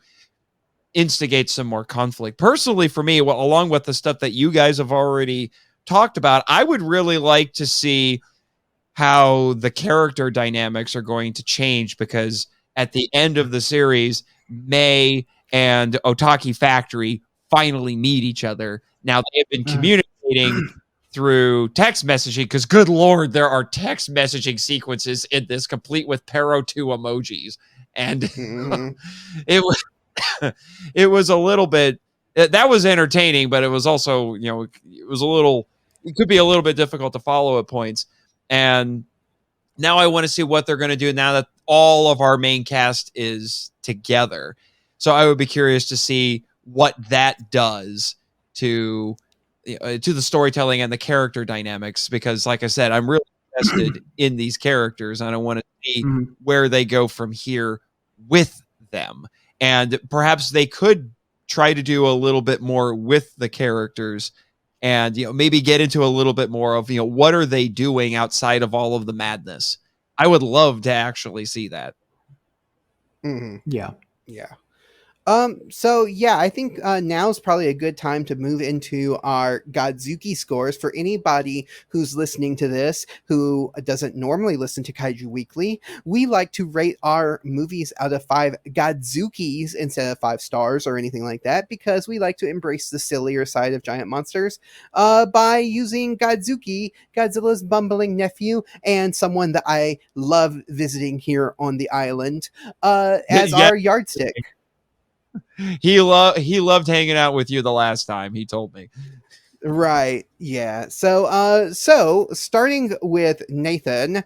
instigate some more conflict. Personally, for me, along with the stuff that you guys have already talked about, I would really like to see how the character dynamics are going to change, because at the end of the series, May and Otaki Factory finally meet each other. Now, they have been communicating through text messaging, because good Lord, there are text messaging sequences in this complete with Pero 2 emojis. And it was it was a little bit, that was entertaining, but it was also, it could be a little bit difficult to follow at points. And now I want to see what they're going to do now that all of our main cast is together. So I would be curious to see what that does to the storytelling and the character dynamics, because like I said, I'm really invested in these characters and I want to see where they go from here with them. And perhaps they could try to do a little bit more with the characters and, maybe get into a little bit more of, what are they doing outside of all of the madness? I would love to actually see that. Yeah. So yeah, I think now's probably a good time to move into our Godzuki scores for anybody who's listening to this who doesn't normally listen to Kaiju Weekly. We like to rate our movies out of 5 Godzukis instead of 5 stars or anything like that, because we like to embrace the sillier side of giant monsters by using Godzuki, Godzilla's bumbling nephew, and someone that I love visiting here on the island, as our yardstick. He loved hanging out with you the last time, he told me. Right. Yeah. So starting with Nathan,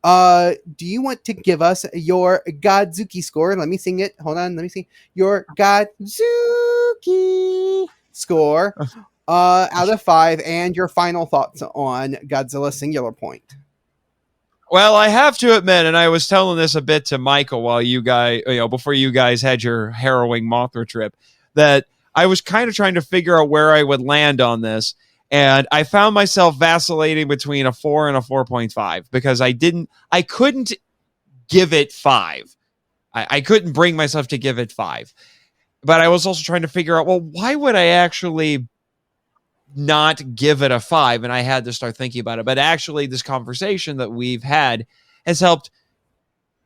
do you want to give us your Godzuki score? Let me sing it. Hold on. Let me see. Your Godzuki score out of 5 and your final thoughts on Godzilla Singular Point. Well, I have to admit, and I was telling this a bit to Michael while you guys, before you guys had your harrowing Mothra trip, that I was kind of trying to figure out where I would land on this. And I found myself vacillating between a 4 and a 4.5 because I couldn't give it 5. I couldn't bring myself to give it 5. But I was also trying to figure out, well, why would I actually not give it a 5? And I had to start thinking about it. But actually, this conversation that we've had has helped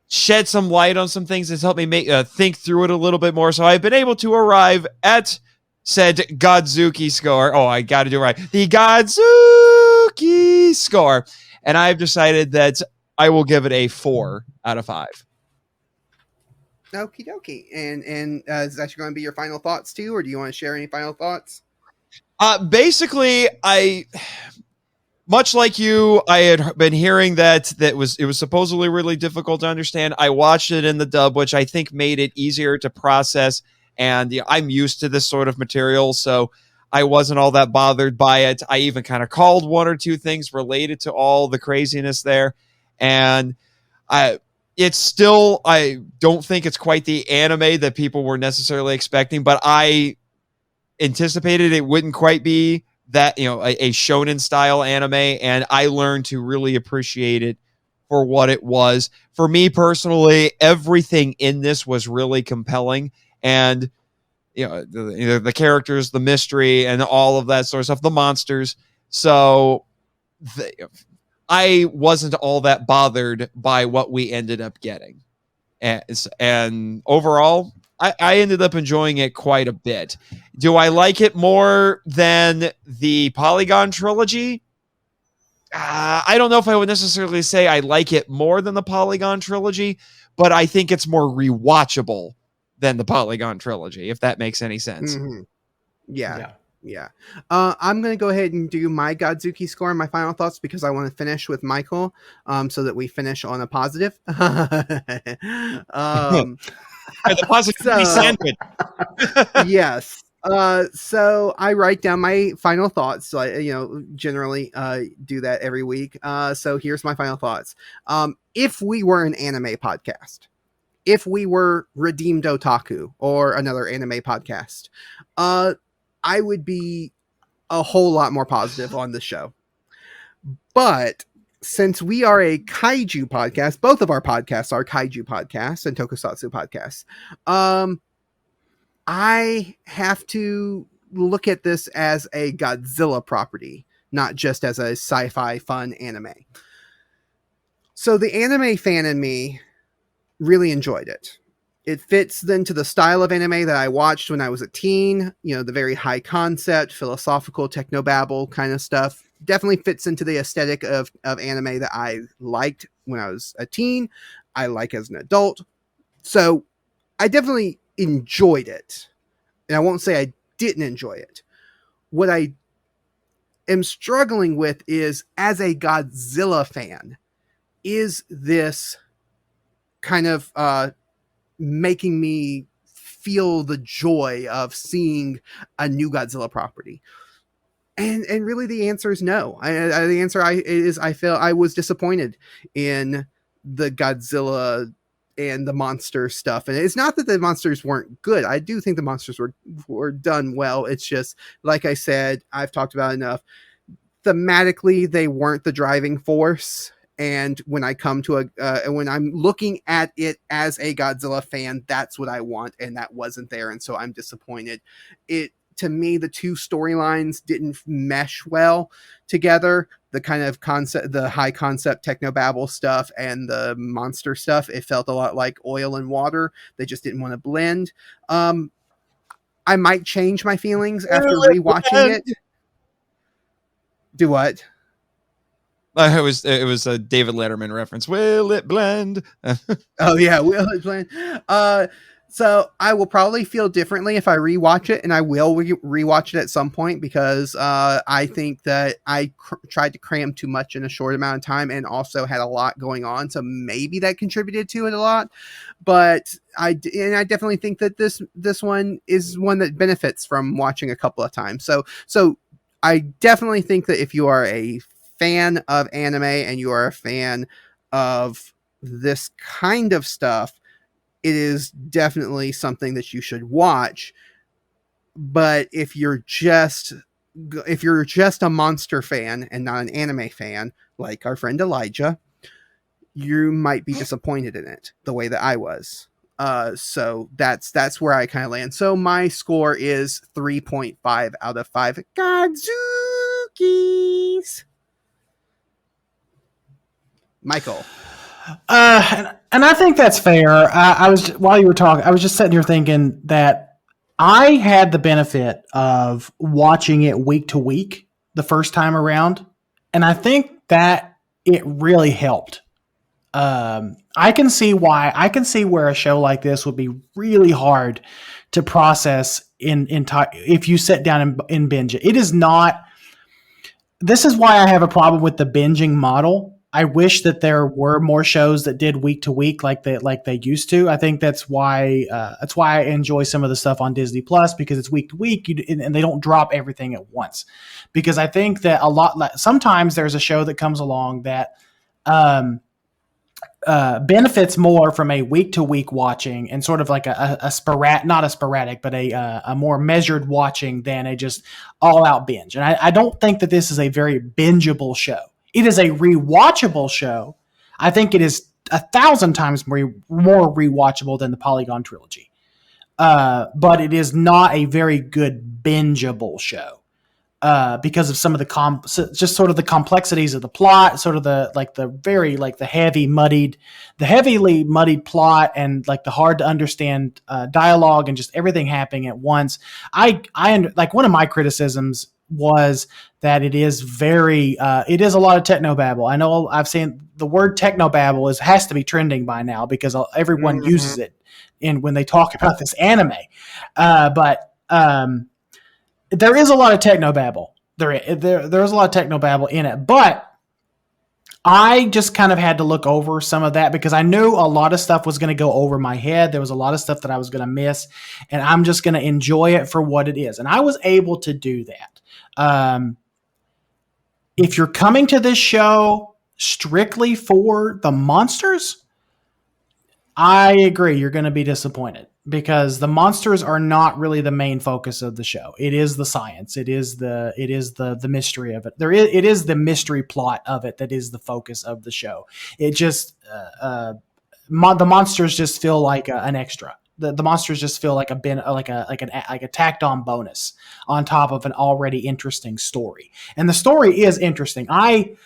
shed some light on some things. It's helped me think through it a little bit more. So I've been able to arrive at said Godzuki score. Oh, I got to do it right. The Godzuki score. And I've decided that I will give it a 4 out of 5. Okie dokie. And is that going to be your final thoughts too, or do you want to share any final thoughts? Basically, much like you, I had been hearing that it was supposedly really difficult to understand. I watched it in the dub, which I think made it easier to process. And I'm used to this sort of material, so I wasn't all that bothered by it. I even kind of called 1 or 2 things related to all the craziness there. And I don't think it's quite the anime that people were necessarily expecting, but I anticipated it wouldn't quite be that, a shonen style anime, and I learned to really appreciate it for what it was. For me personally, everything in this was really compelling, and the characters, the mystery, and all of that sort of stuff, the monsters. So I wasn't all that bothered by what we ended up getting, and overall, I ended up enjoying it quite a bit. Do I like it more than the Polygon trilogy? I don't know if I would necessarily say I like it more than the Polygon trilogy, but I think it's more rewatchable than the Polygon trilogy, if that makes any sense. Mm-hmm. Yeah. I'm going to go ahead and do my Godzuki score and my final thoughts because I want to finish with Michael, so that we finish on a positive. The positivity sandwich. Yes. So I write down my final thoughts. So I, generally do that every week. So here's my final thoughts. If we were an anime podcast, if we were Redeemed Otaku or another anime podcast, I would be a whole lot more positive on the show. But since we are a kaiju podcast, both of our podcasts are kaiju podcasts and tokusatsu podcasts. I have to look at this as a Godzilla property, not just as a sci-fi fun anime. So the anime fan in me really enjoyed it. It fits then to the style of anime that I watched when I was a teen, the very high concept, philosophical, technobabble kind of stuff. Definitely fits into the aesthetic of anime that I liked when I was a teen, I like as an adult. So I definitely enjoyed it. And I won't say I didn't enjoy it. What I am struggling with is, as a Godzilla fan, is this kind of making me feel the joy of seeing a new Godzilla property? And really the answer is no. The answer is I feel I was disappointed in the Godzilla and the monster stuff. And it's not that the monsters weren't good. I do think the monsters were done well. It's just, like I said, I've talked about enough. Thematically, they weren't the driving force. And when I come to when I'm looking at it as a Godzilla fan, that's what I want, and that wasn't there, and so I'm disappointed. To me, the two storylines didn't mesh well together. The kind of concept, the high concept technobabble stuff and the monster stuff, it felt a lot like oil and water. They just didn't want to blend. I might change my feelings after rewatching it. Do what? It was a David Letterman reference. Will it blend? Oh yeah, will it blend? So I will probably feel differently if I rewatch it, and I will rewatch it at some point, because I think that I tried to cram too much in a short amount of time, and also had a lot going on, so maybe that contributed to it a lot. But I definitely think that this one is one that benefits from watching a couple of times. So I definitely think that if you are a fan of anime and you are a fan of this kind of stuff, it is definitely something that you should watch. But if you're just a monster fan and not an anime fan, like our friend Elijah, you might be disappointed in it the way that I was. So that's where I kind of land. So my score is 3.5 out of 5 Godzookies. Michael. And I think that's fair. I was, while you were talking, I was just sitting here thinking that I had the benefit of watching it week to week the first time around, and I think that it really helped. I can see where a show like this would be really hard to process if you sit down and binge it. It is not. This is why I have a problem with the binging model. I wish that there were more shows that did week to week like they used to. I think that's why I enjoy some of the stuff on Disney Plus, because it's week to week, and they don't drop everything at once. Because I think that sometimes there's a show that comes along that benefits more from a week to week watching, and sort of like a more measured watching than a just all out binge. And I don't think that this is a very bingeable show. It is a rewatchable show. I think it is 1,000 times more rewatchable than the Polygon trilogy. But it is not a very good bingeable show because of some of the just sort of the complexities of the plot, sort of the heavily muddied plot, and like the hard to understand dialogue, and just everything happening at once. I like, one of my criticisms was that it is it is a lot of technobabble. I know I've seen the word technobabble has to be trending by now, because everyone uses it when they talk about this anime. But there is a lot of technobabble. There's a lot of technobabble in it, but I just kind of had to look over some of that, because I knew a lot of stuff was going to go over my head. There was a lot of stuff that I was going to miss, and I'm just going to enjoy it for what it is. And I was able to do that. If you're coming to this show strictly for the monsters, I agree, you're going to be disappointed, because the monsters are not really the main focus of the show. It is the science. It is the mystery of it. It is the mystery plot of it that is the focus of the show. It just the monsters just feel like an extra. The monsters just feel like a tacked on bonus on top of an already interesting story. And the story is interesting. I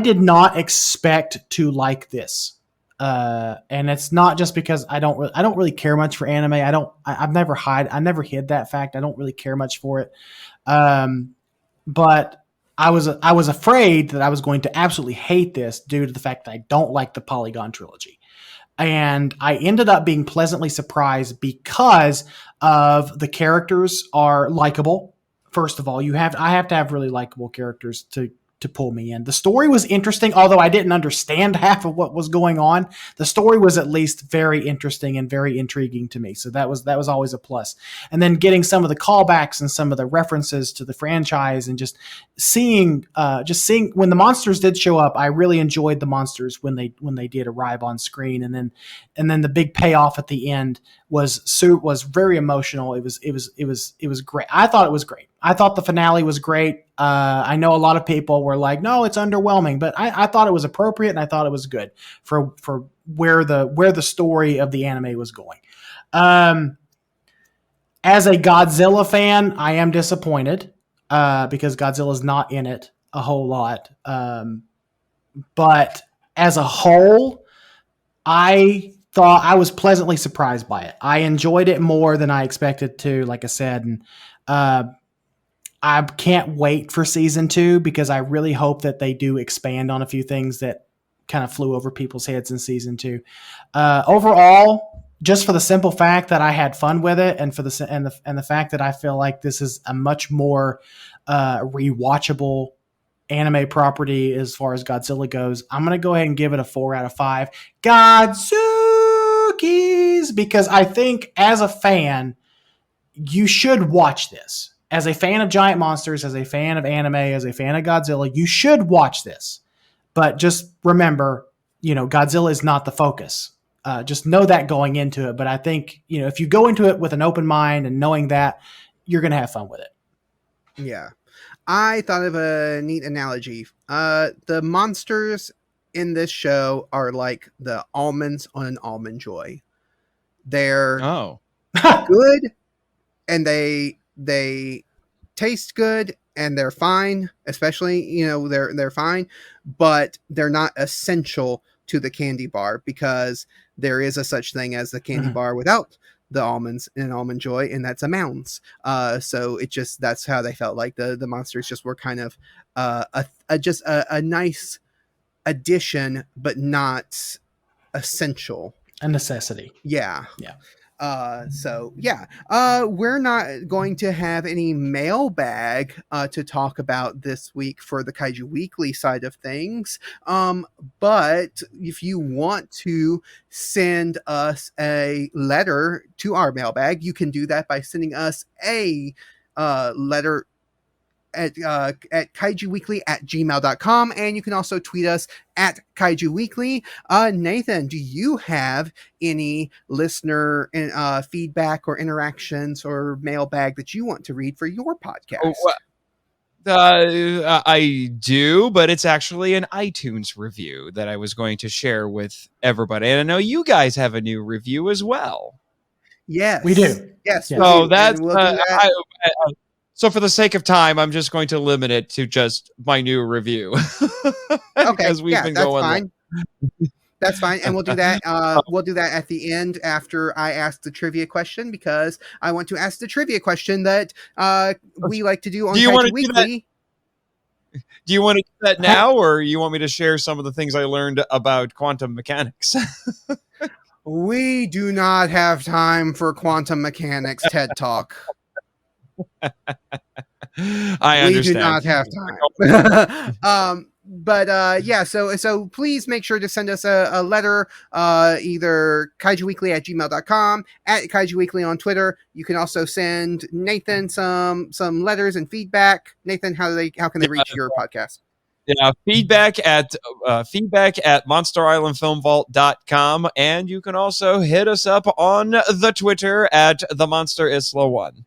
did not expect to like this. And it's not just because I don't really care much for anime. I've never hid that fact. I don't really care much for it. But I was afraid that I was going to absolutely hate this due to the fact that I don't like the Polygon trilogy. And I ended up being pleasantly surprised because of the characters are likable. First of all, I have to have really likable characters to pull me in. The story was interesting, although I didn't understand half of what was going on. The story was at least very interesting and very intriguing to me. So that was always a plus. And then getting some of the callbacks and some of the references to the franchise and just seeing when the monsters did show up, I really enjoyed the monsters when they did arrive on screen. And then the big payoff at the end was very emotional. It was great. I thought it was great. I thought the finale was great. I know a lot of people were like, no, it's underwhelming, but I thought it was appropriate and I thought it was good for where the story of the anime was going. As a Godzilla fan, I am disappointed because Godzilla's not in it a whole lot. But as a whole, I thought I was pleasantly surprised by it. I enjoyed it more than I expected to, like I said, and I can't wait for season 2 because I really hope that they do expand on a few things that kind of flew over people's heads in season 2. Overall, just for the simple fact that I had fun with it, and for the fact that I feel like this is a much more rewatchable anime property as far as Godzilla goes, I'm going to go ahead and give it a 4 out of 5 Godzookies, because I think as a fan, you should watch this. As a fan of giant monsters, as a fan of anime, as a fan of Godzilla, you should watch this. But just remember, Godzilla is not the focus. Just know that going into it. But I think, if you go into it with an open mind and knowing that, you're going to have fun with it. Yeah. I thought of a neat analogy. The monsters in this show are like the almonds on an almond joy. They're good, and they taste good, and they're fine. Especially, they're fine, but they're not essential to the candy bar because there is a such thing as the candy bar without the almonds in an almond joy, and that's a Mounds. So that's how they felt like the monsters just were kind of a nice addition, but not essential. A necessity. Yeah. Yeah. We're not going to have any mailbag to talk about this week for the Kaiju Weekly side of things. But if you want to send us a letter to our mailbag, you can do that by sending us a letter at kaijuweekly@gmail.com, and you can also tweet us at Kaiju Weekly. Nathan, do you have any listener feedback or interactions or mailbag that you want to read for your podcast? I do, but it's actually an iTunes review that I was going to share with everybody. And I know you guys have a new review as well. Yes, we do. Yes. So that's so for the sake of time, I'm just going to limit it to just my new review. Because we've been going. Fine. That's fine, and we'll do that. We'll do that at the end after I ask the trivia question, because I want to ask the trivia question that we like to do on Kaiju Weekly. Do you want to do that now, or you want me to share some of the things I learned about quantum mechanics? We do not have time for quantum mechanics TED Talk. I understand. We do not have time. So please make sure to send us a letter, either kaijuweekly@gmail.com, at Kaiju Weekly on Twitter. You can also send Nathan some letters and feedback. Nathan, how can they reach your podcast? Yeah, feedback at monsterislandfilmvault.com, and you can also hit us up on the Twitter at themonsterisla1.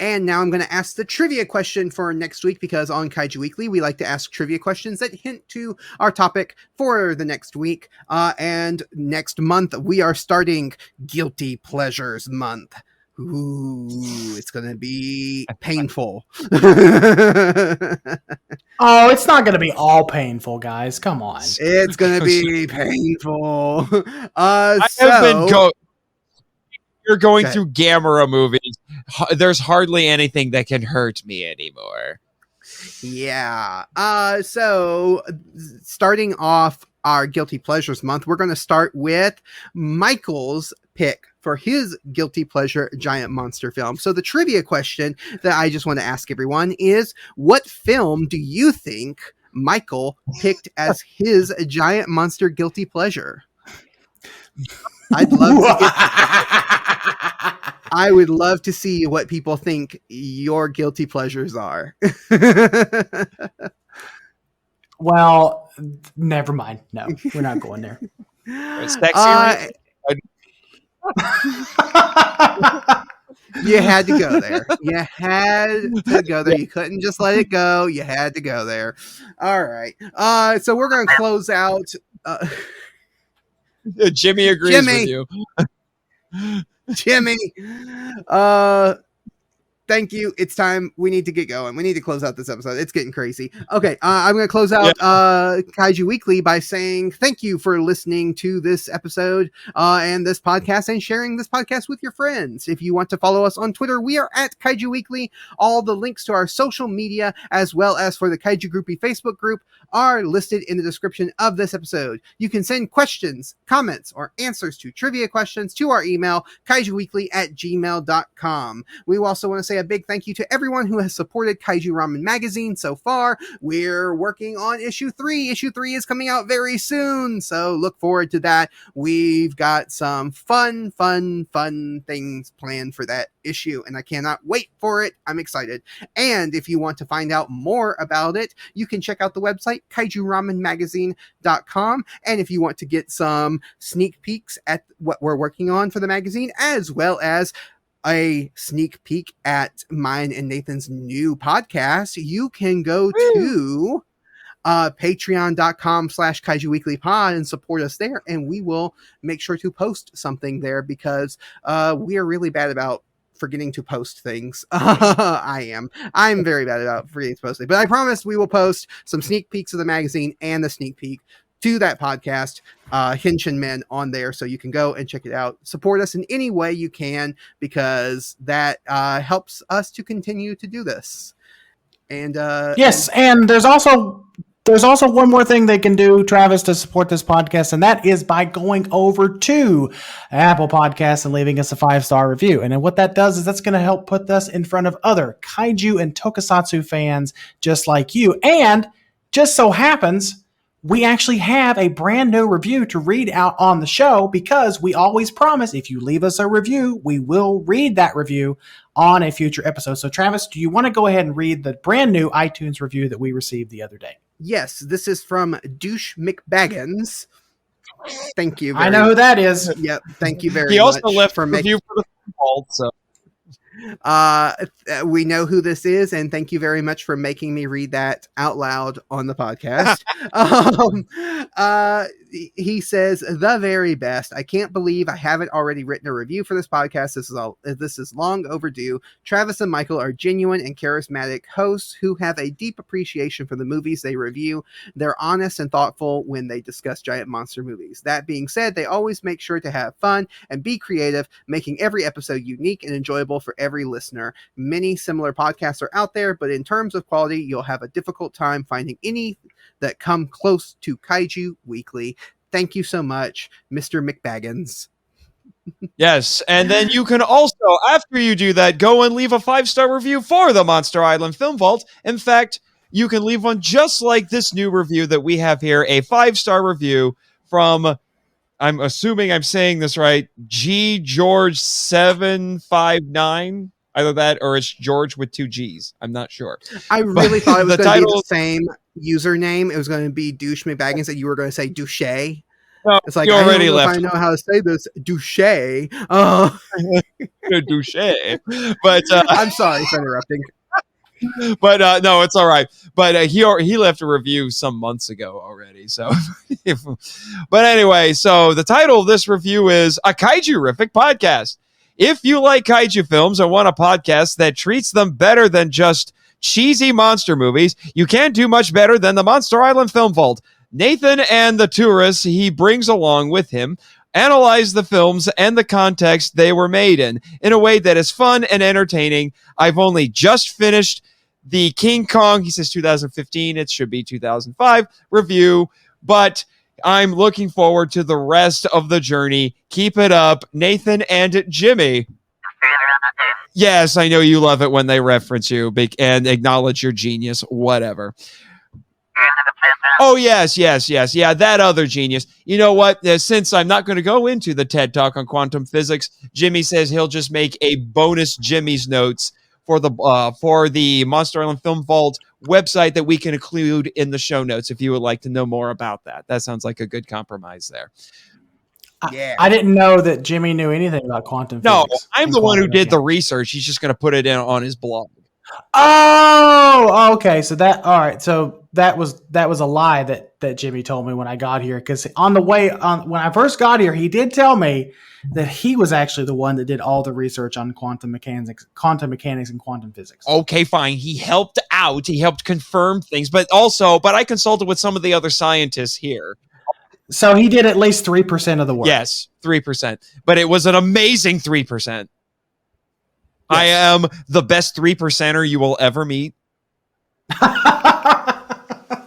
And now I'm going to ask the trivia question for next week, because on Kaiju Weekly, we like to ask trivia questions that hint to our topic for the next week. And next month, we are starting Guilty Pleasures Month. Ooh, it's going to be painful. Oh, it's not going to be all painful, guys. Come on. It's going to be painful. You're going through Gamera movies. There's hardly anything that can hurt me anymore. Yeah. So starting off our Guilty Pleasures month, we're going to start with Michael's pick for his Guilty Pleasure giant monster film. So the trivia question that I just want to ask everyone is, what film do you think Michael picked as his giant monster Guilty Pleasure? I'd love to I would love to see what people think your guilty pleasures are. Well, never mind. No, we're not going there. Sexy. You had to go there. You had to go there. You couldn't just let it go. You had to go there. All right. So we're going to close out. Jimmy agrees with you. Jimmy, thank you. It's time. We need to get going. We need to close out this episode. It's getting crazy. Okay, I'm going to close out Kaiju Weekly by saying thank you for listening to this episode and this podcast and sharing this podcast with your friends. If you want to follow us on Twitter, we are at Kaiju Weekly. All the links to our social media as well as for the Kaiju Groupie Facebook group are listed in the description of this episode. You can send questions, comments, or answers to trivia questions to our email, kaijuweekly@gmail.com. We also want to say a big thank you to everyone who has supported Kaiju Ramen Magazine so far. We're working on issue 3. Issue 3 is coming out very soon, so look forward to that. We've got some fun things planned for that issue, and I cannot wait for it. I'm excited. And if you want to find out more about it, you can check out the website kaijuramenmagazine.com. And if you want to get some sneak peeks at what we're working on for the magazine, as well as a sneak peek at mine and Nathan's new podcast, you can go to patreon.com/Kaiju Weekly Pod and support us there, and we will make sure to post something there because we are really bad about forgetting to post things. I'm very bad about forgetting to post things, but I promise we will post some sneak peeks of the magazine and the sneak peek to that podcast, Henshin Men, on there, so you can go and check it out. Support us in any way you can, because that helps us to continue to do this. And yes, and there's also one more thing they can do, Travis, to support this podcast, and that is by going over to Apple Podcasts and leaving us a 5-star review. And then what that does is that's going to help put us in front of other kaiju and tokusatsu fans just like you. And just so happens, we actually have a brand new review to read out on the show, because we always promise if you leave us a review, we will read that review on a future episode. So Travis, do you want to go ahead and read the brand new iTunes review that we received the other day? Yes, this is from Douche McBaggins. Thank you. I know who that is. Yep. Thank you very much. He also left a review for the vault, so. We know who this is, and thank you very much for making me read that out loud on the podcast. He says, the very best. I can't believe I haven't already written a review for this podcast. This is long overdue. Travis and Michael are genuine and charismatic hosts who have a deep appreciation for the movies they review. They're honest and thoughtful when they discuss giant monster movies. That being said, they always make sure to have fun and be creative, making every episode unique and enjoyable for every listener. Many similar podcasts are out there, but in terms of quality, you'll have a difficult time finding any that come close to Kaiju Weekly. Thank you so much, Mr. McBaggins. Yes, and then you can also, after you do that, go and leave a 5-star review for the Monster Island Film Vault. In fact, you can leave one just like this new review that we have here, a 5-star review from, I'm assuming I'm saying this right, G George 759. Either that or it's George with 2 G's. I'm not sure. I really thought it was going to be the same username. It was going to be Douche McBaggins, that you were going to say Douche. No, it's like, you already left. I know how to say this. Douche. Douche. But I'm sorry for interrupting. But no, it's all right. But he left a review some months ago already. So, but anyway, so the title of this review is A Kaiju-rific Podcast. If you like kaiju films or want a podcast that treats them better than just cheesy monster movies, you can't do much better than the Monster Island Film Vault. Nathan and the tourists he brings along with him analyze the films and the context they were made in a way that is fun and entertaining. I've only just finished the King Kong, he says 2015, it should be 2005, review, but I'm looking forward to the rest of the journey. Keep it up, Nathan and Jimmy. Yes, I know you love it when they reference you and acknowledge your genius, whatever. Oh, yes. Yeah, that other genius. You know what? Since I'm not going to go into the TED Talk on quantum physics, Jimmy says he'll just make a bonus Jimmy's notes for the Monster Island Film Vault website that we can include in the show notes if you would like to know more about that. That sounds like a good compromise there. Yeah. I didn't know that Jimmy knew anything about quantum physics. No, I'm the one who did the research. He's just going to put it in on his blog. Oh, okay. So that was a lie that Jimmy told me when I got here, because on the way when I first got here, he did tell me that he was actually the one that did all the research on quantum mechanics and quantum physics. Okay, fine. He helped out. He helped confirm things, but I consulted with some of the other scientists here. So he did at least 3% of the work. Yes, 3%. But it was an amazing 3%. Yes. I am the best 3%er you will ever meet.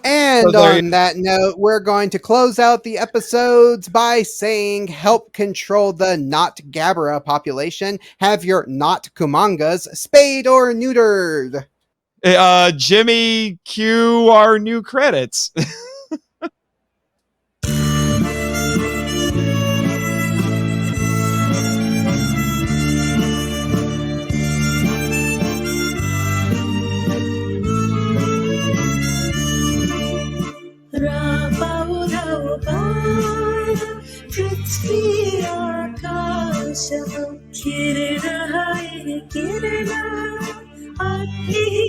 And on that note, we're going to close out the episodes by saying, help control the not Gabbara population. Have your not Kumangas spayed or neutered. Jimmy, cue our new credits. पृथ्वी आकाश गिरना गिरना आती